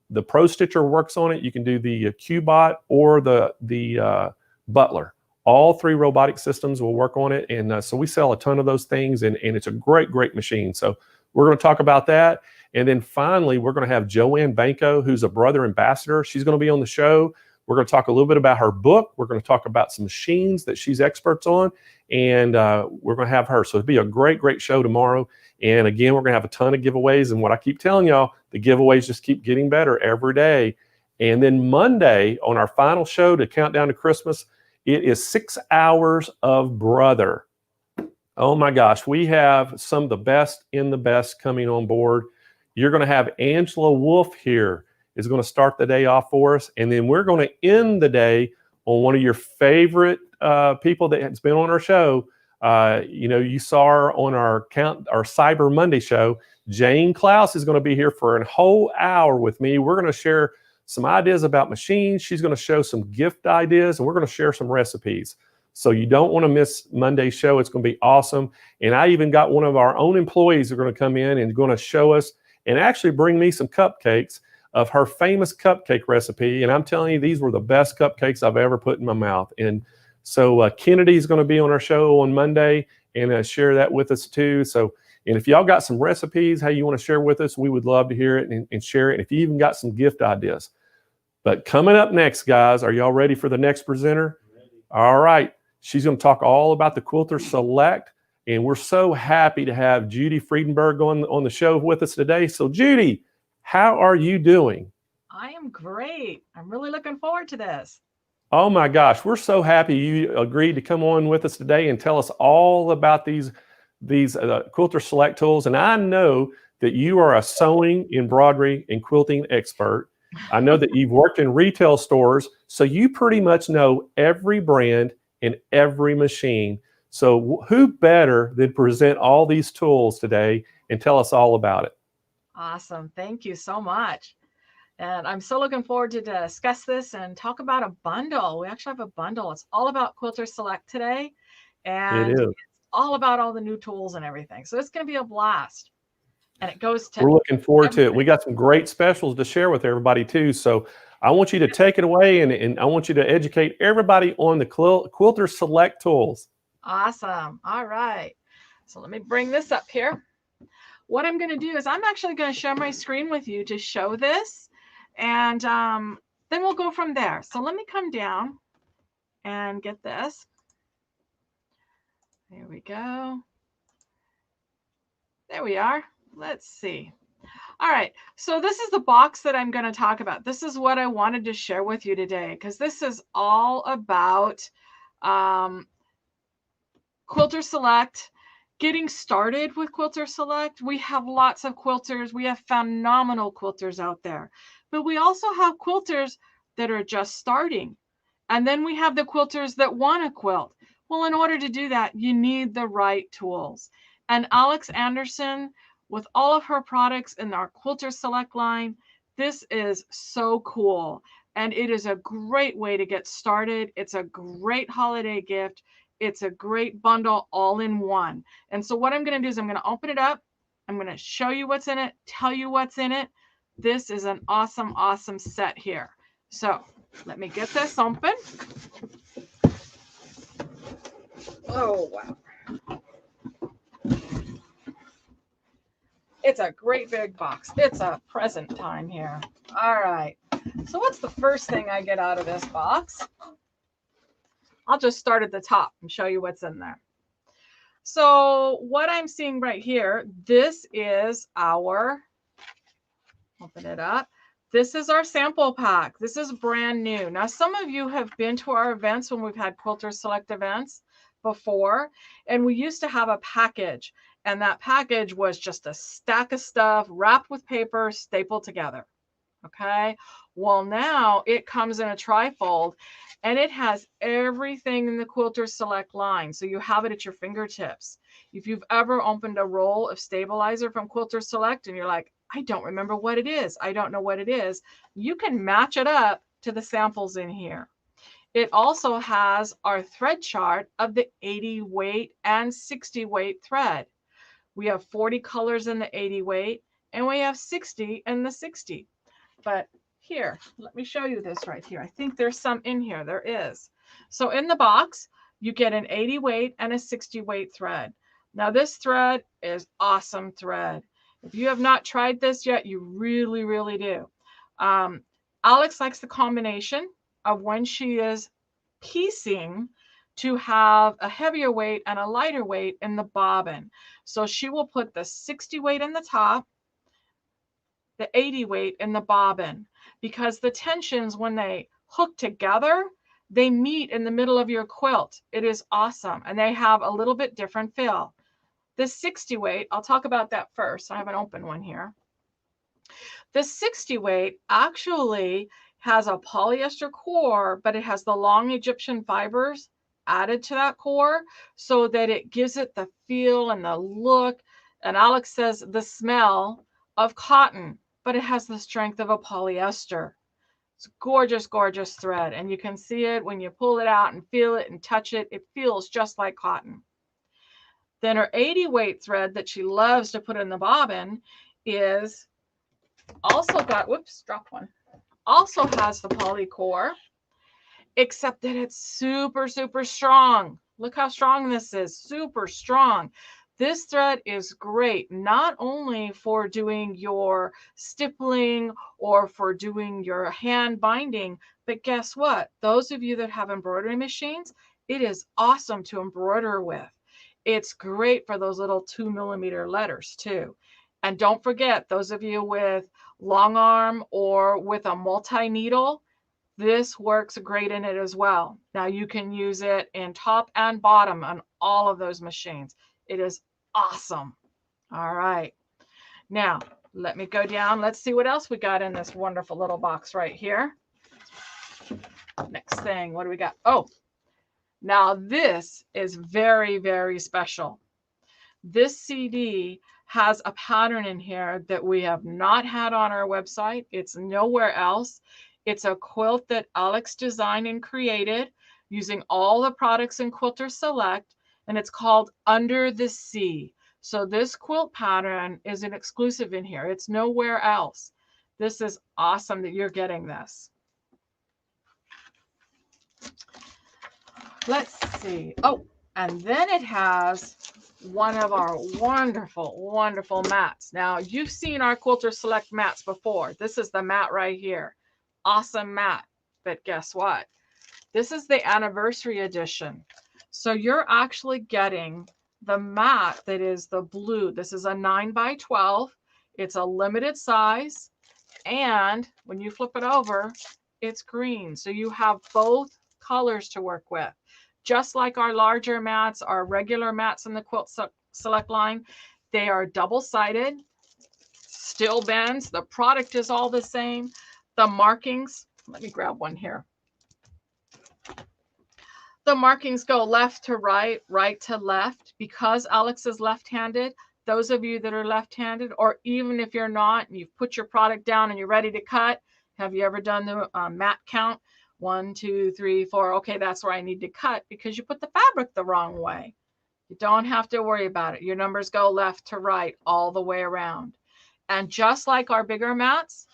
the Pro Stitcher works on it. You can do the Q-Bot or the Butler. All 3 robotic systems will work on it. And so we sell a ton of those things, and it's a great, great machine. So we're going to talk about that. And then finally, we're going to have Joanne Banco, who's a brother ambassador. She's going to be on the show. We're going to talk a little bit about her book. We're going to talk about some machines that she's experts on, and we're going to have her. So it'll be a great, great show tomorrow. And again, we're going to have a ton of giveaways. And what I keep telling y'all, the giveaways just keep getting better every day. And then Monday, on our final show to count down to Christmas, it is 6 hours of brother. Oh my gosh, we have some of the best in the best coming on board. You're going to have Angela Wolf here, is going to start the day off for us. And then we're going to end the day on one of your favorite people that has been on our show. You saw her on our Cyber Monday show. Jane Klaus is going to be here for a whole hour with me. We're going to share some ideas about machines. She's going to show some gift ideas, and we're going to share some recipes. So you don't want to miss Monday's show. It's going to be awesome. And I even got one of our own employees who are going to come in and going to show us and actually bring me some cupcakes of her famous cupcake recipe. And I'm telling you, these were the best cupcakes I've ever put in my mouth. And so Kennedy's going to be on our show on Monday and share that with us too. So, and if y'all got some recipes, how you want to share with us, we would love to hear it and share it. And if you even got some gift ideas. But coming up next, guys, are y'all ready for the next presenter? Ready. All right. She's going to talk all about the Quilter Select. And we're so happy to have Judy Fredenburgh on the show with us today. So Judy, how are you doing? I am great. I'm really looking forward to this. Oh my gosh, we're so happy you agreed to come on with us today and tell us all about these Quilter Select tools. And I know that you are a sewing, embroidery, and quilting expert. I know that you've worked in retail stores, so you pretty much know every brand and every machine. So who better than present all these tools today and tell us all about it? Awesome. Thank you so much. And I'm so looking forward to discuss this and talk about a bundle. We actually have a bundle. It's all about Quilter Select today. And It is. it's all about all the new tools and everything. So it's going to be a blast. And it goes to... We're looking forward to it. We got some great specials to share with everybody too. So I want you to take it away and I want you to educate everybody on the Quilter Select tools. Awesome. All right. So let me bring this up here. What I'm going to do is I'm actually going to share my screen with you to show this. And then we'll go from there. So let me come down and get this. There we go. There we are. Let's see. All right. So this is the box that I'm going to talk about. This is what I wanted to share with you today, because this is all about Quilter Select, getting started with Quilter Select. We have lots of quilters. We have phenomenal quilters out there, but we also have quilters that are just starting. And then we have the quilters that want to quilt. Well, in order to do that, you need the right tools. And Alex Anderson, with all of her products in our Quilter Select line, this is so cool. And it is a great way to get started. It's a great holiday gift. It's a great bundle all in one. And so what I'm going to do is I'm going to open it up. I'm going to show you what's in it, tell you what's in it. This is an awesome, awesome set here. So let me get this open. Oh, wow. It's a great big box. It's a present time here. All right. So what's the first thing I get out of this box? I'll just start at the top and show you what's in there. So what I'm seeing right here, this is our, open it up. This is our sample pack. This is brand new. Now, some of you have been to our events when we've had Quilter Select events before, and we used to have a package. and that package was just a stack of stuff wrapped with paper, stapled together. Okay. Well, now it comes in a trifold and it has everything in the Quilter Select line. So you have it at your fingertips. If you've ever opened a roll of stabilizer from Quilter Select and you're like, I don't remember what it is, I don't know what it is, you can match it up to the samples in here. It also has our thread chart of the 80 weight and 60 weight thread. We have 40 colors in the 80 weight and we have 60 in the 60. But here, let me show you this right here. I think there's some in here. There is. So in the box, you get an 80 weight and a 60 weight thread. Now this thread is awesome thread. If you have not tried this yet, you really, really do. Alex likes the combination of when she is piecing to have a heavier weight and a lighter weight in the bobbin. So she will put the 60 weight in the top, the 80 weight in the bobbin, because the tensions, when they hook together, they meet in the middle of your quilt. It is awesome. And they have a little bit different feel. The 60 weight, I'll talk about that first. I have an open one here. The 60 weight actually has a polyester core, but it has the long Egyptian fibers added to that core so that it gives it the feel and the look. And Alex says the smell of cotton, but it has the strength of a polyester. It's gorgeous, gorgeous thread. And you can see it when you pull it out and feel it and touch it. It feels just like cotton. Then her 80 weight thread that she loves to put in the bobbin is also got, whoops, dropped one. Also has the poly core, except that it's super, super strong. Look how strong this is, super strong. This thread is great, not only for doing your stippling or for doing your hand binding, but guess what? Those of you that have embroidery machines, it is awesome to embroider with. It's great for those little 2mm letters too. And don't forget, those of you with long arm or with a multi-needle, this works great in it as well. Now you can use it in top and bottom on all of those machines. It is awesome. All right. Now, let me go down. Let's see what else we got in this wonderful little box right here. Next thing, what do we got? Oh, now this is very, very special. This CD has a pattern in here that we have not had on our website. It's nowhere else. It's a quilt that Alex designed and created using all the products in Quilter Select, and it's called Under the Sea. So this quilt pattern is an exclusive in here. It's nowhere else. This is awesome that you're getting this. Let's see. Oh, and then it has one of our wonderful, wonderful mats. Now, you've seen our Quilter Select mats before. This is the mat right here. Awesome mat. But guess what? This is the anniversary edition. So you're actually getting the mat that is the blue. This is a 9x12. It's a limited size. And when you flip it over, it's green. So you have both colors to work with. Just like our larger mats, our regular mats in the Quilt Select line, they are double-sided, still bends. The product is all the same. The markings, let me grab one here. The markings go left to right, right to left. Because Alex is left-handed, those of you that are left-handed, or even if you're not, and you've put your product down and you're ready to cut, have you ever done the mat count? 1, 2, 3, 4. Okay, that's where I need to cut because you put the fabric the wrong way. You don't have to worry about it. Your numbers go left to right all the way around. And just like our bigger mats,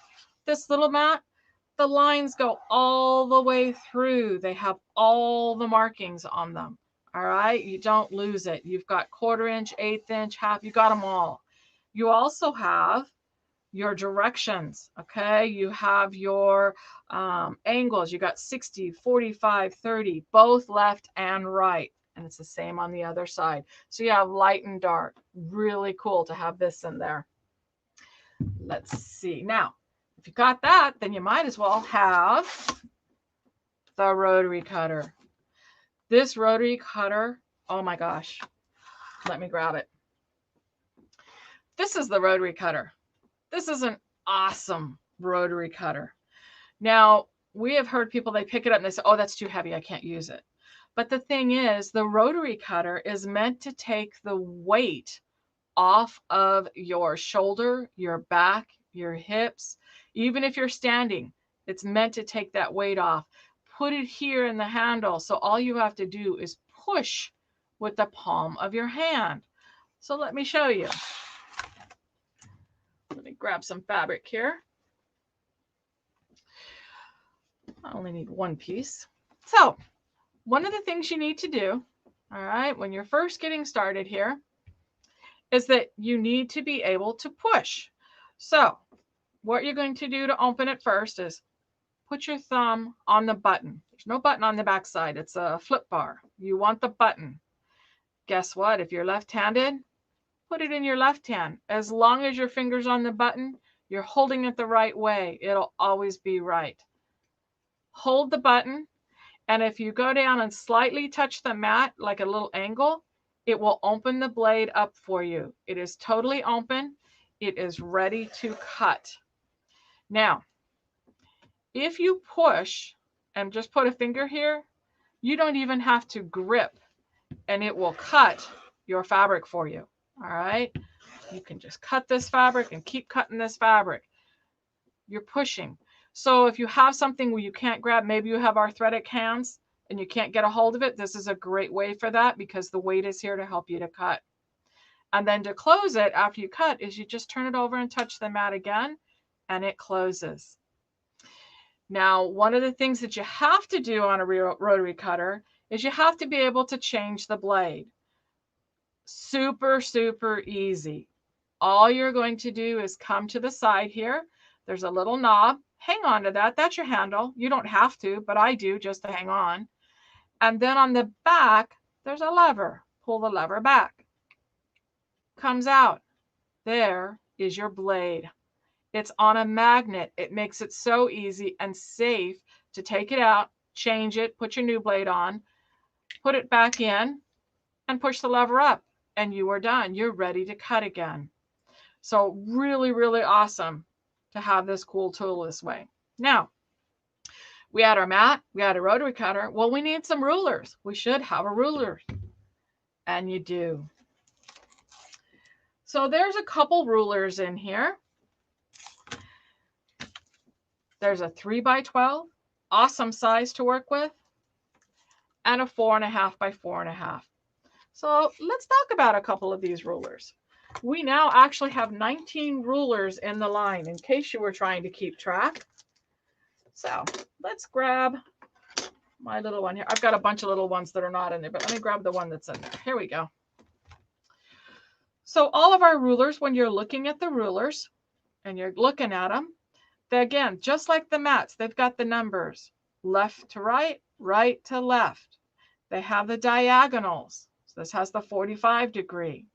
this little mat, the lines go all the way through. They have all the markings on them. All right, you don't lose it. You've got 1/4 inch, 1/8 inch, half, you got them all. You also have your directions, okay? You have your angles. You got 60, 45, 30, both left and right. And it's the same on the other side. So you have light and dark. Really cool to have this in there. Let's see. Now, if you got that, then you might as well have the rotary cutter. This rotary cutter, oh my gosh. Let me grab it. This is the rotary cutter. This is an awesome rotary cutter. Now, we have heard people, they pick it up and they say, oh, that's too heavy, I can't use it. But the thing is, the rotary cutter is meant to take the weight off of your shoulder, your back, your hips. Even if you're standing, it's meant to take that weight off. Put it here in the handle. So all you have to do is push with the palm of your hand. So let me show you. Let me grab some fabric here. I only need one piece. So one of the things you need to do, all right, when you're first getting started here, is that you need to be able to push. So what you're going to do to open it first is put your thumb on the button. There's no button on the back side. It's a flip bar. You want the button. Guess what? If you're left-handed, put it in your left hand. As long as your finger's on the button, you're holding it the right way. It'll always be right. Hold the button, and if you go down and slightly touch the mat, like a little angle, it will open the blade up for you. It is totally open. It is ready to cut. Now, if you push and just put a finger here, you don't even have to grip, and it will cut your fabric for you. All right? You can just cut this fabric and keep cutting this fabric. You're pushing. So if you have something where you can't grab, maybe you have arthritic hands and you can't get a hold of it, this is a great way for that because the weight is here to help you to cut. And then to close it after you cut is you just turn it over and touch the mat again, and it closes. Now, one of the things that you have to do on a rotary cutter is you have to be able to change the blade. Super, super easy. All you're going to do is come to the side here. There's a little knob. Hang on to that. That's your handle. You don't have to, but I do just to hang on. And then on the back, there's a lever. Pull the lever back. Comes out. There is your blade. It's on a magnet. It makes it so easy and safe to take it out, change it, put your new blade on, put it back in, and push the lever up. And you are done. You're ready to cut again. So really, really awesome to have this cool tool this way. Now, we had our mat, we had a rotary cutter. Well, we need some rulers. We should have a ruler. And you do. So there's a couple rulers in here. There's a 3x12, awesome size to work with, and a 4.5 by 4.5. So let's talk about a couple of these rulers. We now actually have 19 rulers in the line in case you were trying to keep track. So let's grab my little one here. I've got a bunch of little ones that are not in there, but let me grab the one that's in there. Here we go. So all of our rulers, when you're looking at the rulers and you're looking at them, they, again, just like the mats, they've got the numbers left to right, right to left. They have the diagonals. So this has the 45 degree.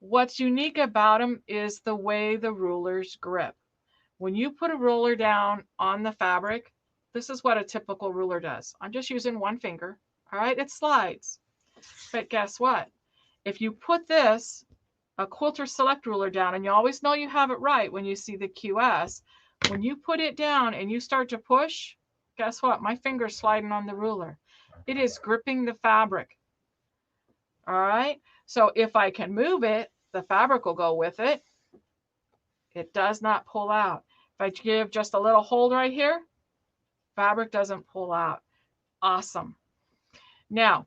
What's unique about them is the way the rulers grip. When you put a ruler down on the fabric, this is what a typical ruler does. I'm just using one finger. All right, it slides. But guess what? If you put this, a Quilter Select ruler down, and you always know you have it right when you see the QS, when you put it down and you start to push, guess what? My finger's sliding on the ruler. It is gripping the fabric. All right, so if I can move it, the fabric will go with it. It does not pull out. If I give just a little hold right here, fabric doesn't pull out. Awesome. Now,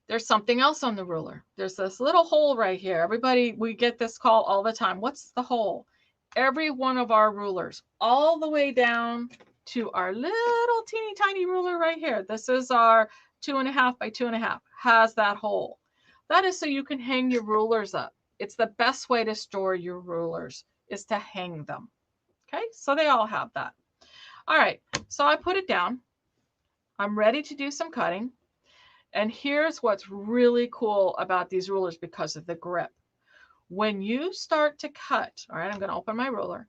there's something else on the ruler. There's this little hole right here. Everybody, we get this call all the time. What's the hole? Every one of our rulers, all the way down to our little teeny tiny ruler right here. This is our 2.5 by 2.5, has that hole. That is so you can hang your rulers up. It's the best way to store your rulers is to hang them. Okay, so they all have that. All right, so I put it down. I'm ready to do some cutting. And here's what's really cool about these rulers because of the grip. When you start to cut, all right, I'm going to open my ruler.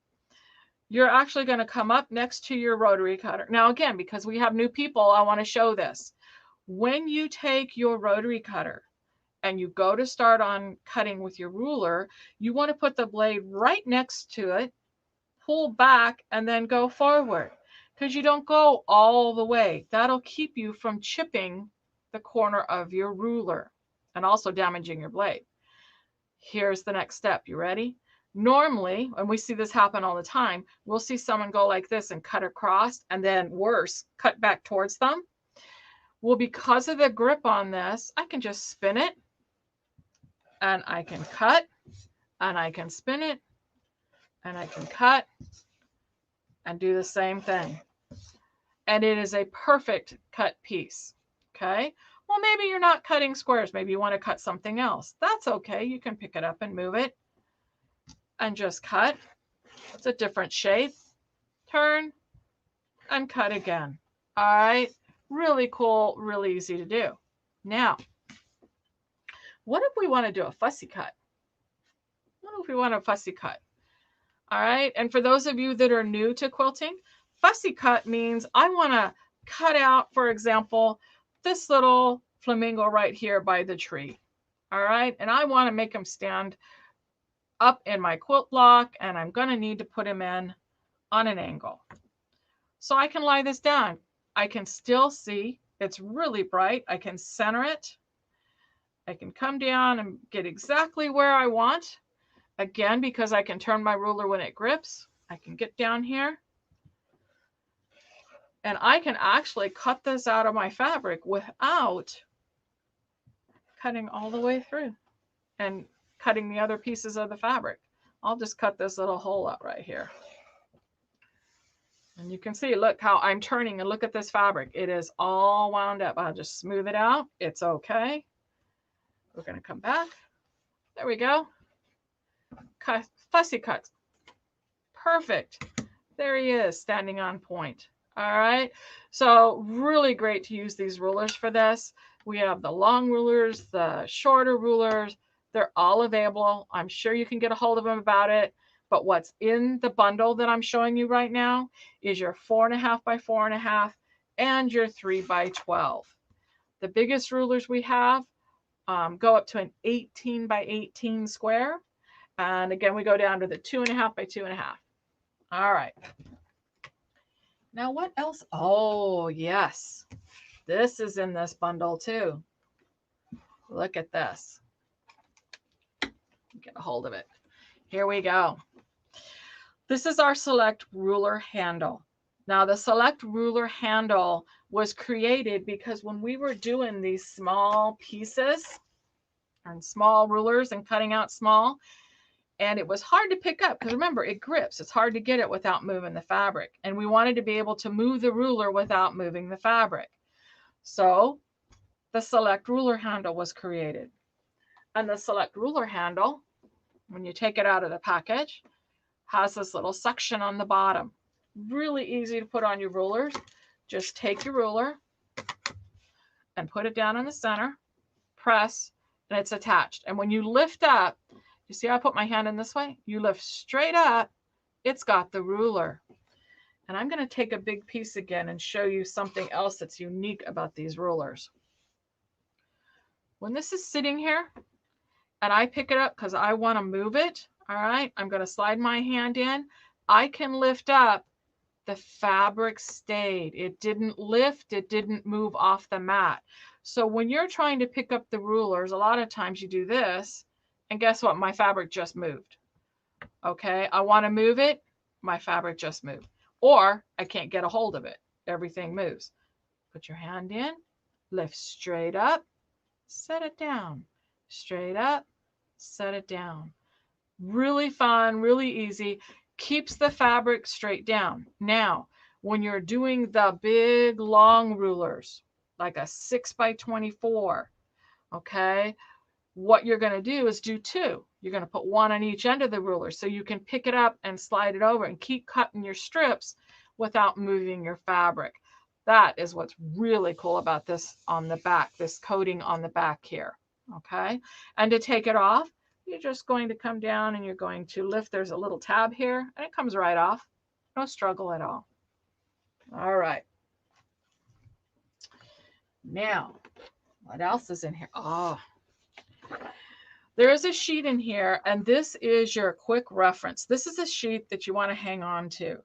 You're actually going to come up next to your rotary cutter. Now, again, because we have new people, I want to show this. When you take your rotary cutter and you go to start on cutting with your ruler, you want to put the blade right next to it, pull back, and then go forward, because you don't go all the way. That'll keep you from chipping the corner of your ruler and also damaging your blade. Here's the next step. You ready? Normally, and we see this happen all the time, we'll see someone go like this and cut across, and then worse, cut back towards them. Well, because of the grip on this, I can just spin it, and I can cut, and I can spin it, and I can cut, and do the same thing. And it is a perfect cut piece. Okay. Well, maybe you're not cutting squares. Maybe you want to cut something else. That's okay. You can pick it up and move it and just cut. It's a different shape. Turn and cut again. All right. Really cool, really easy to do. Now, what if we want to do a fussy cut? What if we want a fussy cut? All right. And for those of you that are new to quilting, fussy cut means I want to cut out, for example, this little flamingo right here by the tree. All right. And I want to make him stand up in my quilt block, and I'm going to need to put him in on an angle. So I can lie this down. I can still see it's really bright. I can center it. I can come down and get exactly where I want. Again, because I can turn my ruler when it grips, I can get down here. And I can actually cut this out of my fabric without cutting all the way through and cutting the other pieces of the fabric. I'll just cut this little hole out right here. And you can see, look how I'm turning, and look at this fabric. It is all wound up. I'll just smooth it out. It's okay. We're going to come back. There we go. Cut, fussy cuts. Perfect. There he is, standing on point. All right. So really great to use these rulers for this. We have the long rulers, the shorter rulers. They're all available. I'm sure you can get a hold of them about it. But what's in the bundle that I'm showing you right now is your 4.5 by 4.5 and your 3 by 12. The biggest rulers we have go up to an 18 by 18 square. And again, we go down to the 2.5 by 2.5. All right. Now what else? Oh, yes. This is in this bundle too. Look at this. Get a hold of it. Here we go. This is our select ruler handle. Now the select ruler handle was created because when we were doing these small pieces and small rulers and cutting out small, and it was hard to pick up because remember, it grips. It's hard to get it without moving the fabric. And we wanted to be able to move the ruler without moving the fabric. So the select ruler handle was created. And the select ruler handle, when you take it out of the package, has this little section on the bottom. Really easy to put on your rulers. Just take your ruler and put it down in the center, press, and it's attached. And when you lift up, you see how I put my hand in this way? You lift straight up, it's got the ruler. And I'm going to take a big piece again and show you something else that's unique about these rulers. When this is sitting here and I pick it up because I want to move it, all right, I'm going to slide my hand in. I can lift up. The fabric stayed. It didn't lift. It didn't move off the mat. So when you're trying to pick up the rulers, a lot of times you do this. And guess what? My fabric just moved. Okay, I want to move it. My fabric just moved. Or I can't get a hold of it. Everything moves. Put your hand in, lift straight up, set it down. Straight up, set it down. Really fun, really easy. Keeps the fabric straight down. Now, when you're doing the big long rulers, like a 6 by 24, okay, what you're going to do is do two. You're going to put one on each end of the ruler so you can pick it up and slide it over and keep cutting your strips without moving your fabric. That is what's really cool about this on the back, this coating on the back here, okay? And to take it off, you're just going to come down and you're going to lift. There's a little tab here and it comes right off. No struggle at all. All right. Now, what else is in here? Oh, There is a sheet in here, and this is your quick reference. This is a sheet that you want to hang on to,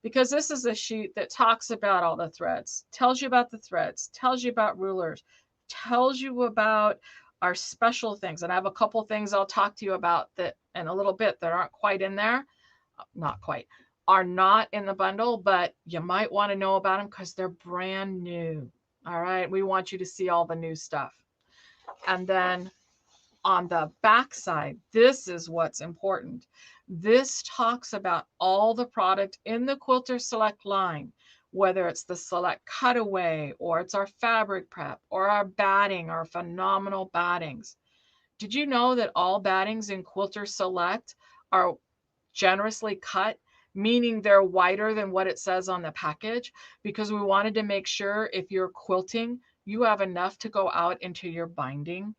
because this is a sheet that talks about all the threads, tells you about the threads, tells you about rulers, tells you about our special things. And I have a couple things I'll talk to you about that in a little bit that aren't quite in there. Not quite, are not in the bundle, but you might want to know about them because they're brand new. All right, we want you to see all the new stuff. And then on the back side, this is what's important. This talks about all the product in the Quilter Select line, whether it's the Select Cutaway or it's our fabric prep or our batting, our phenomenal battings. Did you know that all battings in Quilter Select are generously cut, meaning they're wider than what it says on the package? Because we wanted to make sure if you're quilting, you have enough to go out into your binding.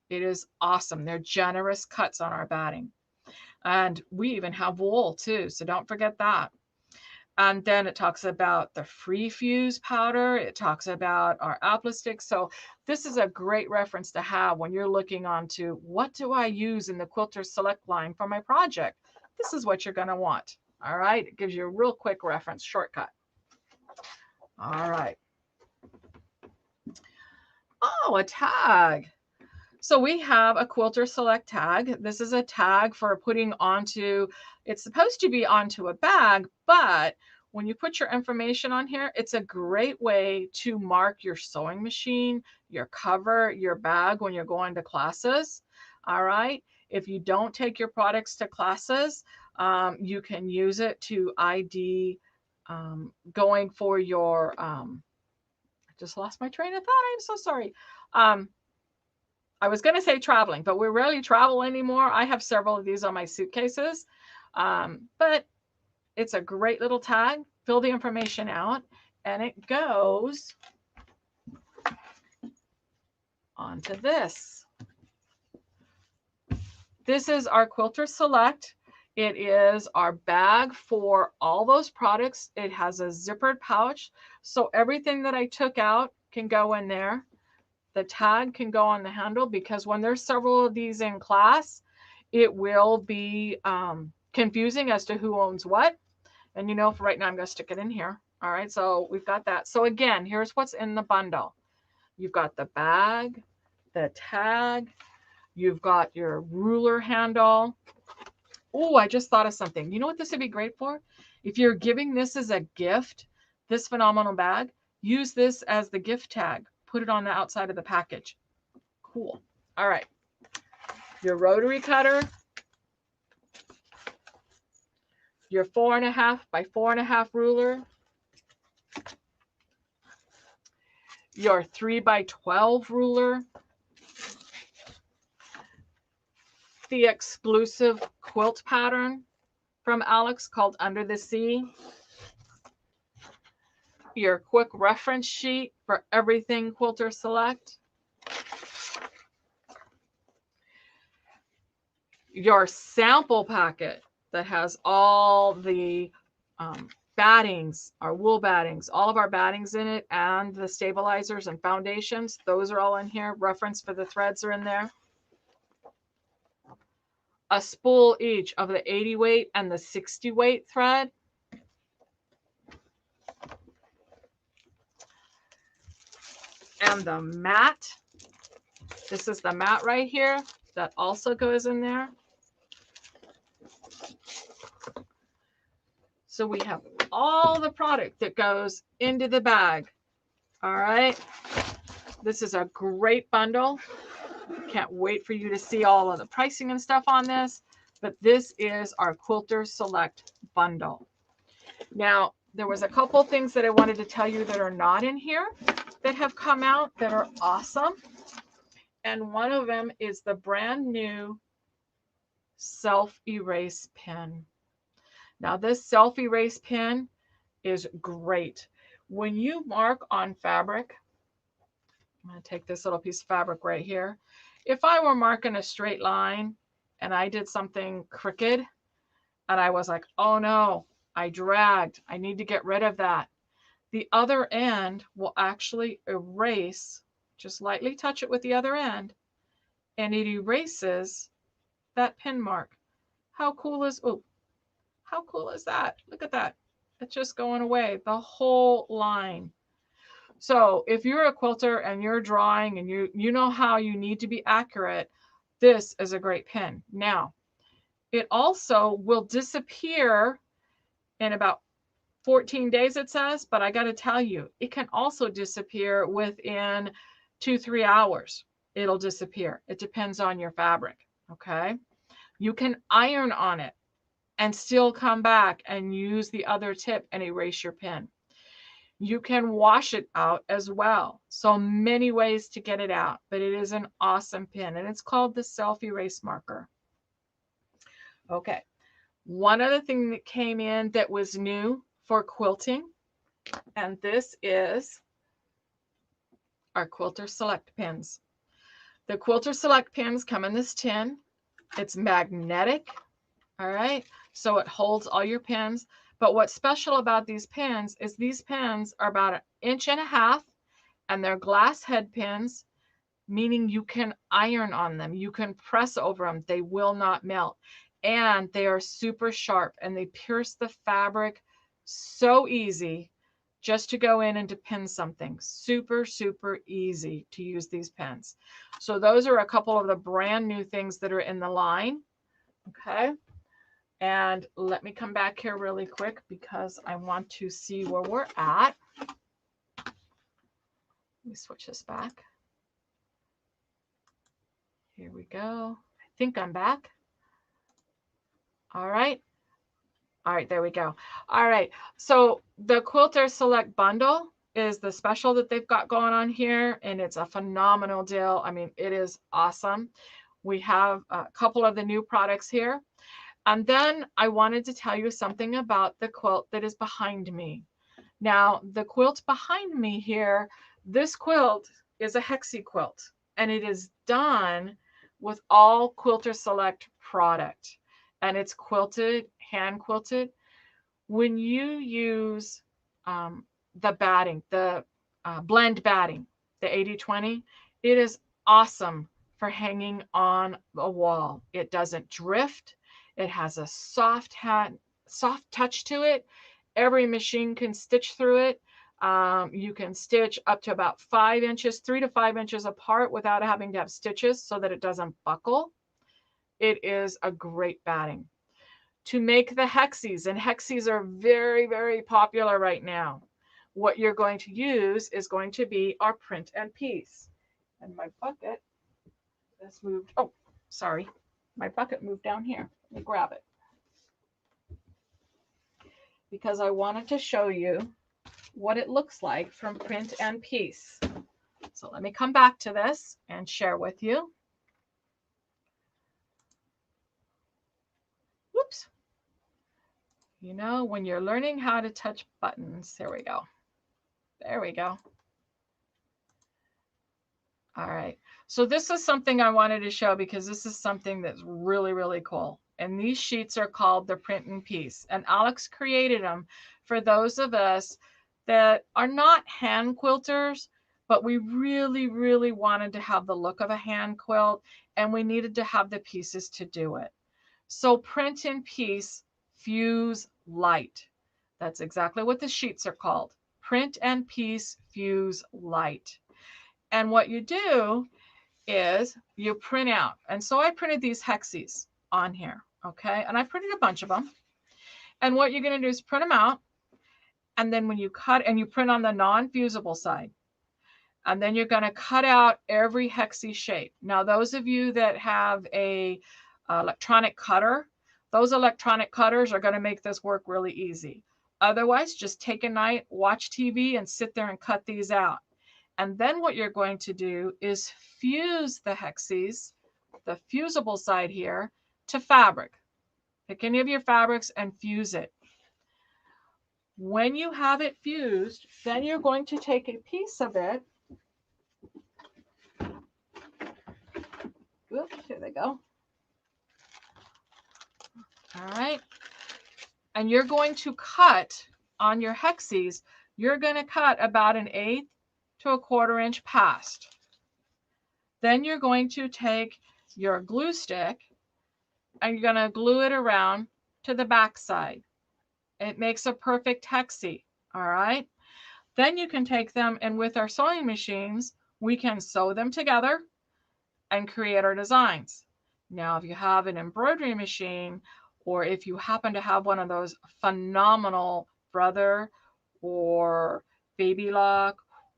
It is awesome. They're generous cuts on our batting. And we even have wool too, so don't forget that. And then it talks about the free fuse powder. It talks about our applistick. So this is a great reference to have when you're looking onto what do I use in the Quilter Select line for my project. This is what you're going to want. All right. It gives you a real quick reference shortcut. All right. Oh, a tag. So we have a Quilter Select tag. This is a tag for putting onto, it's supposed to be onto a bag, but when you put your information on here, it's a great way to mark your sewing machine, your cover, your bag when you're going to classes. All right. If you don't take your products to classes, you can use it to ID going for your, I just lost my train of thought. I'm so sorry. I was going to say traveling, but we rarely travel anymore. I have several of these on my suitcases, but it's a great little tag. Fill the information out, and it goes onto this. This is our Quilter Select. It is our bag for all those products. It has a zippered pouch, so everything that I took out can go in there. The tag can go on the handle, because when there's several of these in class, it will be confusing as to who owns what. And you know, for right now, I'm going to stick it in here. All right, so we've got that. So again, here's what's in the bundle. You've got the bag, the tag, you've got your ruler handle. Oh, I just thought of something. You know what this would be great for? If you're giving this as a gift, this phenomenal bag, use this as the gift tag. Put it on the outside of the package. Cool. All right. Your rotary cutter, your 4.5 by 4.5 ruler, your 3 by 12 ruler, the exclusive quilt pattern from Alex called Under the Sea, your quick reference sheet for everything Quilter Select, your sample packet that has all the battings, our wool battings, all of our battings in it, and the stabilizers and foundations. Those are all in here. Reference for the threads are in there. A spool each of the 80 weight and the 60 weight thread. And the mat. This is the mat right here that also goes in there. So we have all the product that goes into the bag. All right. This is a great bundle. Can't wait for you to see all of the pricing and stuff on this. But this is our Quilter Select bundle. Now, there was a couple things that I wanted to tell you that are not in here that have come out that are awesome. And one of them is the brand new self-erase pen. Now, this self-erase pen is great. When you mark on fabric, I'm going to take this little piece of fabric right here. If I were marking a straight line and I did something crooked and I was like, oh no, I dragged, I need to get rid of that. The other end will actually erase, just lightly touch it with the other end, and it erases that pin mark. How cool is that? Look at that. It's just going away, the whole line. So if you're a quilter and you're drawing and you know how you need to be accurate, this is a great pin. Now, it also will disappear in about 14 days, it says, but I got to tell you, it can also disappear within 2-3 hours. It'll disappear. It depends on your fabric. Okay. You can iron on it and still come back and use the other tip and erase your pin. You can wash it out as well. So many ways to get it out, but it is an awesome pin, and it's called the self-erase marker. Okay. One other thing that came in that was new for quilting, and this is our Quilter Select pins. The Quilter Select pins come in this tin. It's magnetic, all right? So it holds all your pins. But what's special about these pins is these pins are about 1.5 inches, and they're glass head pins, meaning you can iron on them. You can press over them. They will not melt. And they are super sharp, and they pierce the fabric so easy just to go in and to pin something. Super, super easy to use these pins. So those are a couple of the brand new things that are in the line. Okay. And let me come back here really quick because I want to see where we're at. Let me switch this back. Here we go. I think I'm back. All right. All right, there we go. All right. So the Quilter Select Bundle is the special that they've got going on here, and it's a phenomenal deal. I mean, it is awesome. We have a couple of the new products here. And then I wanted to tell you something about the quilt that is behind me. Now, the quilt behind me here, this quilt is a hexie quilt, and it is done with all Quilter Select product. And it's quilted, hand quilted. When you use the batting, the blend batting, the 80-20, it is awesome for hanging on a wall. It doesn't drift. It has a soft touch to it. Every machine can stitch through it. You can stitch up to about 5 inches, 3 to 5 inches apart without having to have stitches so that it doesn't buckle. It is a great batting. To make the hexies, and hexies are very, very popular right now, what you're going to use is going to be our print and piece. And my bucket has moved. Oh, sorry. My bucket moved down here. Let me grab it. Because I wanted to show you what it looks like from print and piece. So let me come back to this and share with you. Whoops. You know, when you're learning how to touch buttons, there we go. There we go. All right. So this is something I wanted to show because this is something that's really, really cool. And these sheets are called the print and piece. And Alex created them for those of us that are not hand quilters, but we really, really wanted to have the look of a hand quilt, and we needed to have the pieces to do it. So print and piece fuse light. That's exactly what the sheets are called. Print and piece fuse light. And what you do is you print out. And so I printed these hexies on here, okay? And I printed a bunch of them. And what you're going to do is print them out. And then when you cut, and you print on the non-fusible side. And then you're going to cut out every hexie shape. Now, those of you that have a electronic cutter, those electronic cutters are going to make this work really easy. Otherwise, just take a night, watch TV, and sit there and cut these out. And then what you're going to do is fuse the hexies, the fusible side here, to fabric. Pick any of your fabrics and fuse it. When you have it fused, then you're going to take a piece of it. Oops, here they go. All right. And you're going to cut on your hexies, you're going to cut about 1/8 to 1/4 inch past. Then you're going to take your glue stick and you're going to glue it around to the back side. It makes a perfect hexie. All right. Then you can take them, and with our sewing machines, we can sew them together and create our designs. Now, if you have an embroidery machine, or if you happen to have one of those phenomenal Brother or Baby Lock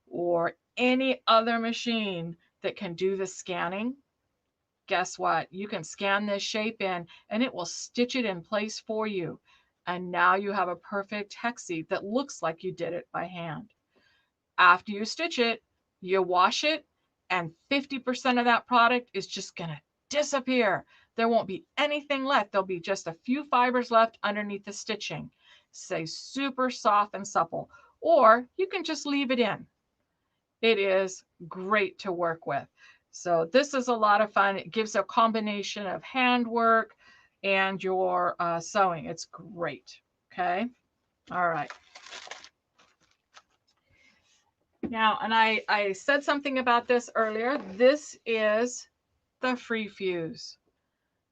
or any other machine that can do the scanning, guess what? You can scan this shape in and it will stitch it in place for you. And now you have a perfect hexie that looks like you did it by hand. After you stitch it, you wash it, and 50% of that product is just going to disappear. There won't be anything left. There'll be just a few fibers left underneath the stitching. Stay super soft and supple. Or you can just leave it in. It is great to work with. So this is a lot of fun. It gives a combination of handwork and your sewing. It's great. Okay. All right. Now, and I said something about this earlier. This is the free fuse.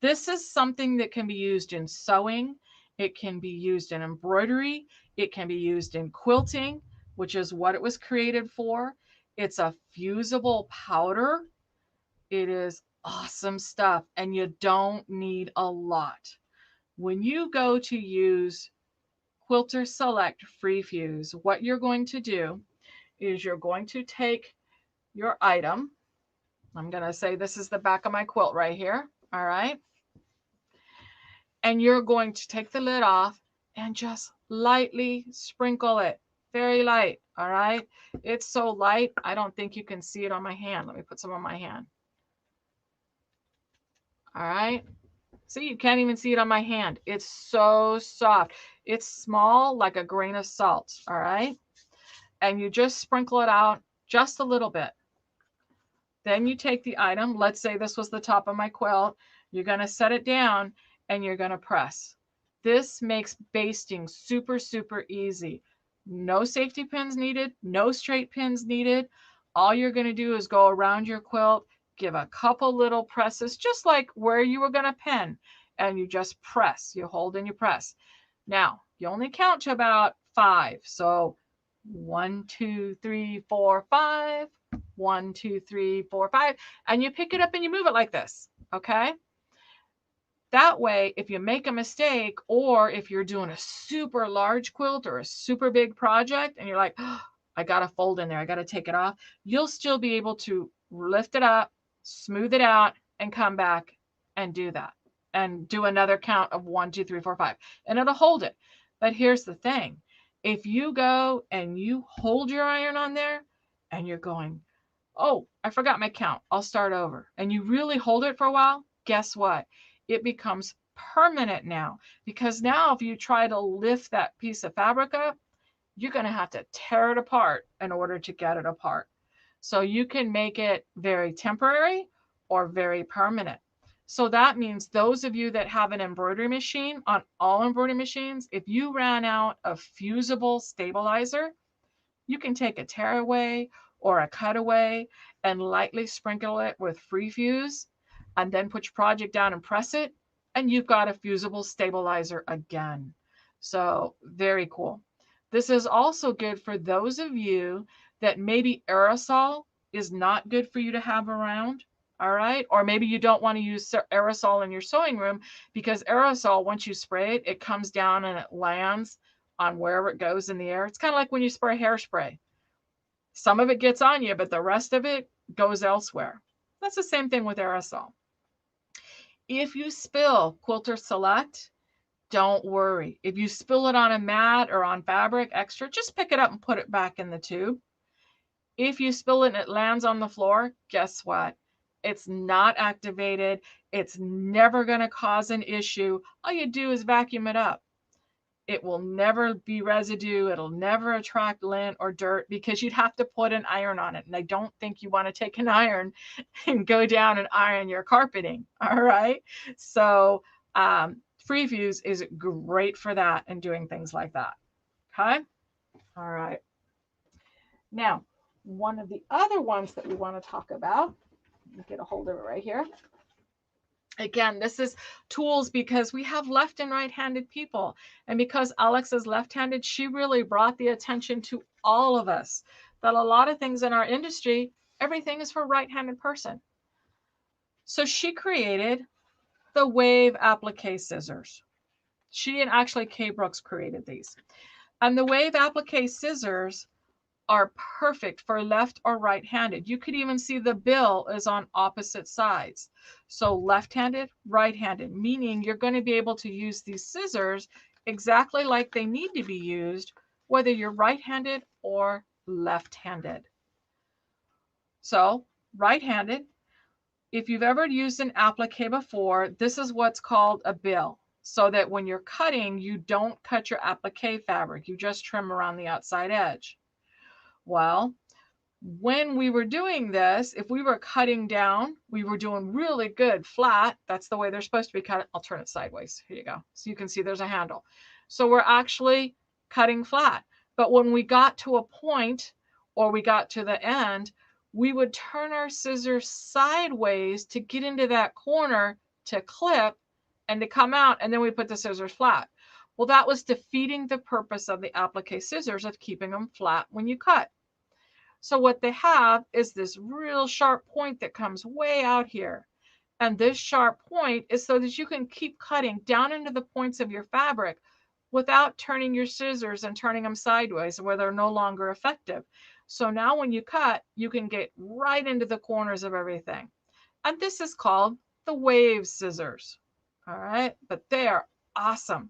This is something that can be used in sewing. It can be used in embroidery. It can be used in quilting, which is what it was created for. It's a fusible powder. It is awesome stuff, and you don't need a lot. When you go to use Quilter Select Free Fuse, what you're going to do is you're going to take your item. I'm going to say this is the back of my quilt right here. All right. And you're going to take the lid off and just lightly sprinkle it. Very light. All right. It's so light, I don't think you can see it on my hand. Let me put some on my hand. All right. See, you can't even see it on my hand. It's so soft. It's small, like a grain of salt. All right. And you just sprinkle it out just a little bit. Then you take the item. Let's say this was the top of my quilt. You're going to set it down and you're going to press. This makes basting super, super easy. No safety pins needed. No straight pins needed. All you're going to do is go around your quilt, give a couple little presses, just like where you were going to pin. And you just press. You hold and you press. Now, you only count to about 5. So 1, 2, 3, 4, 5. 1, 2, 3, 4, 5. And you pick it up and you move it like this. Okay. That way, if you make a mistake, or if you're doing a super large quilt or a super big project and you're like, oh, I got a fold in there, I got to take it off, you'll still be able to lift it up, smooth it out, and come back and do that. And do another count of 1, 2, 3, 4, 5. And it'll hold it. But here's the thing. If you go and you hold your iron on there and you're going, oh, I forgot my count, I'll start over. And you really hold it for a while, guess what? It becomes permanent now, because now if you try to lift that piece of fabric up, you're going to have to tear it apart in order to get it apart. So you can make it very temporary or very permanent. So that means those of you that have an embroidery machine, on all embroidery machines, if you ran out of fusible stabilizer, you can take a tearaway or a cutaway and lightly sprinkle it with free fuse, and then put your project down and press it, and you've got a fusible stabilizer again. So very cool. This is also good for those of you that maybe aerosol is not good for you to have around. All right. Or maybe you don't want to use aerosol in your sewing room, because aerosol, once you spray it, it comes down and it lands on wherever it goes in the air. It's kind of like when you spray hairspray. Some of it gets on you, but the rest of it goes elsewhere. That's the same thing with aerosol. If you spill Quilter Select, don't worry. If you spill it on a mat or on fabric extra, just pick it up and put it back in the tube. If you spill it and it lands on the floor, guess what? It's not activated. It's never going to cause an issue. All you do is vacuum it up. It will never be residue. It'll never attract lint or dirt, because you'd have to put an iron on it. And I don't think you want to take an iron and go down and iron your carpeting. All right. So free fuse is great for that and doing things like that. Okay. All right. Now, one of the other ones that we want to talk about, let me get a hold of it right here. Again, this is tools because we have left and right-handed people. And because Alex is left-handed, she really brought the attention to all of us that a lot of things in our industry, everything is for right-handed person. So she created the Wave applique scissors. She and actually Kay Brooks created these. And the Wave applique scissors are perfect for left or right-handed. You could even see the bill is on opposite sides. So left-handed, right-handed, meaning you're going to be able to use these scissors exactly like they need to be used, whether you're right-handed or left-handed. So right-handed, if you've ever used an applique before, this is what's called a bill. So that when you're cutting, you don't cut your applique fabric. You just trim around the outside edge. Well, when we were doing this, if we were cutting down, we were doing really good flat. That's the way they're supposed to be cut. I'll turn it sideways. Here you go. So you can see there's a handle. So we're actually cutting flat. But when we got to a point or we got to the end, we would turn our scissors sideways to get into that corner to clip and to come out. And then we put the scissors flat. Well, that was defeating the purpose of the applique scissors of keeping them flat when you cut. So what they have is this real sharp point that comes way out here. And this sharp point is so that you can keep cutting down into the points of your fabric without turning your scissors and turning them sideways where they're no longer effective. So now when you cut, you can get right into the corners of everything. And this is called the Wave scissors. All right, but they are awesome.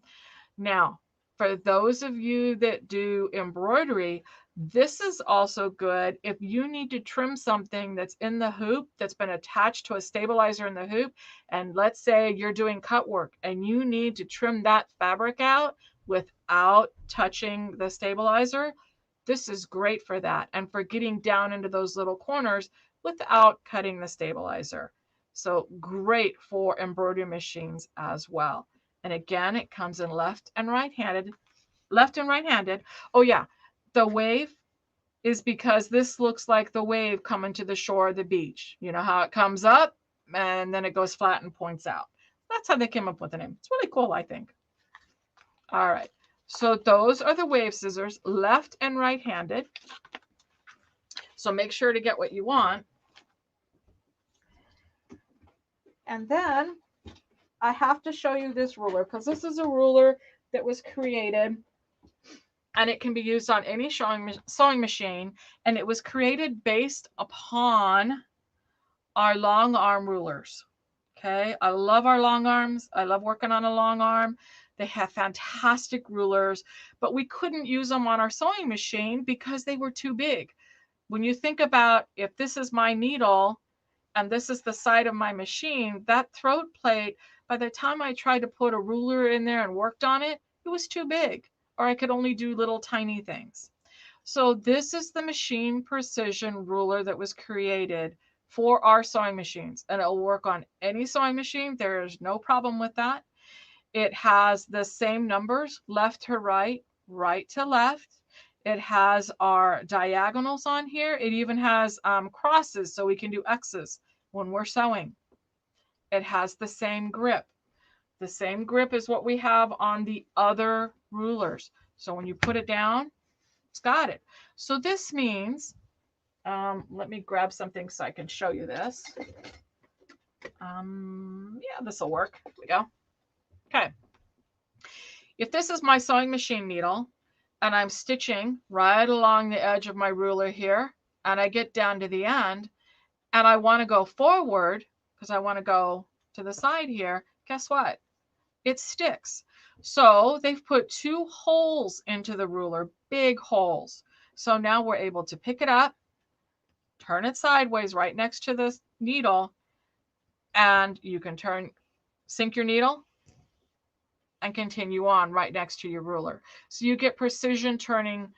Now, for those of you that do embroidery, this is also good if you need to trim something that's in the hoop that's been attached to a stabilizer in the hoop. And let's say you're doing cut work and you need to trim that fabric out without touching the stabilizer. This is great for that and for getting down into those little corners without cutting the stabilizer. So great for embroidery machines as well. And again, it comes in left and right-handed. Oh yeah, the Wave is because this looks like the wave coming to the shore of the beach. You know how it comes up and then it goes flat and points out. That's how they came up with the name. It's really cool, I think. All right, so those are the Wave scissors, left and right-handed. So make sure to get what you want. And then I have to show you this ruler because this is a ruler that was created and it can be used on any sewing machine. And it was created based upon our long arm rulers. Okay, I love our long arms. I love working on a long arm. They have fantastic rulers, but we couldn't use them on our sewing machine because they were too big. When you think about if this is my needle and this is the side of my machine, that throat plate, by the time I tried to put a ruler in there and worked on it, it was too big, or I could only do little tiny things. So this is the machine precision ruler that was created for our sewing machines, and it will work on any sewing machine. There's no problem with that. It has the same numbers, left to right, right to left. It has our diagonals on here. It even has crosses so we can do X's when we're sewing. It has the same grip. The same grip is what we have on the other rulers. So when you put it down, it's got it. So this means, let me grab something so I can show you this. Yeah, this will work. Here we go. Okay. If this is my sewing machine needle and I'm stitching right along the edge of my ruler here, and I get down to the end and I want to go forward because I want to go to the side here, guess what? It sticks. So they've put 2 holes into the ruler, big holes. So now we're able to pick it up, turn it sideways right next to the needle, and you can sink your needle and continue on right next to your ruler. So you get precision turning.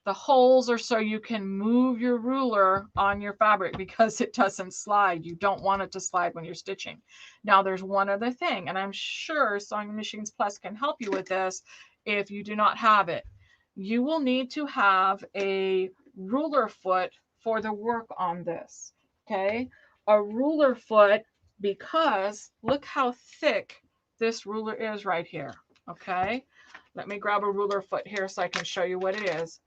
The holes are so you can move your ruler on your fabric because it doesn't slide. You don't want it to slide when you're stitching. Now there's one other thing, and I'm sure Sewing Machines Plus can help you with this if you do not have it. You will need to have a ruler foot for the work on this, okay? A ruler foot because look how thick this ruler is right here. Okay, let me grab a ruler foot here so I can show you what it is.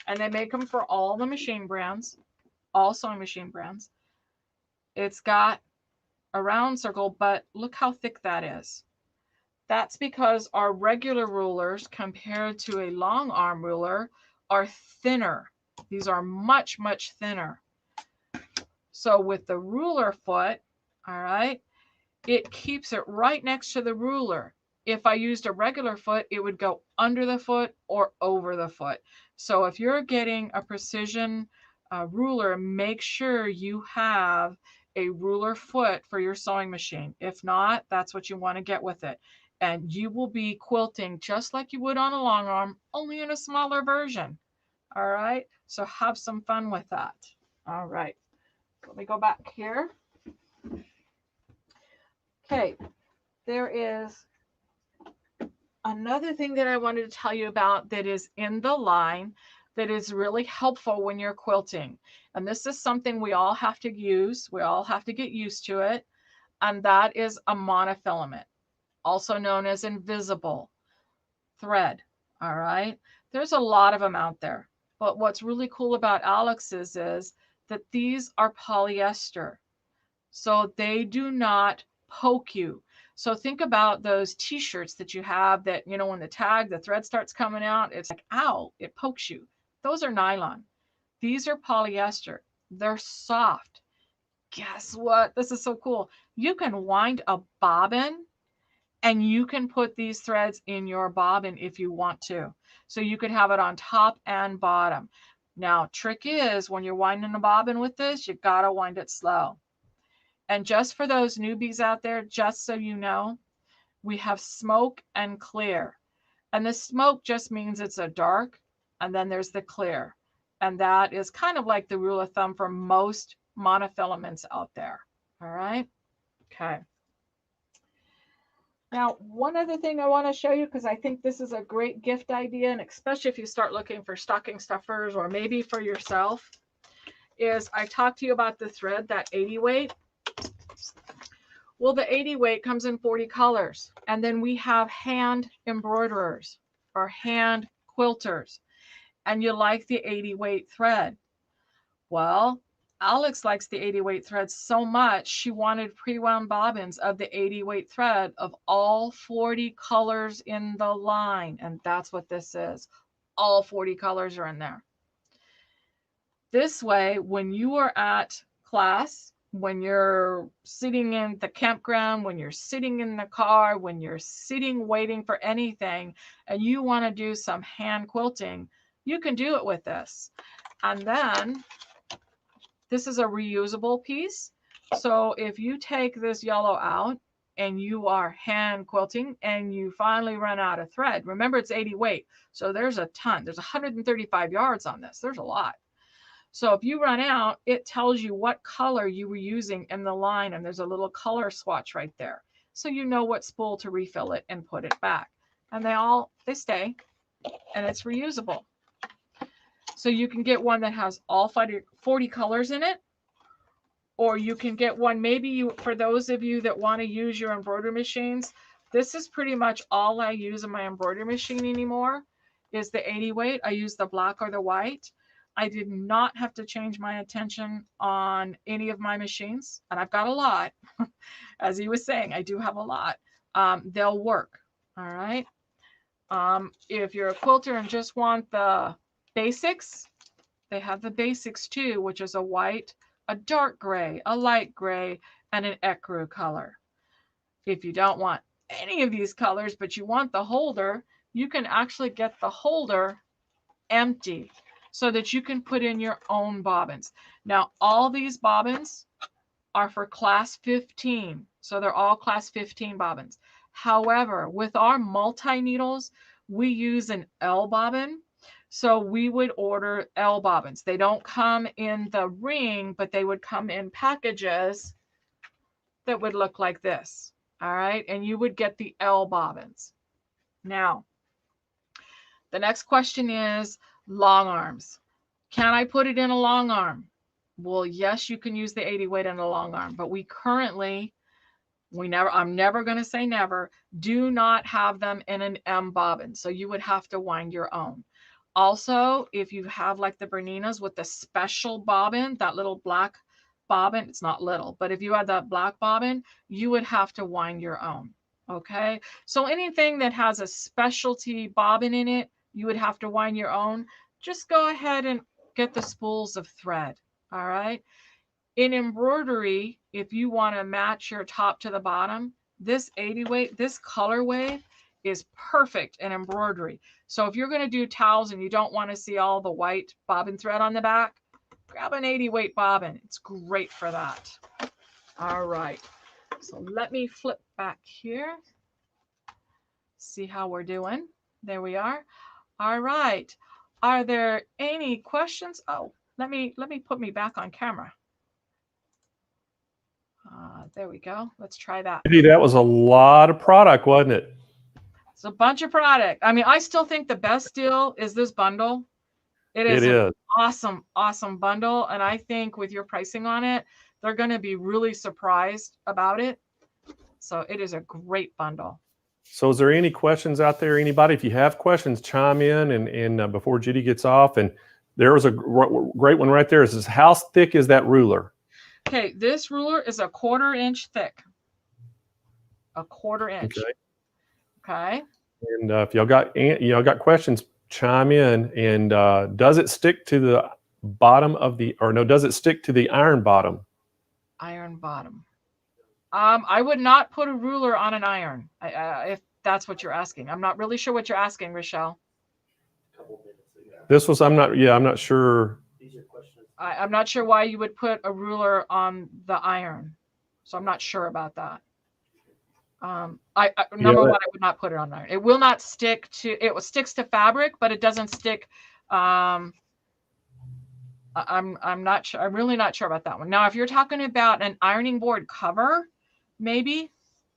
And they make them for all the machine brands, all sewing machine brands. It's got a round circle, but look how thick that is. That's because our regular rulers compared to a long arm ruler are thinner. These are much, much thinner. So with the ruler foot, all right, it keeps it right next to the ruler. If I used a regular foot, it would go under the foot or over the foot. So if you're getting a precision ruler, make sure you have a ruler foot for your sewing machine. If not, that's what you want to get with it. And you will be quilting just like you would on a long arm, only in a smaller version. All right, so have some fun with that. All right, let me go back here. Okay, there is another thing that I wanted to tell you about that is in the line that is really helpful when you're quilting. And this is something we all have to use. We all have to get used to it. And that is a monofilament, also known as invisible thread. All right. There's a lot of them out there. But what's really cool about Alex's is that these are polyester. So they do not poke you. So think about those t-shirts that you have that, you know, when the thread starts coming out, it's like, ow, it pokes you. Those are nylon. These are polyester. They're soft. Guess what? This is so cool. You can wind a bobbin and you can put these threads in your bobbin if you want to. So you could have it on top and bottom. Now, trick is when you're winding a bobbin with this, you gotta wind it slow. And just for those newbies out there, just so you know, we have smoke and clear. And the smoke just means it's a dark, and then there's the clear. And that is kind of like the rule of thumb for most monofilaments out there. All right. Okay. Now, one other thing I want to show you, because I think this is a great gift idea, and especially if you start looking for stocking stuffers or maybe for yourself, is I talked to you about the thread, that 80 weight. Well, the 80 weight comes in 40 colors. And then we have hand embroiderers or hand quilters. And you like the 80 weight thread. Well, Alex likes the 80 weight thread so much, she wanted pre-wound bobbins of the 80 weight thread of all 40 colors in the line. And that's what this is. All 40 colors are in there. This way, when you are at class, when you're sitting in the campground, when you're sitting in the car, when you're sitting waiting for anything, and you want to do some hand quilting, you can do it with this. And then this is a reusable piece. So if you take this yellow out and you are hand quilting and you finally run out of thread, remember it's 80 weight. So there's a ton, there's 135 yards on this. There's a lot. So if you run out, it tells you what color you were using in the line, and there's a little color swatch right there. So you know what spool to refill it and put it back. And they stay, and it's reusable. So you can get one that has all 40 colors in it, or you can get one, for those of you that want to use your embroidery machines, this is pretty much all I use in my embroidery machine anymore, is the 80 weight. I use the black or the white. I did not have to change my attention on any of my machines, and I've got a lot. As he was saying, I do have a lot. They'll work, all right? If you're a quilter and just want the basics, they have the basics too, which is a white, a dark gray, a light gray, and an ecru color. If you don't want any of these colors, but you want the holder, you can actually get the holder empty so that you can put in your own bobbins. Now, all these bobbins are for class 15. So they're all class 15 bobbins. However, with our multi-needles, we use an L bobbin. So we would order L bobbins. They don't come in the ring, but they would come in packages that would look like this. All right. And you would get the L bobbins. Now, the next question is long arms. Can I put it in a long arm? Well, yes, you can use the 80 weight in a long arm, but we currently I'm never going to say never. Do not have them in an M bobbin. So you would have to wind your own. Also, if you have like the Berninas with the special bobbin, that little black bobbin, it's not little, but if you had that black bobbin, you would have to wind your own. Okay. So anything that has a specialty bobbin in it, you would have to wind your own. Just go ahead and get the spools of thread. All right. In embroidery, if you want to match your top to the bottom, this 80 weight, this colorway is perfect in embroidery. So if you're going to do towels and you don't want to see all the white bobbin thread on the back, grab an 80 weight bobbin. It's great for that. All right. So let me flip back here. See how we're doing. There we are. All right. Are there any questions? Oh, let me put me back on camera. There we go. Let's try that. Judy, that was a lot of product, wasn't it? It's a bunch of product. I mean, I still think the best deal is this bundle. It is an awesome, awesome bundle. And I think with your pricing on it, they're going to be really surprised about it. So it is a great bundle. So is there any questions out there? Anybody, if you have questions, chime in and before Judy gets off. And there was a great one right there. It says, how thick is that ruler? Okay, this ruler is a 1/4 inch thick. A 1/4 inch. Okay. And if y'all got questions, chime in. And does it stick to the bottom of the, or no, does it stick to the iron bottom? Iron bottom. I would not put a ruler on an iron, if that's what you're asking. I'm not really sure what you're asking, Rochelle. This was, I'm not sure. These are questions. I'm not sure why you would put a ruler on the iron. So I'm not sure about that. Number one, I would not put it on iron. It will not stick to, it sticks to fabric, but it doesn't stick. I'm not sure. I'm really not sure about that one. Now, if you're talking about an ironing board cover, maybe,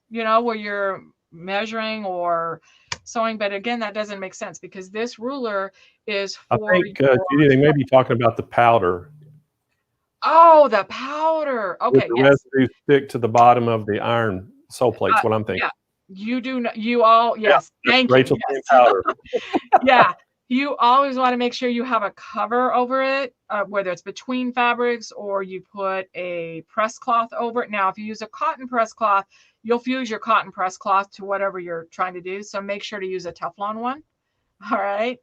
where you're measuring or sewing, but again, that doesn't make sense because this ruler is for. I think Judy, they may be talking about the powder. Oh, the powder. Okay. The residue stick to the bottom of the iron sole plates. What I'm thinking. Yeah, you do. You all. Yes. Yeah, thank Rachel you. Yes. Powder. Yeah. You always want to make sure you have a cover over it, whether it's between fabrics or you put a press cloth over it. Now, if you use a cotton press cloth, you'll fuse your cotton press cloth to whatever you're trying to do. So make sure to use a Teflon one. All right.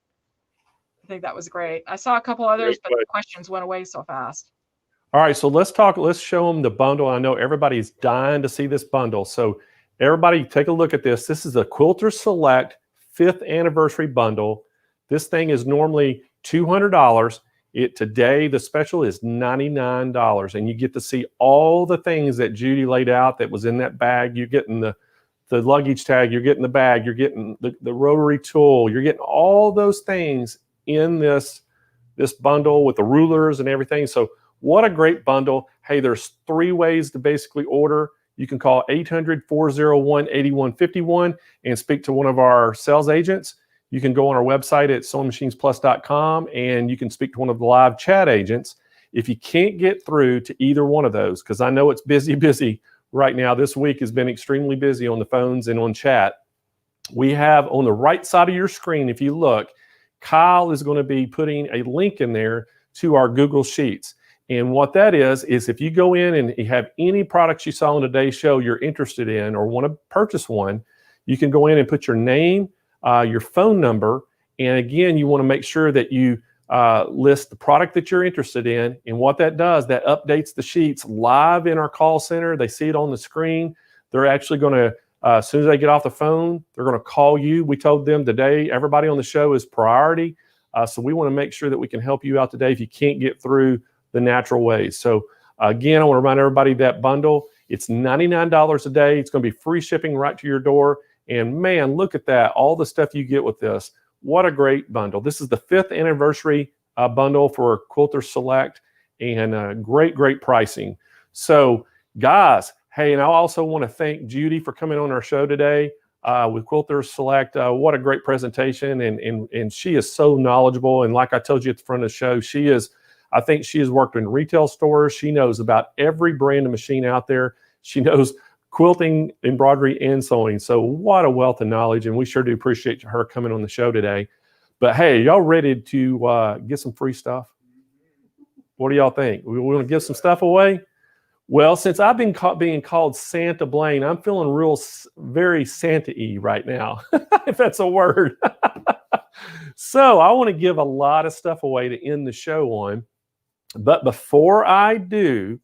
I think that was great. I saw a couple others, but the questions went away so fast. All right. So let's show them the bundle. I know everybody's dying to see this bundle. So everybody take a look at this. This is a Quilter Select 5th anniversary bundle. This thing is normally $200. Today, the special is $99, and you get to see all the things that Judy laid out that was in that bag. You're getting the luggage tag, you're getting the bag, you're getting the rotary tool, you're getting all those things in this bundle with the rulers and everything. So what a great bundle. Hey, there's 3 ways to basically order. You can call 800-401-8151 and speak to one of our sales agents. You can go on our website at SewingMachinesPlus.com and you can speak to one of the live chat agents. If you can't get through to either one of those, because I know it's busy right now. This week has been extremely busy on the phones and on chat. We have on the right side of your screen, if you look, Kyle is going to be putting a link in there to our Google Sheets. And what that is if you go in and you have any products you saw on today's show you're interested in or want to purchase one, you can go in and put your name, your phone number, and again, you want to make sure that you list the product that you're interested in. And what that does, that updates the sheets live in our call center. They see it on the screen. They're actually going to, as soon as they get off the phone, they're going to call you. We told them today, everybody on the show is priority. So we want to make sure that we can help you out today if you can't get through the natural ways. So again, I want to remind everybody that bundle, it's $99 a day. It's going to be free shipping right to your door. And man, look at that. All the stuff you get with this. What a great bundle. This is the 5th anniversary bundle for Quilter Select and great pricing. So guys, hey, and I also want to thank Judy for coming on our show today with Quilter Select. What a great presentation. And she is so knowledgeable. And like I told you at the front of the show, I think she has worked in retail stores. She knows about every brand of machine out there. She knows quilting, embroidery, and sewing. So what a wealth of knowledge, and we sure do appreciate her coming on the show today. But hey, y'all ready to get some free stuff? What do y'all think? We want to give some stuff away? Well, since I've been being called Santa Blaine, I'm feeling very Santa-y right now, if that's a word. So I want to give a lot of stuff away to end the show on. But before I do,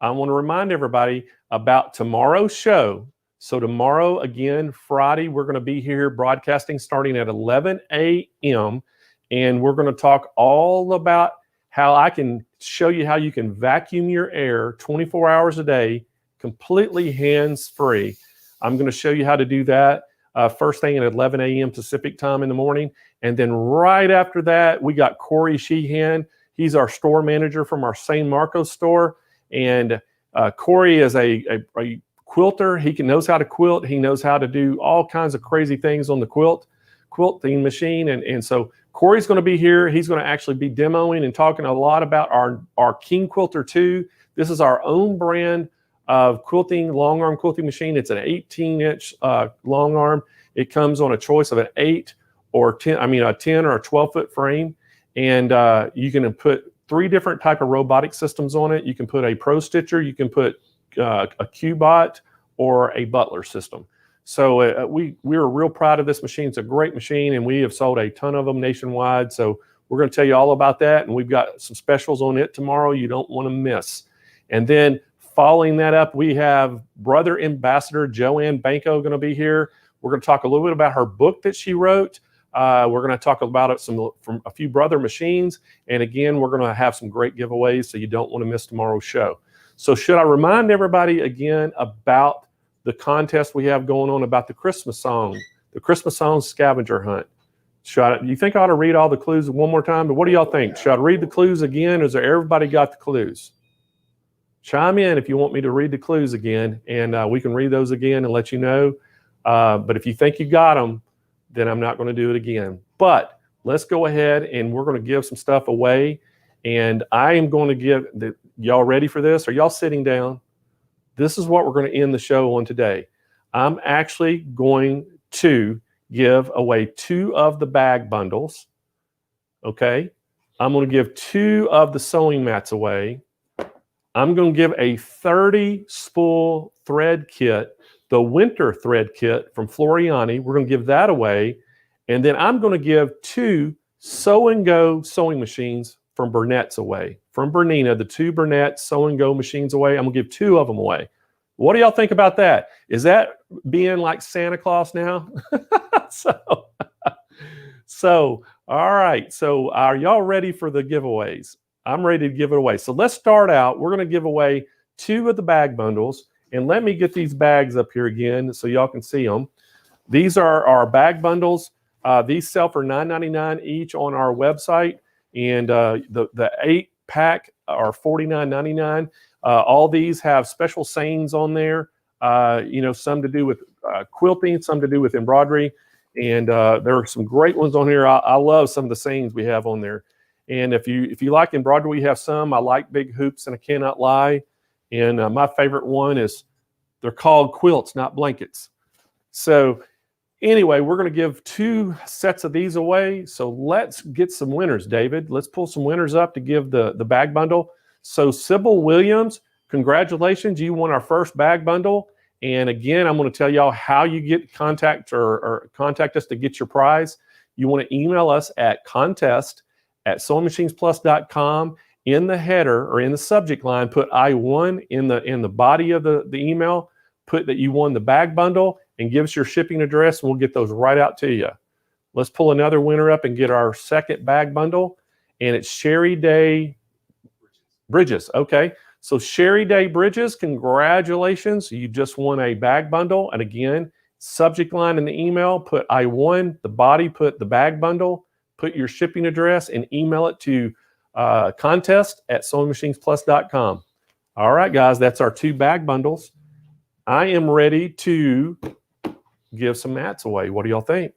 I want to remind everybody about tomorrow's show. So tomorrow, again, Friday, we're going to be here broadcasting starting at 11 a.m. And we're going to talk all about how I can show you how you can vacuum your air 24 hours a day, completely hands-free. I'm going to show you how to do that first thing at 11 a.m. Pacific time in the morning. And then right after that, we got Corey Sheehan. He's our store manager from our San Marcos store. And Corey is a quilter. He knows how to quilt. He knows how to do all kinds of crazy things on the quilting machine. And so Corey's going to be here. He's going to actually be demoing and talking a lot about our King Quilter 2. This is our own brand of quilting, long arm quilting machine. It's an 18-inch long arm. It comes on a choice of an 8 or 10, a 10 or a 12-foot frame. And you can put 3 different type of robotic systems on it. You can put a Pro Stitcher, you can put a Q-Bot, or a Butler system. So we're real proud of this machine. It's a great machine, and we have sold a ton of them nationwide. So we're going to tell you all about that, and we've got some specials on it tomorrow you don't want to miss. And then following that up, we have Brother Ambassador Joanne Banco going to be here. We're going to talk a little bit about her book that she wrote. We're going to talk about it from a few Brother machines. And again, we're going to have some great giveaways, so you don't want to miss tomorrow's show. So should I remind everybody again about the contest we have going on about the Christmas song scavenger hunt? You think I ought to read all the clues one more time? But what do y'all think? Should I read the clues again, or is everybody got the clues? Chime in if you want me to read the clues again, and we can read those again and let you know. But if you think you got them, then I'm not going to do it again. But let's go ahead, and we're going to give some stuff away. And I am going to y'all ready for this? Are y'all sitting down? This is what we're going to end the show on today. I'm actually going to give away 2 of the bag bundles. Okay. I'm going to give 2 of the sewing mats away. I'm going to give a 30 spool thread kit, the winter thread kit from Floriani. We're going to give that away. And then I'm going to give 2 Sew and Go sewing machines from Burnett's away. From Bernina, the 2 Burnett Sew and Go machines away. I'm going to give 2 of them away. What do y'all think about that? Is that being like Santa Claus now? So, all right. So are y'all ready for the giveaways? I'm ready to give it away. So let's start out. We're going to give away 2 of the bag bundles. And let me get these bags up here again so y'all can see them. These are our bag bundles. These sell for $9.99 each on our website. And the 8-pack are $49.99. All these have special sayings on there. Some to do with quilting, some to do with embroidery. And there are some great ones on here. I love some of the sayings we have on there. And if you like embroidery, we have some. I like big hoops and I cannot lie. And my favorite one is they're called quilts, not blankets. So anyway, we're going to give 2 sets of these away. So let's get some winners, David. Let's pull some winners up to give the bag bundle. So Sybil Williams, congratulations. You won our first bag bundle. And again, I'm going to tell y'all how you get contact us to get your prize. You want to email us at contest@SewingMachinesPlus.com. In the header or in the subject line, put I won in the body of the email. Put that you won the bag bundle and give us your shipping address, and we'll get those right out to you. Let's pull another winner up and get our second bag bundle. And it's Sherry Day Bridges. Okay. So Sherry Day Bridges, congratulations. You just won a bag bundle. And again, subject line in the email, put I won, the body, put the bag bundle, put your shipping address, and email it to contest@SewingMachinesPlus.com. All right, guys, that's our 2 bag bundles. I am ready to give some mats away. What do y'all think?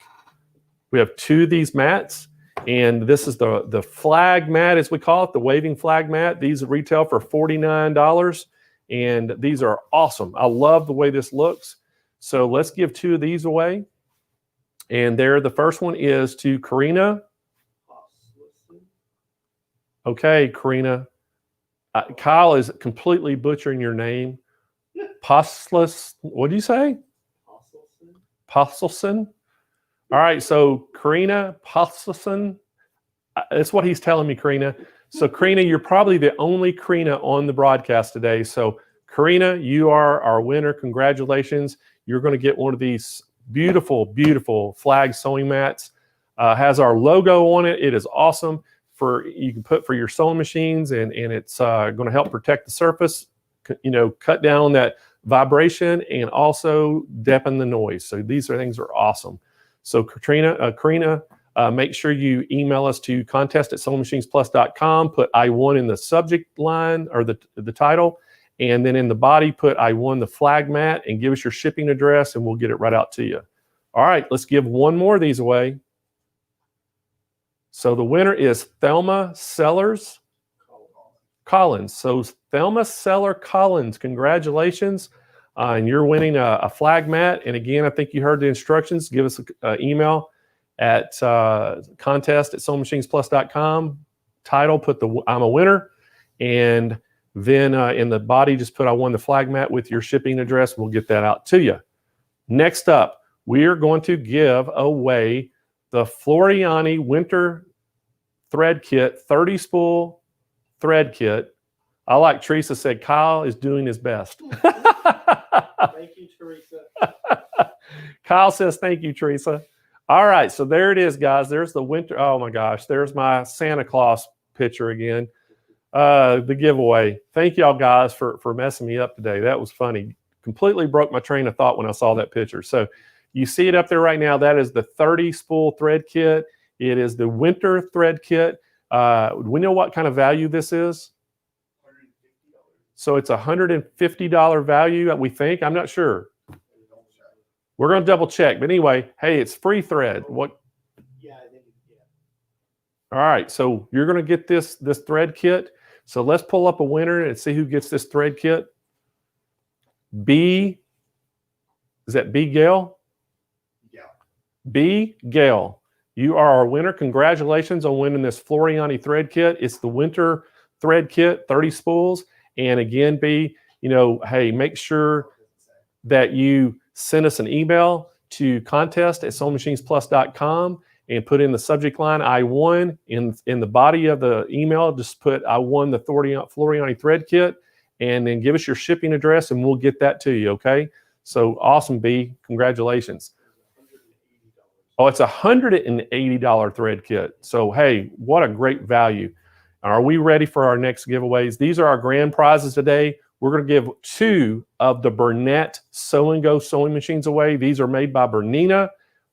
We have 2 of these mats, and this is the flag mat, as we call it, the waving flag mat. These retail for $49, And these are awesome. I love the way this looks. So let's give 2 of these away. And there, the first one is to Karina. Okay, Karina. Kyle is completely butchering your name. Postless, what do you say? Postelson. All right, so Karina Postelson. That's what he's telling me, Karina. So Karina, you're probably the only Karina on the broadcast today. So Karina, you are our winner. Congratulations. You're going to get one of these beautiful, beautiful flag sewing mats. Has our logo on it. It is awesome. You can put for your sewing machines, and it's going to help protect the surface, cut down on that vibration, and also dampen the noise. So these things are awesome. So Karina, make sure you email us to contest@SewingMachinesPlus.com. Put I won in the subject line or the title, and then in the body put I won the flag mat, and give us your shipping address, and we'll get it right out to you. All right, let's give one more of these away. So the winner is Thelma Sellers Collins. So Thelma Seller Collins, congratulations. And you're winning a flag mat. And again, I think you heard the instructions. Give us an email at contest@SewingMachinesPlus.com. Title, put I'm a winner. And then in the body, just put I won the flag mat with your shipping address. We'll get that out to you. Next up, we are going to give away the Floriani Winter Thread Kit, 30 spool thread kit. I like Teresa said, Kyle is doing his best. Thank you, Teresa. Kyle says, thank you, Teresa. All right, so there it is, guys. There's the winter. Oh my gosh, there's my Santa Claus picture again. The giveaway. Thank y'all guys for messing me up today. That was funny. Completely broke my train of thought when I saw that picture. So you see it up there right now. That is the 30 spool thread kit. It is the winter thread kit. We know what kind of value this is. So it's $150 value, we think. I'm not sure. We're going to double check. But anyway, hey, it's free thread. What? Yeah, I think, yeah. All right, so you're going to get this thread kit. So let's pull up a winner and see who gets this thread kit. Is that B. Gale? Yeah. B. Gale. You are our winner. Congratulations on winning this Floriani thread kit. It's the winter thread kit, 30 spools. And again, B, hey, make sure that you send us an email to contest@SewingMachinesPlus.com and put in the subject line I won. In the body of the email, just put I won the Floriani thread kit, and then give us your shipping address, and we'll get that to you, okay? So awesome, B. Congratulations. Oh, it's $180 thread kit. So, hey, what a great value. Are we ready for our next giveaways? These are our grand prizes today. We're going to give 2 of the Burnett Sew and Go sewing machines away. These are made by Bernina,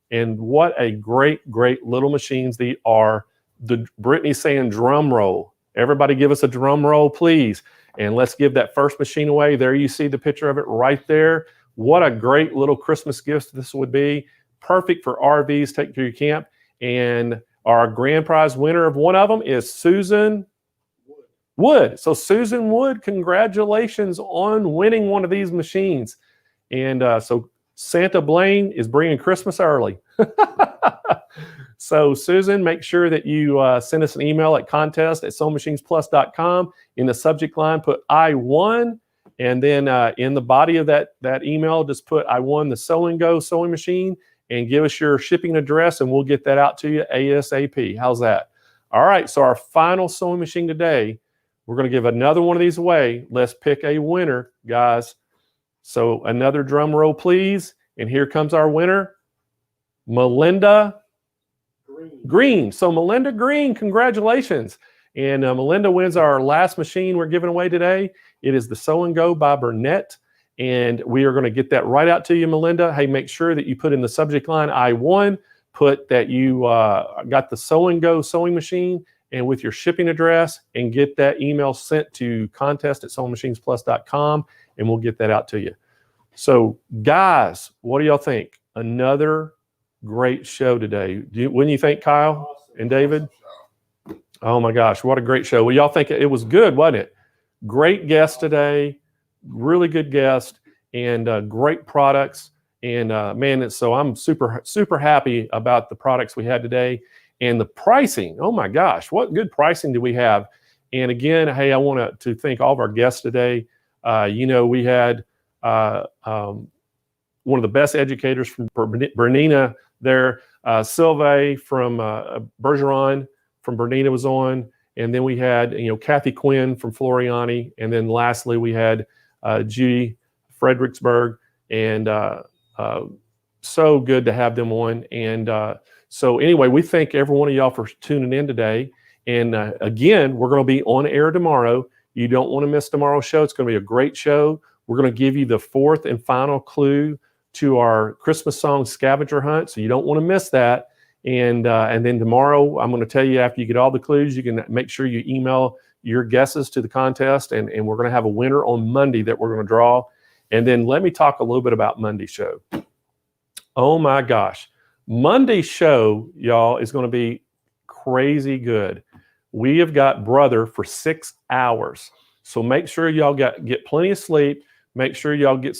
and what a great, great little machines they are. Brittany's saying drum roll. Everybody give us a drum roll, please. And let's give that first machine away. There you see the picture of it right there. What a great little Christmas gift this would be. Perfect for RVs, take to your camp. And our grand prize winner of one of them is Susan Wood. So Susan Wood, congratulations on winning one of these machines. And so Santa Blaine is bringing Christmas early. So Susan, make sure that you send us an email at contest@SewingMachinesPlus.com. In the subject line, put I won. And then in the body of that email, just put I won the Sew and Go sewing machine, and give us your shipping address, and we'll get that out to you ASAP. How's that? All right, so our final sewing machine today, we're going to give another one of these away. Let's pick a winner, guys. So another drum roll, please. And here comes our winner, Melinda Green. So Melinda Green, congratulations. And Melinda wins our last machine we're giving away today. It is the Sew and Go by Burnett. And we are going to get that right out to you, Melinda. Hey, make sure that you put in the subject line I won, put that you got the Sew and Go sewing machine, and with your shipping address, and get that email sent to contest@SewingMachinesPlus.com, and we'll get that out to you. So, guys, what do y'all think? Another great show today. Wouldn't you think, Kyle and David? Oh my gosh, what a great show. Well, y'all think it was good, wasn't it? Great guest today. really good guests, and great products. And man, so I'm super happy about the products we had today and the pricing. Oh my gosh, what good pricing do we have? And again, hey, I want to thank all of our guests today. We had one of the best educators from Bernina there, Sylvain from Bergeron from Bernina was on. And then we had, Kathi Quinn from Floriani. And then lastly, we had Judy Fredenburgh. And so good to have them on. And so anyway, we thank every one of y'all for tuning in today. And again, we're going to be on air tomorrow. You don't want to miss tomorrow's show. It's going to be a great show. We're going to give you the fourth and final clue to our Christmas song scavenger hunt. So you don't want to miss that. And then tomorrow, I'm going to tell you after you get all the clues, you can make sure you email your guesses to the contest. And we're going to have a winner on Monday that we're going to draw. And then let me talk a little bit about Monday's show. Oh my gosh. Monday's show, y'all, is going to be crazy good. We have got Brother for 6 hours. So make sure y'all get plenty of sleep. Make sure y'all get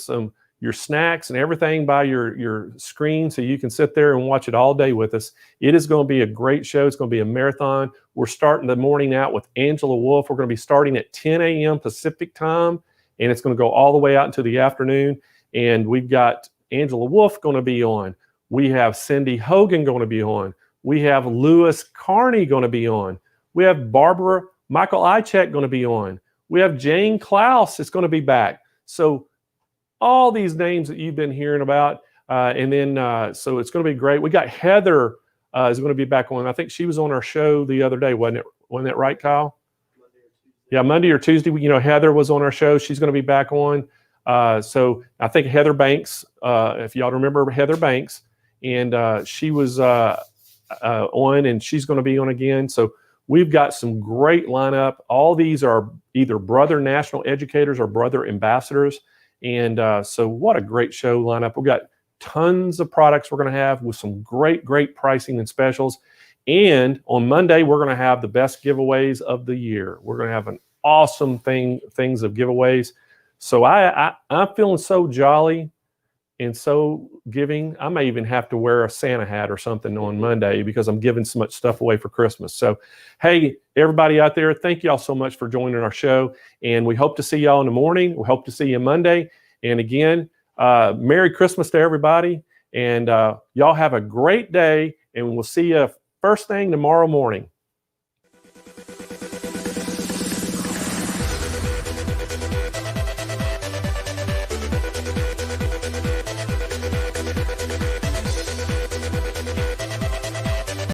your snacks and everything by your screen so you can sit there and watch it all day with us. It is going to be a great show. It's going to be a marathon. We're starting the morning out with Angela Wolf. We're going to be starting at 10 a.m. Pacific time, and it's going to go all the way out into the afternoon. And we've got Angela Wolf going to be on. We have Cindy Hogan going to be on. We have Louis Carney going to be on. We have Barbara Michael Ichek going to be on. We have Jane Klaus is going to be back. So all these names that you've been hearing about. And then, so it's going to be great. We got Heather is going to be back on. I think she was on our show the other day, wasn't it? Wasn't that right, Kyle? Yeah, Monday or Tuesday. Heather was on our show. She's going to be back on. So I think Heather Banks, if y'all remember Heather Banks, and she was on, and she's going to be on again. So we've got some great lineup. All these are either Brother National Educators or Brother Ambassadors. And so what a great show lineup. We've got tons of products we're going to have with some great pricing and specials. And on Monday, we're going to have the best giveaways of the year. We're going to have an awesome things of giveaways. So I'm feeling so jolly and so giving. I may even have to wear a Santa hat or something on Monday because I'm giving so much stuff away for Christmas. So, hey, everybody out there, thank y'all so much for joining our show. And we hope to see y'all in the morning. We hope to see you Monday. And again, Merry Christmas to everybody. And y'all have a great day. And we'll see you first thing tomorrow morning.